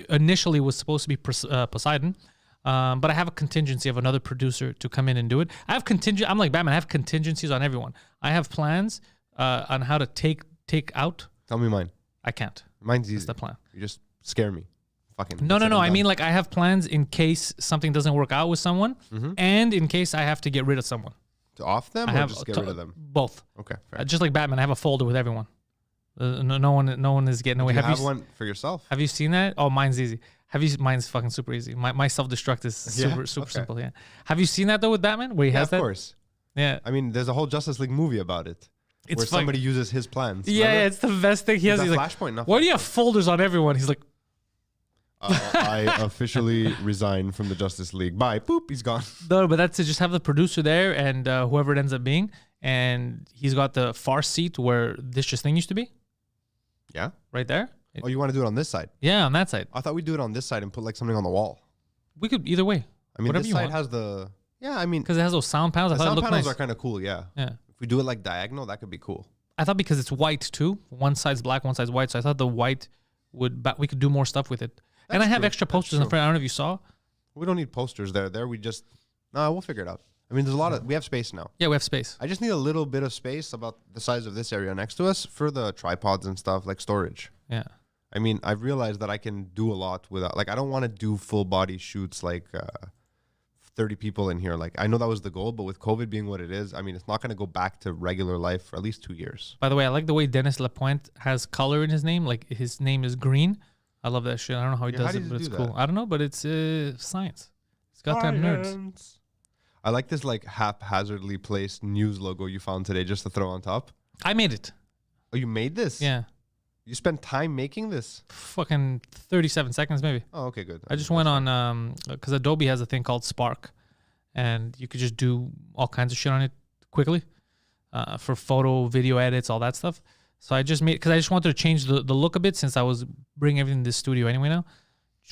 initially was supposed to be Poseidon. But I have a contingency of another producer to come in and do it. I'm like Batman. I have contingencies on everyone. I have plans on how to take out. Tell me mine. I can't. Mine's easy. That's the plan. You just scare me. fucking. No. that's it, I'm I done. mean, like, I have plans in case something doesn't work out with someone, and in case I have to get rid of someone. to off them I or have just get rid of them. both. Okay, fair. Just like Batman, I have a folder with everyone. No one is getting away. Do you have s- one for yourself? Have you seen that? Oh, mine's easy. Mine's fucking super easy. My self destruct is super Okay. simple. Yeah. Have you seen that though with Batman, where he Yeah, has of that? course. Yeah. I mean, there's a whole Justice League movie about it. It's where fucking- somebody uses his plans. Yeah, remember? it's the best thing. He has. Is He's that like, Flashpoint? Not why do you have folders on everyone? He's like, I officially resign from the Justice League. Bye. Boop. He's gone. no, but that's to just have the producer there and whoever it ends up being, and he's got the far seat where this just thing used to be, Yeah. right there. Oh, you want to do it on this side? Yeah, on that side. I thought we'd do it on this side and put like something on the wall. We could either way. I mean, Whatever this you side want. has the. Yeah, I mean, Because it has those sound panels. I the thought it sound looked panels nice. are kind of cool. Yeah. Yeah. If we do it like diagonal, that could be cool. I thought because it's white too. One side's black, one side's white. So I thought the white we could do more stuff with it. And I That's have true. extra That's posters in the true. front. I don't know if you saw. We don't need posters there. We just. No, we'll figure it out. I mean, there's a lot of. We have space now. Yeah, we have space. I just need a little bit of space about the size of this area next to us for the tripods and stuff, like storage. Yeah. I mean, I've realized that I can do a lot without, like, I don't want to do full body shoots like 30 people in here. Like, I know that was the goal, but with COVID being what it is, I mean, it's not going to go back to regular life for at least 2 years. By the way, I like the way Dennis Lapointe has color in his name. Like his name is green. I love that shit. I don't know how he Yeah, how does does it, he but it's do cool. that? I don't know, but it's science. It's got them nerds. I like this, like, haphazardly placed news logo you found today just to throw on top. I made it. Oh, you made this? Yeah. You spent time making this? Fucking 37 seconds maybe. Oh, okay, good. I just went on because Adobe has a thing called Spark, and you could just do all kinds of shit on it quickly for photo, video edits, all that stuff. So I just made because I just wanted to change the look a bit since I was bringing everything to the studio anyway now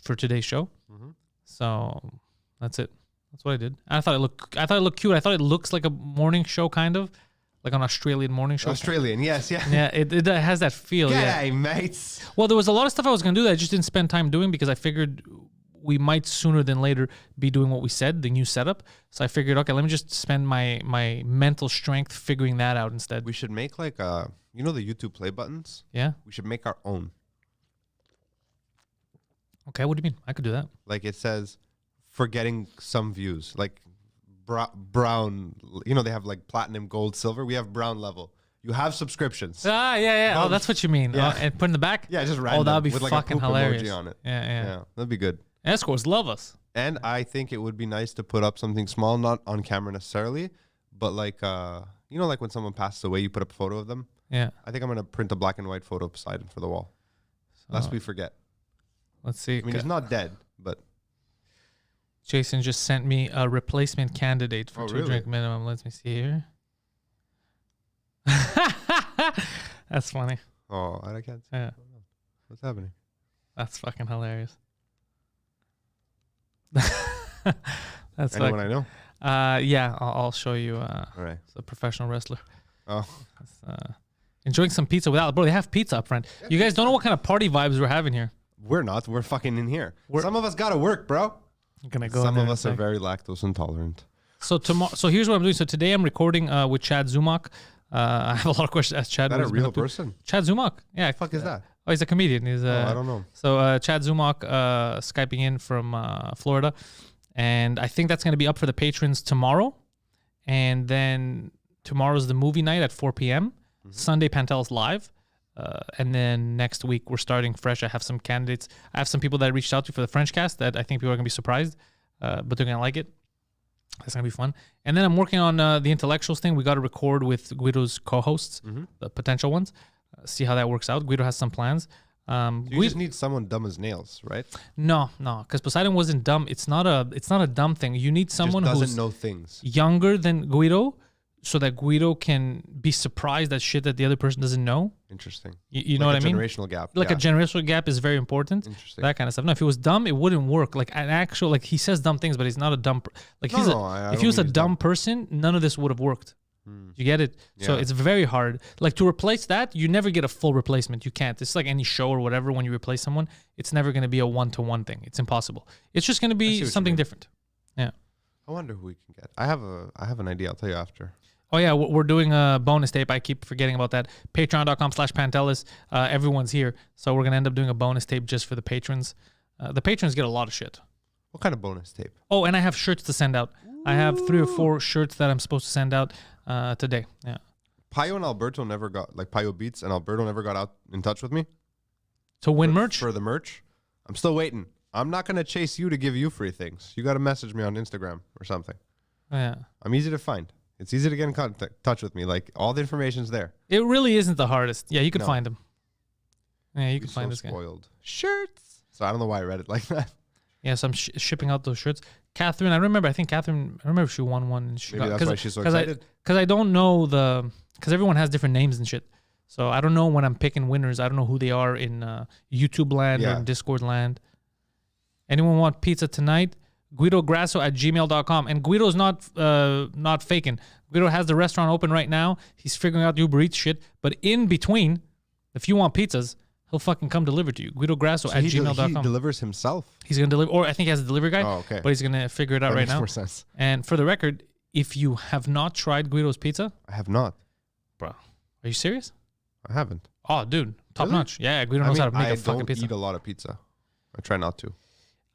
for today's show. Mhm. So that's it. That's what I did. I thought it looked cute. I thought it looks like a morning show kind of, like an Australian morning show. Australian, yes, yeah. Yeah, it has that feel. Yeah. G'day, mates. Well, there was a lot of stuff I was gonna do that I just didn't spend time doing because I figured we might sooner than later be doing what we said, the new setup. So I figured, okay, let me just spend my mental strength figuring that out instead. We should make like you know the YouTube play buttons? Yeah. We should make our own. Okay. What do you mean? I could do that. Like it says, for getting some views, like brown. You know they have like platinum, gold, silver. We have brown level. You have subscriptions. Yeah. Oh, Well, that's what you mean. yeah. Oh, and put in the back. Yeah, just random. Oh, that'd be with like fucking a poop hilarious. emoji on it. Yeah. That'd be good. Escorts love us. And I think it would be nice to put up something small, not on camera necessarily, but like you know, like when someone passes away, you put up a photo of them. Yeah. I think I'm gonna print a black and white photo beside him for the wall, lest we forget. Let's see. I mean, he's not dead, but Jason just sent me a replacement candidate for Oh, 2 really? drink minimum. Let me see here. That's funny. oh, I can't. See. Yeah. What's happening? That's fucking hilarious. That's Anyone fucking, I know? yeah, I'll show you. All right. It's a professional wrestler. Oh, Enjoying some pizza without, bro. They have pizza up front. You guys don't know what kind of party vibes we're having here. we're not. We're fucking in here. We're- Some of us gotta work, bro. I'm gonna go. in Some there of in a us are sec. very lactose intolerant. So tomorrow. So here's what I'm doing. So today I'm recording with Chad Zumach. I have a lot of questions to ask Chad. Is that what a he's been real up to. person? Chad Zumach. Yeah. The fuck is that? Oh, he's a comedian. He's I don't know. So Chad Zumach Skyping in from Florida. And I think that's going to be up for the patrons tomorrow. And then tomorrow's the movie night at 4 p.m. Sunday, Pantelis live. And then next week, we're starting fresh. I have some candidates. I have some people that I reached out to for the French cast that I think people are going to be surprised, but they're going to like it. That's going to be fun. And then I'm working on the intellectuals thing. We got to record with Guido's co-hosts, the potential ones, see how that works out. Guido has some plans. You just need someone dumb as nails, right? No, because Poseidon wasn't dumb. It's not a dumb thing. You need someone just doesn't who's know things. younger than Guido, so that Guido can be surprised at shit that the other person doesn't know. Interesting. You know Like what I mean? Generational gap. Like yeah. a generational gap is very important. Interesting. That kind of stuff. No, if he was dumb, it wouldn't work. Like an actual, like he says dumb things, but he's not a dumb. Like No, he's no, I if don't he was a think he's dumb dumb. person, none of this would have worked. You get it? So Yeah. it's very hard. Like to replace that, you never get a full replacement. You can't. It's like any show or whatever. When you replace someone, it's never going to be a one-to-one thing. It's impossible. It's just going to I see be what you something mean. different. Yeah. I wonder who we can get. I have an idea. I'll tell you after. Oh yeah, we're doing a bonus tape. I keep forgetting about that. Patreon.com/Pantelis. Everyone's here, so we're gonna end up doing a bonus tape just for the patrons. The patrons get a lot of shit. What kind of bonus tape? Oh, and I have shirts to send out. I have 3 or 4 shirts that I'm supposed to send out today. Yeah. Payo and Alberto never got, like Payo Beats and Alberto never got out in touch with me. To win merch? For the merch. I'm still waiting. I'm not going to chase you to give you free things. You got to message me on Instagram or something. Yeah. I'm easy to find. It's easy to get in touch with me. Like, all the information's there. It really isn't the hardest. Yeah, you can find them. Yeah, you can find this guy. Spoiled. Shirts. So I don't know why I read it like that. Yeah, so I'm shipping out those shirts. Catherine, I remember if she won one. And she Maybe that's why she's so excited. Because I don't know because everyone has different names and shit. So I don't know when I'm picking winners. I don't know who they are in YouTube land or in Discord land. Anyone want pizza tonight? GuidoGrasso@gmail.com. And Guido's not faking. Guido has the restaurant open right now. He's figuring out Uber Eats shit. But in between, if you want pizzas, he'll fucking come deliver to you. GuidoGrasso@gmail.com. He delivers himself? He's going to deliver, or I think he has a delivery guy. Oh, okay. But he's going to figure it out right now. That makes more sense. And for the record, if you have not tried Guido's pizza. I have not. Bro, are you serious? I haven't. Oh, dude. Top Really? notch. Yeah, Guido knows how to make a fucking pizza. I don't eat a lot of pizza. I try not to.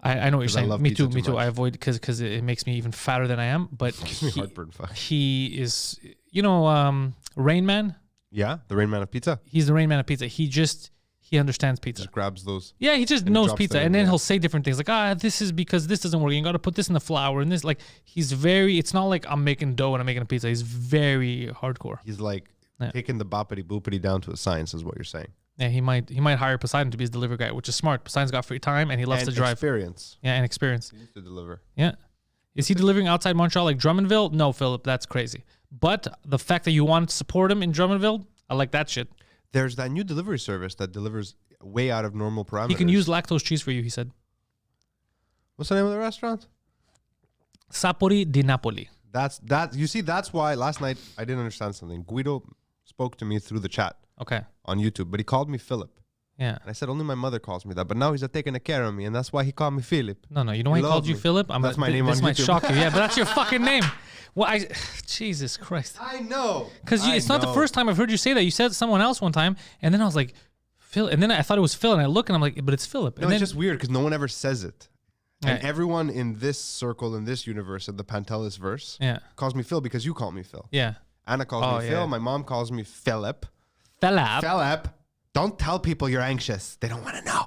I know what you're saying. Me too. Much. I avoid because it makes me even fatter than I am. But gives me heartburn. He is, Rain Man. Yeah, the Rain Man of pizza. He's the Rain Man of pizza. He understands pizza. Just grabs those. Yeah, he just knows pizza, and then he'll say different things like, this is because this doesn't work. You got to put this in the flour and this. Like he's very. It's not like I'm making dough and I'm making a pizza. He's very hardcore. He's like taking the boppity boopity down to a science, is what you're saying. Yeah, he might hire Poseidon to be his delivery guy, which is smart. Poseidon's got free time and he loves to drive. Experience. Yeah, and experience. He used to deliver. Yeah. Is he delivering outside Montreal like Drummondville? No, Philip, that's crazy. But the fact that you want to support him in Drummondville, I like that shit. There's that new delivery service that delivers way out of normal parameters. He can use lactose cheese for you, he said. What's the name of the restaurant? Sapori di Napoli. You see, that's why last night I didn't understand something. Guido spoke to me through the chat. Okay. On YouTube, but he called me Philip. Yeah. And I said, only my mother calls me that. But now he's taking care of me, and that's why he called me Philip. No, you know why he called you Philip? That's my name on YouTube. This might shock you. Yeah, but that's your fucking name. Well, Jesus Christ. I know. Because it's not the first time I've heard you say that. You said someone else one time, and then I was like, Phil. And then I thought it was Phil, and I look, and I'm like, but it's Philip. No, and it's just weird because no one ever says it. And Right. everyone in this circle, in this universe, in the Pantelis verse, calls me Phil because you call me Phil. Yeah. Anna calls me Phil. My mom calls me Philip. Philip. Don't tell people you're anxious. They don't want to know.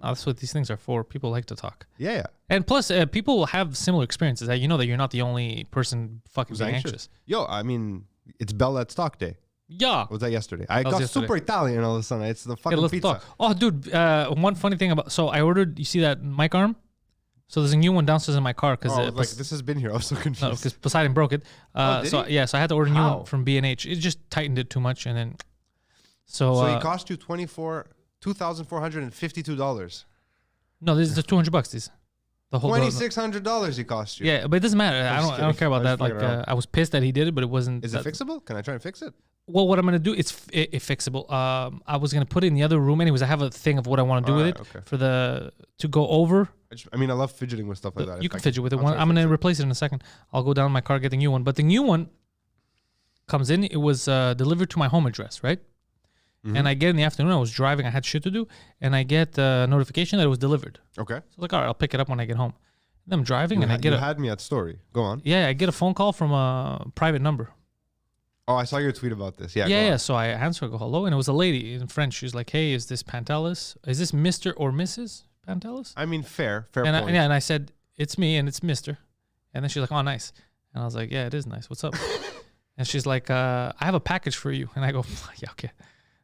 That's what these things are for. People like to talk. Yeah. And plus, people have similar experiences. That you know that you're not the only person fucking being anxious. Yo, I mean, it's Bella at Stock Day. Yeah. Was that yesterday? I got super Italian all of a sudden. It's the fucking let's pizza. Talk. Oh, dude. One funny thing so I ordered. You see that mic arm? So there's a new one downstairs in my car because this has been here. I was so confused. No, because Poseidon broke it. So I had to order a new one from B&H. It just tightened it too much, and then so it cost you $2,452. No, this is the $200. This the whole $2,600 he cost you. Yeah, but it doesn't matter. I don't care about that. Like I was pissed that he did it, but it wasn't. Is it fixable? Can I try and fix it? Well, what I'm gonna do it's fixable. I was gonna put it in the other room anyways. I have a thing of what I want to do with it for to go over. I love fidgeting with stuff like that. You can fidget with it. I'm gonna replace it in a second. I'll go down in my car, get the new one. But the new one comes in. It was delivered to my home address, right? Mm-hmm. And I get in the afternoon. I was driving. I had shit to do, and I get a notification that it was delivered. Okay. So I'm like, all right, I'll pick it up when I get home. And I'm driving, and I get you had me at story. Go on. Yeah, I get a phone call from a private number. Oh, I saw your tweet about this. Yeah. Yeah. So I answer, I go hello, and it was a lady in French. She's like, "Hey, is this Pantelis? Is this Mr. or Mrs. Pantelis?" I mean, fair point. And I said, "It's me, and it's Mr." And then she's like, "Oh, nice." And I was like, "Yeah, it is nice. What's up?" And she's like, "I have a package for you." And I go, "Yeah, okay."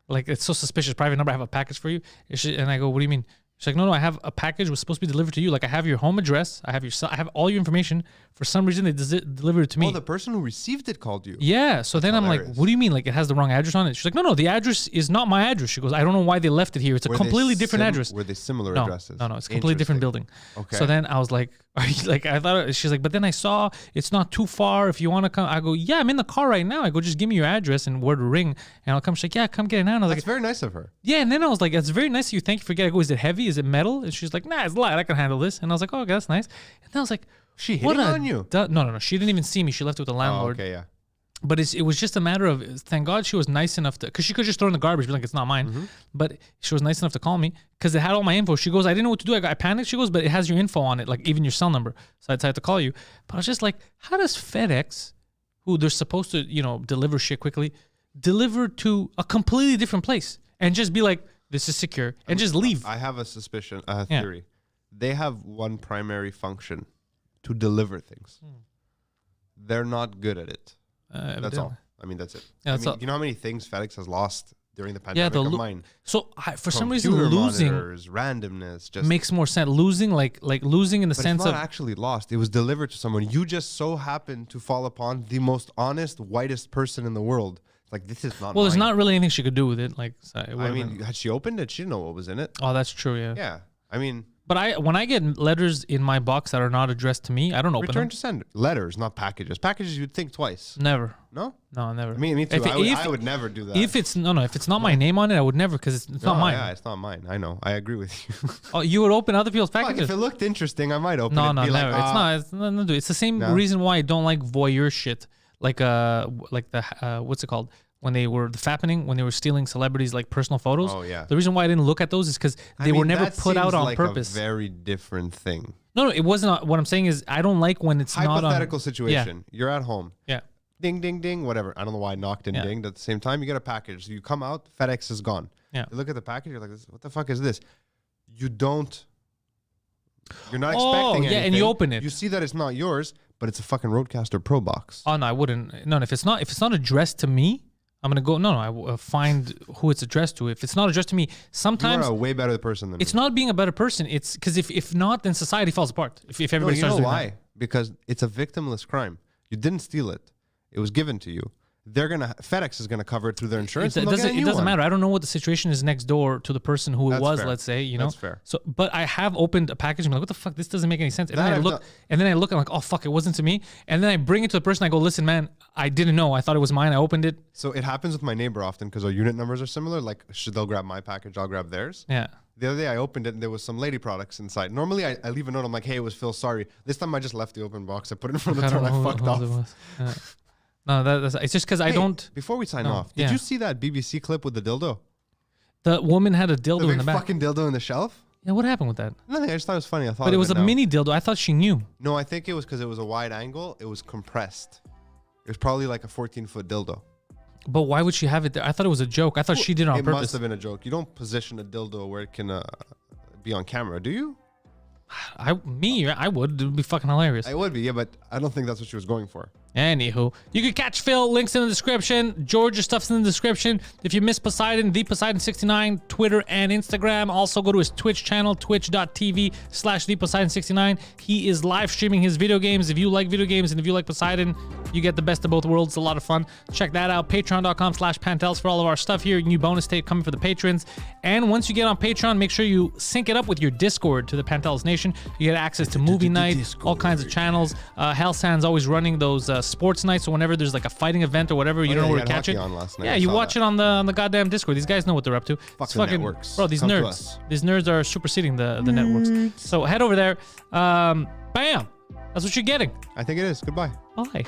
Like, it's so suspicious. Private number. I have a package for you. And I go, "What do you mean?" She's like, no, I have a package was supposed to be delivered to you. Like, I have your home address. I have all your information. For some reason, they delivered it to me. Oh, the person who received it called you. Yeah. So then I'm like, what do you mean? Like, it has the wrong address on it? She's like, no, the address is not my address. She goes, I don't know why they left it here. It's a completely different address. Were they similar addresses? No, it's a completely different building. Okay. So then I was like, are you like, I thought, she's like, but then I saw it's not too far. If you want to come, I go, yeah, I'm in the car right now. I go, just give me your address and where to ring, and I'll come. She's like, yeah, come get it now. And I was That's very nice of her. Yeah, and then I was like, that's very nice of you. Thank you for getting. I go, is it heavy? Is it metal? And she's like, nah, it's light. I can handle this. And I was like, oh, okay, that's nice. And then I was like, she hitting on you? No. She didn't even see me. She left it with the landlord. Oh, okay, yeah. But it was just a matter of, thank God she was nice enough to, because she could just throw it in the garbage, be like, it's not mine. But she was nice enough to call me because it had all my info. She goes, I didn't know what to do. I panicked. She goes, but it has your info on it, like even your cell number. So I decided to call you. But I was just like, how does FedEx, who they're supposed to, deliver shit quickly, deliver to a completely different place and just be like, this is secure and just leave? I have a suspicion, a theory. They have one primary function, to deliver things. They're not good at it. That's all. I mean, that's it. Yeah, do you know how many things FedEx has lost during the pandemic? Of mine. So for some reason, losing randomness just makes more sense. Losing, like losing in the sense it's of not actually lost. It was delivered to someone. You just so happened to fall upon the most honest, whitest person in the world. Like, this is not. Well, mine. there's not really anything she could do with it. Like, I mean, had she opened it, she didn't know what was in it. Oh, that's true. Yeah. Yeah. I mean. But when I get letters in my box that are not addressed to me, I don't open them. Return to send letters, not packages. Packages, you'd think twice. Never. No? No, never. I mean, me too. I would never do that. If it's not my name on it, I would never, because it's not mine. Yeah, it's not mine. I know. I agree with you. Oh, you would open other people's packages? If it looked interesting, I might open it. No, Be never. like, It's not. It's not. No, it's the same reason why I don't like voyeur shit. Like the what's it called? When they were when they were stealing celebrities' like personal photos. Oh yeah. The reason why I didn't look at those is because they were never put out on purpose. A very different thing. No, it wasn't. What I'm saying is I don't like when it's not on. Hypothetical situation. Yeah. You're at home. Yeah. Ding, ding, ding, whatever. I don't know why I knocked and dinged at the same time. You get a package. So you come out, FedEx is gone. Yeah. You look at the package, you're like, what the fuck is this? You're not expecting anything. And you open it. You see that it's not yours, but it's a fucking Roadcaster Pro box. Oh no, I wouldn't. No, if it's not addressed to me, I'm gonna go. No, I will find who it's addressed to. If it's not addressed to me, sometimes you're a way better person than me. It's not being a better person. It's because if not, then society falls apart. If everybody starts doing that. Because it's a victimless crime. You didn't steal it. It was given to you. FedEx is gonna cover it through their insurance. It doesn't matter. I don't know what the situation is next door to the person who it was. Fair. Let's say, That's fair. So, but I have opened a package and I'm like, what the fuck? This doesn't make any sense. And then I look, and I'm like, oh fuck, it wasn't to me. And then I bring it to the person. I go, listen, man, I didn't know. I thought it was mine. I opened it. So it happens with my neighbor often because our unit numbers are similar. Like, they'll grab my package, I'll grab theirs. Yeah. The other day I opened it and there was some lady products inside. Normally I leave a note. I'm like, hey, it was Phil. Sorry. This time I just left the open box. I put it in front of the door and I fucked off. Yeah. No, that's it's just because I don't. Before we sign off, did you see that BBC clip with the dildo? The woman had a dildo in the back. Fucking dildo in the shelf? Yeah, what happened with that? Nothing. I just thought it was funny. But it was a mini dildo. I thought she knew. No, I think it was because it was a wide angle. It was compressed. It was probably like a 14-foot dildo. But why would she have it there? I thought it was a joke. I thought she did it on purpose. It must have been a joke. You don't position a dildo where it can be on camera, do you? I would. It would be fucking hilarious. I would be, yeah, but I don't think that's what she was going for. Anywho, you can catch Phil. Links in the description. George's stuff's in the description. If you miss Poseidon, the Poseidon69, Twitter and Instagram. Also go to his Twitch channel, twitch.tv/the Poseidon69. He is live streaming his video games. If you like video games and if you like Poseidon, you get the best of both worlds. It's a lot of fun. Check that out. Patreon.com/Pantelis for all of our stuff here. New bonus tape coming for the patrons. And once you get on Patreon, make sure you sync it up with your Discord to the Pantelis Nation. You get access to movie night, all kinds of channels. Hellsand's always running those sports nights, so whenever there's like a fighting event or whatever, you don't know where to catch it. Yeah, you watch it on the goddamn Discord. These guys know what they're up to. Fuck the networks. Bro, these nerds are superseding the networks. So head over there. Bam. That's what you're getting. I think it is. Goodbye. Bye.